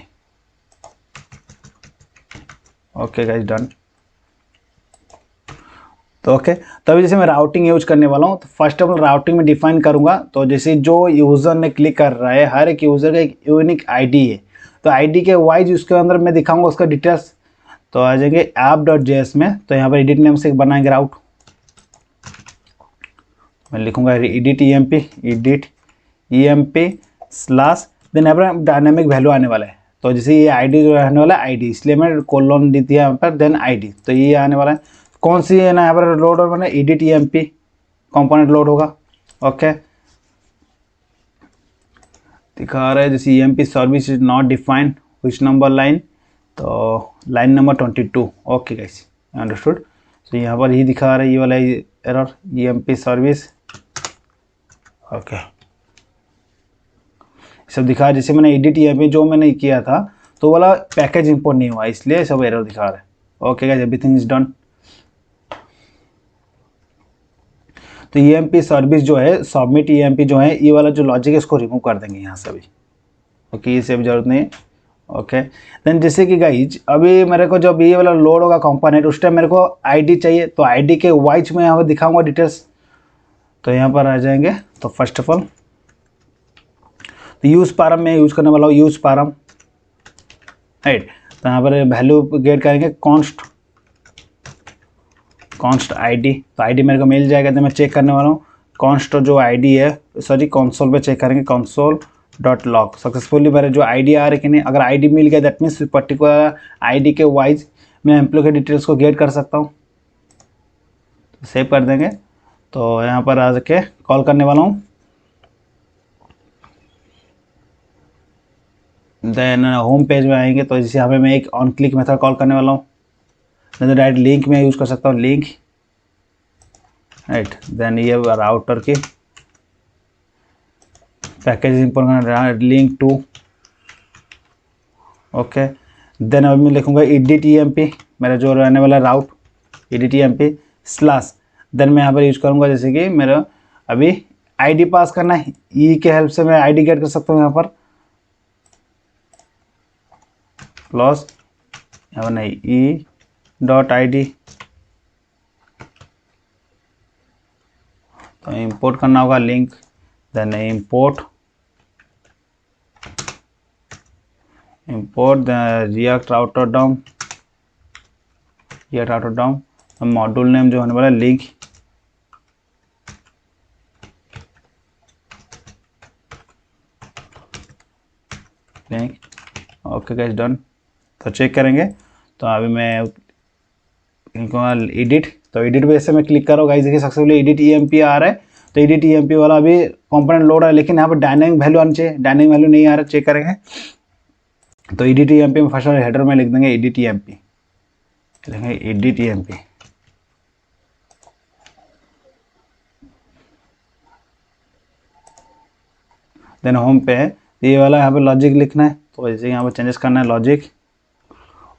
Okay guys, done. तो ओके, तो अभी जैसे मैं राउटिंग यूज करने वाला हूँ, तो फर्स्ट ऑफ ऑल राउटिंग में डिफाइन करूँगा। तो जैसे जो यूज़र ने क्लिक कर रहा है, हर एक यूज़र का एक यूनिक आईडी है। तो आईडी के वाइज उसके अंदर मैं दिखाऊंगा उसका डिटेल्स। तो आ जाएंगे app.js में, तो यहाँ पर एडिट नेम से बनाएंगे राउट। मैं लिखूंगा एडिट EMP स्लैश, देन यहाँ पर डायनेमिक वैल्यू आने वाला है। तो जैसे ये आईडी जो रहने वाला है आईडी, इसलिए मैं कोलोन दी दिया यहाँ पर, देन आईडी। तो ये आने वाला है, कौन सी है ना यहाँ पर लोड और मैंने एडिट EMP कंपोनेंट लोड होगा। ओके, दिखा रहा है जैसे EMP service is not defined which number line, तो line number 22। Okay guys, understood. तो यहाँ पर ही दिखा रहा है ये वाला एरर, EMP सर्विस। ओके, सब दिखा रहा है जैसे मैंने एडिट EMP जो मैंने किया था, तो वाला पैकेज इंपोर्ट नहीं हुआ, इसलिए सब एरर दिखा रहा है। Okay guys, everything is done. तो EMP सर्विस जो है, सबमिट EMP जो है, ये वाला जो लॉजिक है इसको रिमूव कर देंगे यहाँ से अभी। ओके, ये सब जरूरत नहीं है। ओके, देन जैसे कि गाइज अभी मेरे को जब ये वाला लोड होगा कंपोनेंट, उस टाइम मेरे को आईडी चाहिए। तो आईडी के वाइज में यहाँ पर दिखाऊंगा डिटेल्स। तो यहाँ पर आ जाएंगे, तो फर्स्ट ऑफ ऑल तो यूज पारम में यूज करने वाला हूँ, यूज पारम, राइट। तो यहाँ पर वैल्यू गेट करेंगे कॉन्स्ट आईडी। तो आईडी मेरे को मिल जाएगा, तो मैं चेक करने वाला हूँ कॉन्स्ट जो आईडी है, सॉरी कंसोल पे चेक करेंगे, console.log सक्सेसफुली मेरे जो आईडी आ रही कि नहीं। अगर आईडी मिल गया दैट मीन्स पर्टिकुलर आईडी के वाइज मैं एम्प्लॉय के डिटेल्स को गेट कर सकता हूँ। तो सेव कर देंगे। तो यहाँ पर आ के कॉल करने वाला हूँ। देन होम पेज में आएंगे तो जैसे यहाँ पे मैं एक ऑन क्लिक मेथड कॉल करने वाला हूँ, नहीं तो डायरेक्ट लिंक में यूज़ कर सकता हूँ, लिंक, राइट। देन ये राउटर की पैकेज लिंक टू, ओके। देन अब मैं लिखूँगा EDTMP, मेरा जो रहने वाला राउट EDTMP स्लैश, देन मैं यहाँ पर यूज़ करूँगा जैसे कि मेरा अभी आईडी पास करना है, ई के हेल्प से मैं आईडी गेट कर सकता हूँ यहाँ पर, प्लस यहाँ पर नहीं E.ID, तो इंपोर्ट करना होगा link, then import React router dom, module name जो होने वाला लिंक, ओके गाइस डन। तो चेक करेंगे, तो अभी मैं एडिट, तो एडिट पे ऐसे मैं क्लिक कर रहा हूँ गाइस, देखिए सक्सेसफुली EDTMP आ रहा है। तो EDTMP वाला अभी कंपोनेंट लोड है, लेकिन यहाँ पर डायनामिक वैल्यू आनी चाहिए, डायनामिक वैल्यू नहीं आ रहा, चेक करेंगे। तो EDTMP में फर्स्ट हेडर में लिख देंगे EDTMP, लिखेंगे EDTMP, देन होम पे ये वाला यहाँ पे लॉजिक लिखना है, तो जैसे यहाँ पे चेंजेस करना है लॉजिक,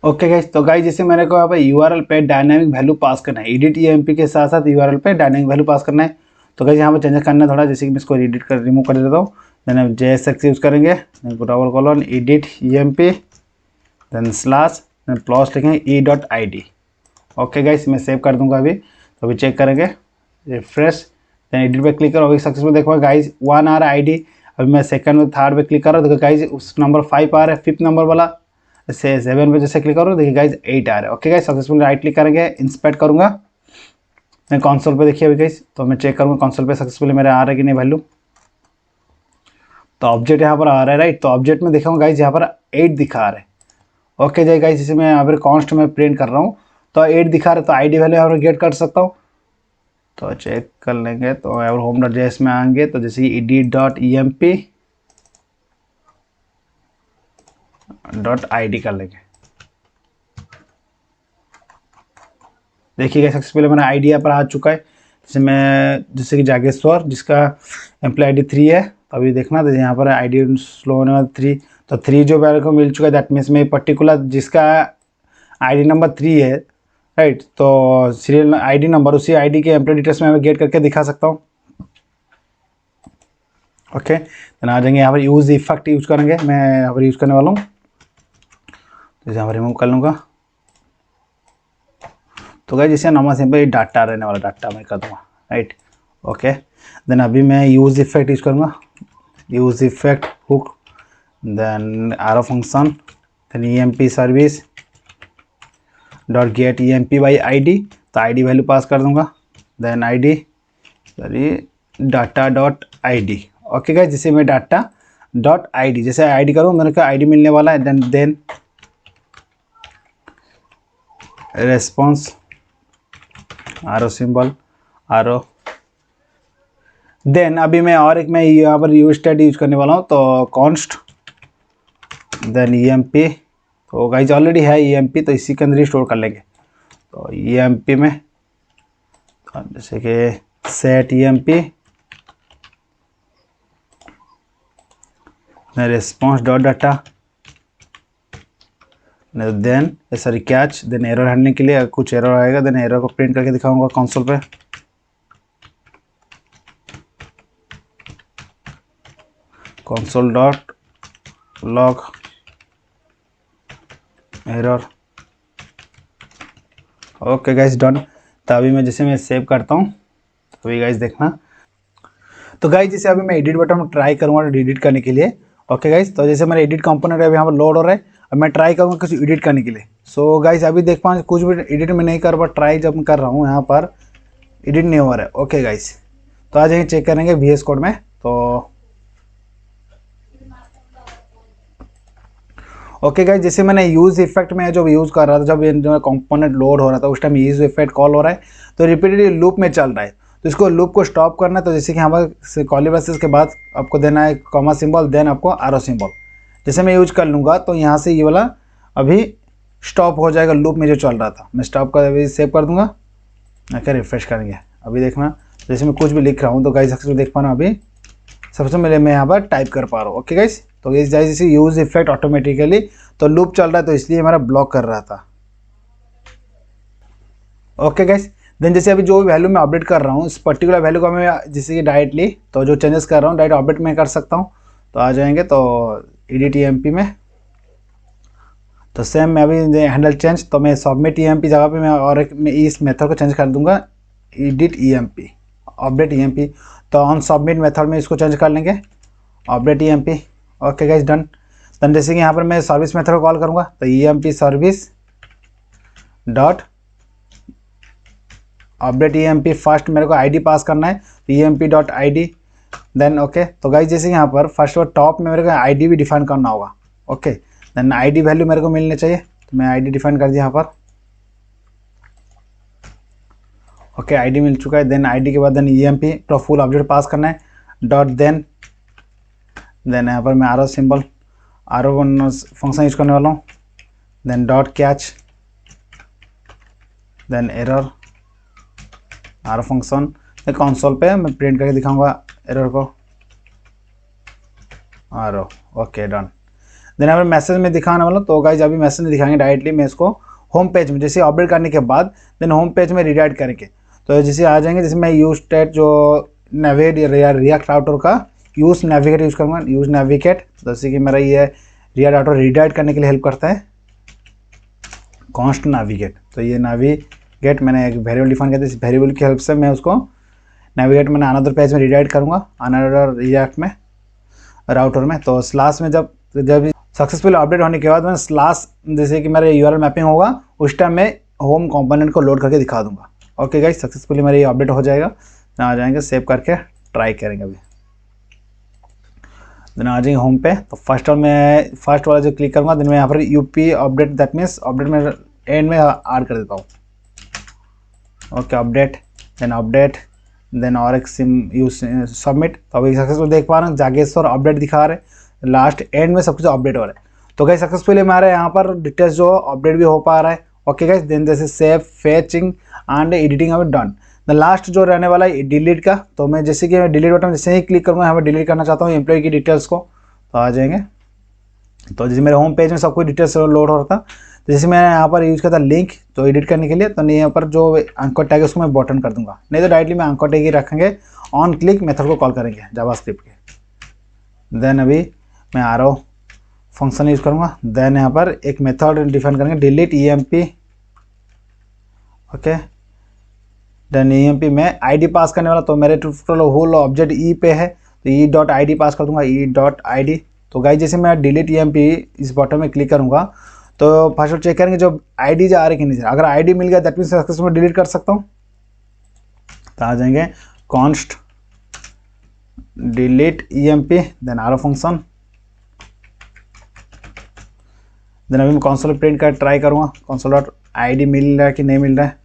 ओके गाइस। तो गाइस जैसे मेरे को यहाँ पे URL पे डायनामिक वैल्यू पास करना है, EDTMP के साथ साथ URL पे डायनामिक वैल्यू पास करना है। तो गाइस यहाँ पे चेंजेस करना है थोड़ा, जैसे कि मैं इसको रिमूव कर देता हूँ, देन JSX यूज़ करेंगे, double colon EDTMP, then slash, then plus लिखेंगे E.ID, ओके गाइस। मैं सेव कर दूंगा अभी, तो अभी चेक करेंगे, रिफ्रेश, देन एडिट पे क्लिक करो, अभी सक्सेसफुल देखो गाइस 1 आ रहा है ID। अभी मैं सेकंड में थर्ड पे क्लिक कर रहा हूँ, देखो गाइस उस नंबर 5 आ रहा है, 5th नंबर वाला, से 7 पे जैसे क्लिक करो देखिए गाइस 8 आ रहा है, okay guys. Successful right click करेंगे, इंस्पेक्ट करूँगा, मैं कंसोल पे देखिए अभी गाइस, तो मैं चेक करूँगा कंसोल पे सक्सेसफुली मेरे आ रहा है कि नहीं वैल्यू। तो ऑब्जेक्ट यहाँ पर आ रहा है, राइट। तो ऑब्जेक्ट में दिखाऊंगा गाइस यहाँ पर 8 दिखा रहा है, ओके जाए गाइस। जैसे मैं यहाँ पर कॉन्स्ट में प्रिंट कर रहा हूँ तो 8 दिखा रहा है, तो ID वैल्यू यहाँ पर गेट कर सकता हूँ, तो चेक कर लेंगे। तो और home.js में आएंगे तो जैसे ED.EMP.ID कर लेंगे, देखिएगा सक्सेसफुली मेरा ID यहाँ पर आ चुका है। जैसे कि जागेश्वर, जिसका एम्प्लॉय ID 3 है, तो अभी देखना तो यहाँ पर ID स्लो होने वाला 3, तो 3 जो मेरे को मिल चुका है, दैट मीन्स में पर्टिकुलर जिसका ID नंबर 3 है, राइट। तो सीरियल ID नंबर उसी ID के एम्प्लॉय डिटेल्स में मैं गेट करके दिखा सकता हूँ, ओके। देन आ जाएंगे यहाँ पर यूज़ इफेक्ट यूज़ करेंगे, मैं यहाँ पर यूज़ करने वाला हूँ, तो यहाँ पर रिमूव कर लूँगा। तो गाइस जैसे नॉर्मल सिंपल डाटा रहने वाला, डाटा मैं कर दूँगा, राइट, ओके। देन अभी मैं यूज़ इफेक्ट यूज़ करूँगा, use effect hook, then arrow function, then EMP service dot get EMP by ID, तो ID वैल्यू पास कर दूँगा, then ID data dot ID, okay guys. जैसे मैं डाटा डॉट ID जैसे ID करूँ, मेरे को ID मिलने वाला है, देन रेस्पॉन्स आरो सिंबल आरो, देन अभी मैं और एक मैं यहाँ पर यूस्टेड यूज करने वाला हूँ, तो कॉन्स्ट, देन EMP, तो गाइस ऑलरेडी है EMP, तो इसी के अंदर ही स्टोर कर लेंगे। तो EMP में जैसे कि set EMP response dot data, then sorry catch, then error handling के लिए कुछ एरर आएगा, देन एरर को प्रिंट करके दिखाऊंगा कंसोल पे, console dot log error, okay guys done. तो अभी मैं जैसे मैं सेव करता हूँ, तो अभी गाइस देखना, तो गाइस जैसे अभी मैं एडिट बटन में ट्राई करूँगा एडिट करने के लिए, ओके गाइस। तो जैसे मेरा एडिट कंपोनेंट अभी यहाँ पर लोड हो रहा है, अब मैं ट्राई करूँगा कुछ एडिट करने के लिए। सो गाइस अभी देख पाएंगे कुछ भी एडिट में नहीं कर पा, ट्राई जब मैं कर रहा हूँ यहाँ पर एडिट नहीं हो रहा है, ओके गाइस। तो आ जाएंगे चेक करेंगे VS कोड में, तो ओके गाइस जैसे मैंने यूज़ इफेक्ट में जब यूज़ कर रहा था, जब ये जो कंपोनेंट लोड हो रहा था उस टाइम यूज़ इफेक्ट कॉल हो रहा है, तो रिपीटेडली लूप में चल रहा है। तो इसको लूप को स्टॉप करना है, तो जैसे कि यहाँ पर कॉली ब्रेसेस के बाद आपको देना है कॉमा सिंबल, देन आपको आरो सिंबल। जैसे मैं यूज कर लूँगा तो यहाँ से ये वाला अभी स्टॉप हो जाएगा, लूप में जो चल रहा था। मैं स्टॉप कर अभी सेव कर दूँगा, ओके रिफ्रेश करेंगे। अभी देखना जैसे मैं कुछ भी लिख रहा हूँ तो गाइस सक्सेसफुल देख पा रहा हूँ। अभी सबसे पहले मैं यहाँ पर टाइप कर पा रहा हूँ। ओके गाइस, तो इस जैसे यूज इफेक्ट ऑटोमेटिकली, तो लूप चल रहा है तो इसलिए हमारा ब्लॉक कर रहा था। ओके गाइस, देन जैसे अभी जो वैल्यू मैं अपडेट कर रहा हूँ, इस पर्टिकुलर वैल्यू को मैं जैसे कि डायरेक्टली तो जो चेंजेस कर रहा हूँ डायरेक्ट अपडेट में कर सकता हूँ। तो आ जाएंगे तो एडिट ईएमपी में, तो सेम मैं अभी हैंडल चेंज, तो मैं सबमिट ईएमपी जगह पे मैं और एक मैं इस मेथड को चेंज कर दूंगा एडिट ईएमपी अपडेट ईएमपी। तो ऑन सबमिट मेथड में इसको चेंज कर लेंगे update EMP. Okay guys done. Then जैसे कि यहाँ पर मैं सर्विस मेथड को कॉल करूँगा तो EMP service dot update EMP, first मेरे को आईडी पास करना है तो EMP dot ID. Then okay, तो गाइस जैसे यहाँ पर फर्स्ट और टॉप में मेरे को आईडी भी डिफाइन करना होगा। ओके, देन आईडी वैल्यू मेरे को मिलनी चाहिए, तो मैं आईडी डिफाइन कर दिया यहाँ पर। ओके आईडी मिल चुका है। देन आईडी के बाद देन ईएमपी तो फुल ऑब्जेक्ट पास करना है डॉट देन यहाँ पर मैं आरो सिंबल आरो फंक्शन यूज करने वाला हूँ। Then dot catch, then error arrow function, console पे मैं प्रिंट करके दिखाऊंगा एरर को आरो। Okay done. देन यहाँ पर मैसेज में दिखाने वाला हूँ, तो गाइस अभी मैसेज में दिखाएंगे डायरेक्टली। मैं इसको होम पेज में जैसे अपडेट करने के बाद देन होम पेज में रिडायरेक्ट करेंगे, तो जैसे आ जाएंगे। जैसे मैं यूज स्टेट जो नेविगेट रिएक्ट राउटर का यूज नेविगेट यूज़ करूँगा, यूज नेविगेट, जैसे कि मेरा ये रिएक्ट राउटर रिडायरेक्ट करने के लिए हेल्प करता है कॉन्स्ट नेविगेट। तो ये नेविगेट मैंने एक वेरिएबल डिफाइन किया था, इस वेरिएबल की हेल्प से मैं उसको नेविगेट मैंने अनदर पेज में रिडायरेक्ट करूँगा अनदर रिएक्ट में राउटर में। तो स्लैश में जब सक्सेसफुल अपडेट होने के बाद मैं स्लैश जैसे कि मेरा यूआरएल मैपिंग होगा उस टाइम मैं होम कंपोनेंट को लोड करके दिखा दूंगा। ओके गाइस, सक्सेसफुली मेरा ये अपडेट हो जाएगा। आ जाएंगे सेव करके ट्राई करेंगे अभी। देन आ जाएंगे होम पे, तो फर्स्ट वाला जो क्लिक करूँगा देन मैं यहाँ पर UP update, that means update में एंड में ऐड कर देता हूँ। ओके अपडेट, देन और एक सिम यूज सबमिट। तो अभी सक्सेसफुल देख पा रहे हैं जागेश्वर अपडेट दिखा रहे हैं, लास्ट एंड में सब कुछ अपडेट हो रहा है। तो गाइस सक्सेसफुली हमारे यहाँ पर डिटेल्स जो अपडेट भी हो पा रहा है। ओके गाइस, देन जैसे सेव फेचिंग एंड एडिटिंग अभी डन। द लास्ट जो रहने वाला है डिलीट का, तो मैं जैसे कि मैं डिलीट बटन जैसे ही क्लिक करूँगा यहाँ पर डिलीट करना चाहता हूँ एम्प्लॉय की डिटेल्स को, तो आ जाएंगे। तो जैसे मेरे होम पेज में सब कुछ डिटेल्स लोड हो रहा था, तो जैसे मैं यहाँ पर यूज़ करता लिंक तो एडिट करने के लिए, तो नहीं यहाँ पर जो एंकर टैग है उसको मैं बटन कर दूंगा, नहीं तो डायरेक्टली मैं एंकर टैग ही रखेंगे। ऑन क्लिक मेथड को कॉल करेंगे जावास्क्रिप्ट के। देन अभी मैं आरो फंक्शन यूज़ करूँगा। देन यहाँ पर एक मेथड डिफाइन करेंगे delete EMP. Okay, then EMP में आईडी पास करने वाला, तो मेरे टोटल होल ऑब्जेक्ट ई पे है तो ई डॉट आई डी पास कर दूंगा, ई डॉट आई डी। तो गाइस जैसे मैं डिलीट ईएमपी इस बटन में क्लिक करूँगा तो फर्स्ट चेक करेंगे जो आईडी जा रही है कि नहीं। अगर आईडी मिल गया दैट मीन्स सक्सेसफुल डिलीट कर सकता हूँ। तो आ जाएंगे const delete EMP, then arrow function. Then अभी मैं कंसोल प्रिंट कर ट्राई करूँगा कंसोल डॉट आईडी मिल रहा है कि नहीं मिल रहा है।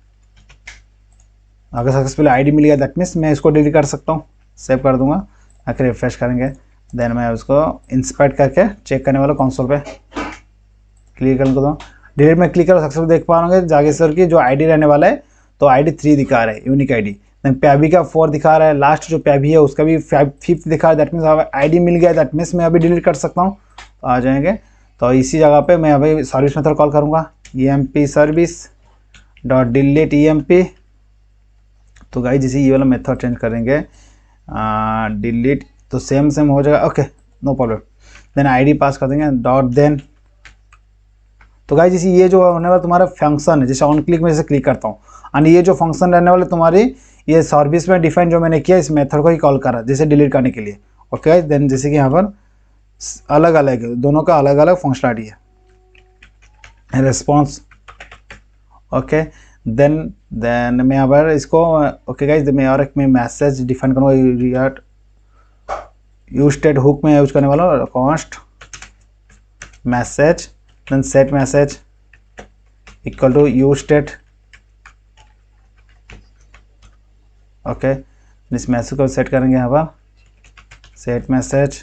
अगर सक्सेसफुल आईडी मिल गया दैट मीन्स मैं इसको डिलीट कर सकता हूँ, सेव कर दूंगा, आखिर रिफ्रेश करेंगे। देन मैं उसको इंस्पेक्ट करके चेक करने वाला कंसोल पे क्लिक कर दो। डिलीट में क्लिक करो, सक्सेसफुल देख पा रहे जागेश्वर की जो आईडी रहने वाला है तो आईडी 3 दिखा रहा है यूनिक आईडी। देन प्याबी का 4 दिखा रहा है, लास्ट जो प्याबी है उसका भी 5th दिखा रहा है, दैट मीन्स आईडी मिल गया दैट मीन्स मैं अभी डिलीट कर सकता हूँ। तो आ जाएंगे, तो इसी जगह पे मैं अभी सर्विस मेथड कॉल करूँगा EMP service dot delete EMP. तो गाइस जैसे ये वाला मेथड चेंज करेंगे डिलीट तो सेम हो जाएगा। Okay no problem. Then ID pass कर देंगे डॉट देन। तो गाइस जैसे ये जो होने वाला तुम्हारा फंक्शन है, जैसे ऑन क्लिक में जैसे क्लिक करता हूँ और ये जो फंक्शन रहने वाले तुम्हारी ये सर्विस में डिफाइन जो मैंने किया इस मेथड को ही कॉल करा जैसे डिलीट करने के लिए। ओके गाइस, देन जैसे कि यहाँ पर अलग अलग है, दोनों का अलग अलग फंक्शनलिटी है रिस्पॉन्स। ओके, देन मैं यहाँ पर इसको ओके गाइस मैं और एक मैं मैसेज डिफाइन करूँगा यूज स्टेट हुक में यूज करने वाला हूँ const message, then set message equal to use state. Okay, इस मैसेज को सेट करेंगे यहाँ पर, सेट मैसेज,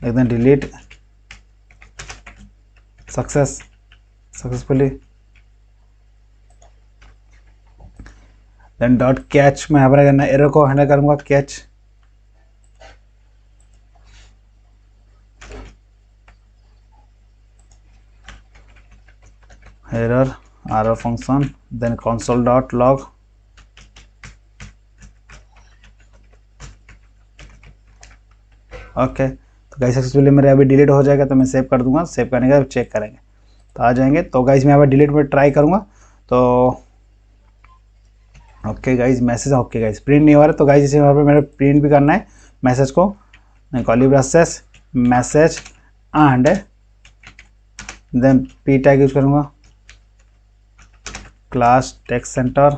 लिख दें delete successfully, then dot catch में यहाँ पर करना, एरर को हैंडल करूँगा catch, error function, then console.log, okay. तो गाइस सक्सेसफुली मेरे अभी डिलीट हो जाएगा, तो मैं सेव कर दूंगा, सेव करने के बाद चेक करेंगे तो आ जाएंगे। तो गाइस मैं यहाँ पर डिलीट में ट्राई करूँगा तो okay guys, message okay guys, print नहीं हो रहा है। तो गाइस इसे यहाँ पर मेरे प्रिंट भी करना है मैसेज को, मैं curly braces message and then P tag use करूँगा, class text center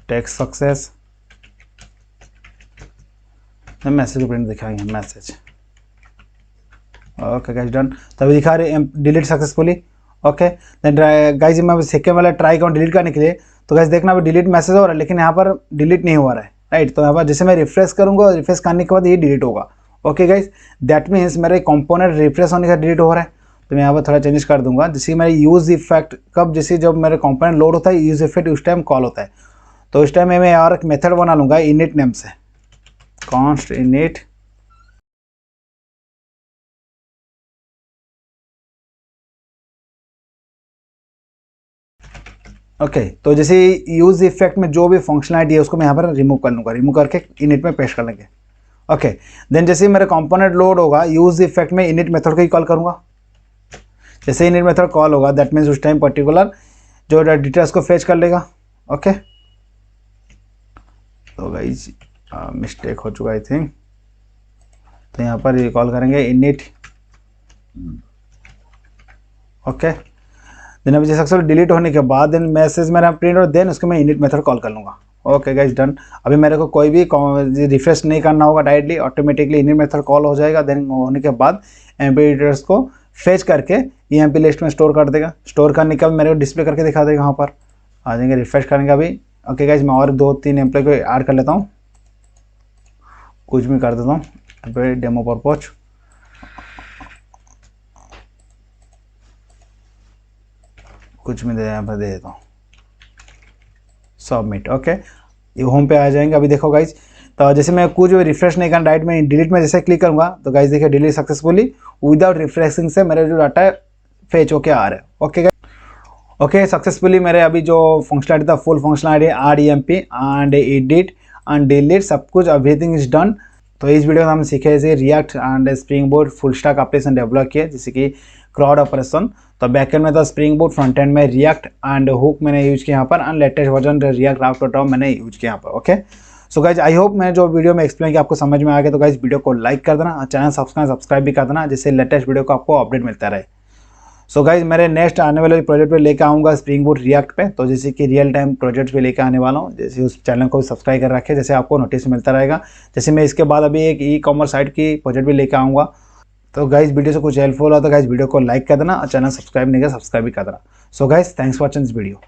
text success, message को प्रिंट दिखाएंगे मैसेज, ओके गाइस डन। तो अभी दिखा रहे delete successfully, okay. Then guys मैं सेकेंड वाला ट्राई करूँ डिलीट करने के लिए, तो गाइस देखना अभी डिलीट मैसेज हो रहा है लेकिन यहाँ पर डिलीट नहीं हो रहा है, राइट। तो यहाँ पर जैसे मैं रिफ्रेश करूँगा, रिफ्रेश करने के बाद ये डिलीट होगा, ओके गाइस। दैट मीन्स मेरे कंपोनेंट रिफ्रेश होने का डिलीट हो रहा है। तो मैं यहाँ पर थोड़ा चेंज कर दूंगा, जैसे मेरे यूज इफेक्ट कब, जैसे जब मेरे कंपोनेंट लोड होता है यूज इफेक्ट उस टाइम कॉल होता है, तो उस टाइम मैं और एक मेथड बना लूँगा इनिट नेम से, कॉन्स्ट इनिट, ओके। तो जैसे यूज इफेक्ट में जो भी फंक्शनलिटी है उसको मैं यहाँ पर रिमूव कर लूँगा, रिमूव करके इनिट में पेस्ट कर लेंगे, ओके। देन जैसे मेरे कंपोनेंट लोड होगा यूज इफेक्ट में इनिट मेथड को ही कॉल करूँगा, जैसे इनिट मेथड कॉल होगा दैट मीन्स उस टाइम पर्टिकुलर जो डिटेल्स को फेच कर लेगा, ओके। तो गाइस मिस्टेक हो चुका आई थिंक, तो यहाँ पर ये कॉल करेंगे इनिट, ओके। देन अभी जैसे सक्सेसफुल डिलीट होने के बाद देन मैसेज मेरा प्रिंट और देन उसको मैं इनिट मेथड कॉल कर लूँगा, ओके गाइस डन। अभी मेरे को कोई भी रिफ्रेश नहीं करना होगा, directly automatically init method call हो जाएगा। देन होने के बाद एमपी डिटेल्स को फेच करके ये एमपी लिस्ट में स्टोर कर देगा, स्टोर करने के बाद मेरे को डिस्प्ले करके दिखा देगा, यहाँ पर आ जाएंगे, रिफ्रेश करेंगे अभी, ओके गाइस। मैं और 2-3 एम्प्लॉय को ऐड कर लेता हूँ, कुछ भी कर देता हूँ डेमो पर्पज, कुछ भी यहाँ पर दे देता हूँ, सबमिट, ओके। ये होम पे आ जाएंगे। अभी देखो गाइज, तो जैसे मैं कुछ रिफ्रेश नहीं करना, डायरेक्ट में डिलीट में जैसे क्लिक करूँगा तो गाइज देखिए डिलीट सक्सेसफुली विदाउट रिफ्रेशिंग से मेरे जो डाटा है फेच होके आ रहा है, ओके गाइज। ओके सक्सेसफुली मेरे अभी जो फंक्शनलिटी था full functionality REMP and edit and delete सब कुछ एवरीथिंग इज डन। तो इस वीडियो में हम सीखे जैसे react and spring board full stack application develop किए, जैसे कि क्राउड ऑपरेशन। तो बैकएंड में था स्प्रिंग बोर्ड, फ्रंट एंड में रिएक्ट एंड हुक मैंने यूज किया यहाँ पर, एंड लेटेस्ट वर्जन रिएक्ट राउट मैंने यूज किया यहाँ पर, okay. So guys I hope मैं जो वीडियो में एक्सप्लेन किया आपको समझ में आ गया। तो गाइज वीडियो को लाइक कर देना, चैनल सब्सक्राइब भी कर देना, जिससे लेटेस्ट वीडियो को आपको अपडेट मिलता रहे। सो गाइज मेरे नेक्स्ट आने वाले प्रोजेक्ट पे लेकर आऊँगा स्प्रिंग बोर्ड रिएक्ट पे, तो जैसे कि रियल टाइम प्रोजेक्ट पे लेकर आने वाला हूँ, जैसे उस चैनल को सब्सक्राइब कर रखे, जैसे आपको नोटिस मिलता रहेगा। जैसे मैं इसके बाद अभी एक ई-कॉमर्स साइट की प्रोजेक्ट भी लेकर आऊँगा। तो गाइज वीडियो से कुछ हेल्पफुल हो तो गाइज वीडियो को लाइक कर देना और चैनल सब्सक्राइब नहीं किया सब्सक्राइब भी कर देना। So guys thanks for watching this video.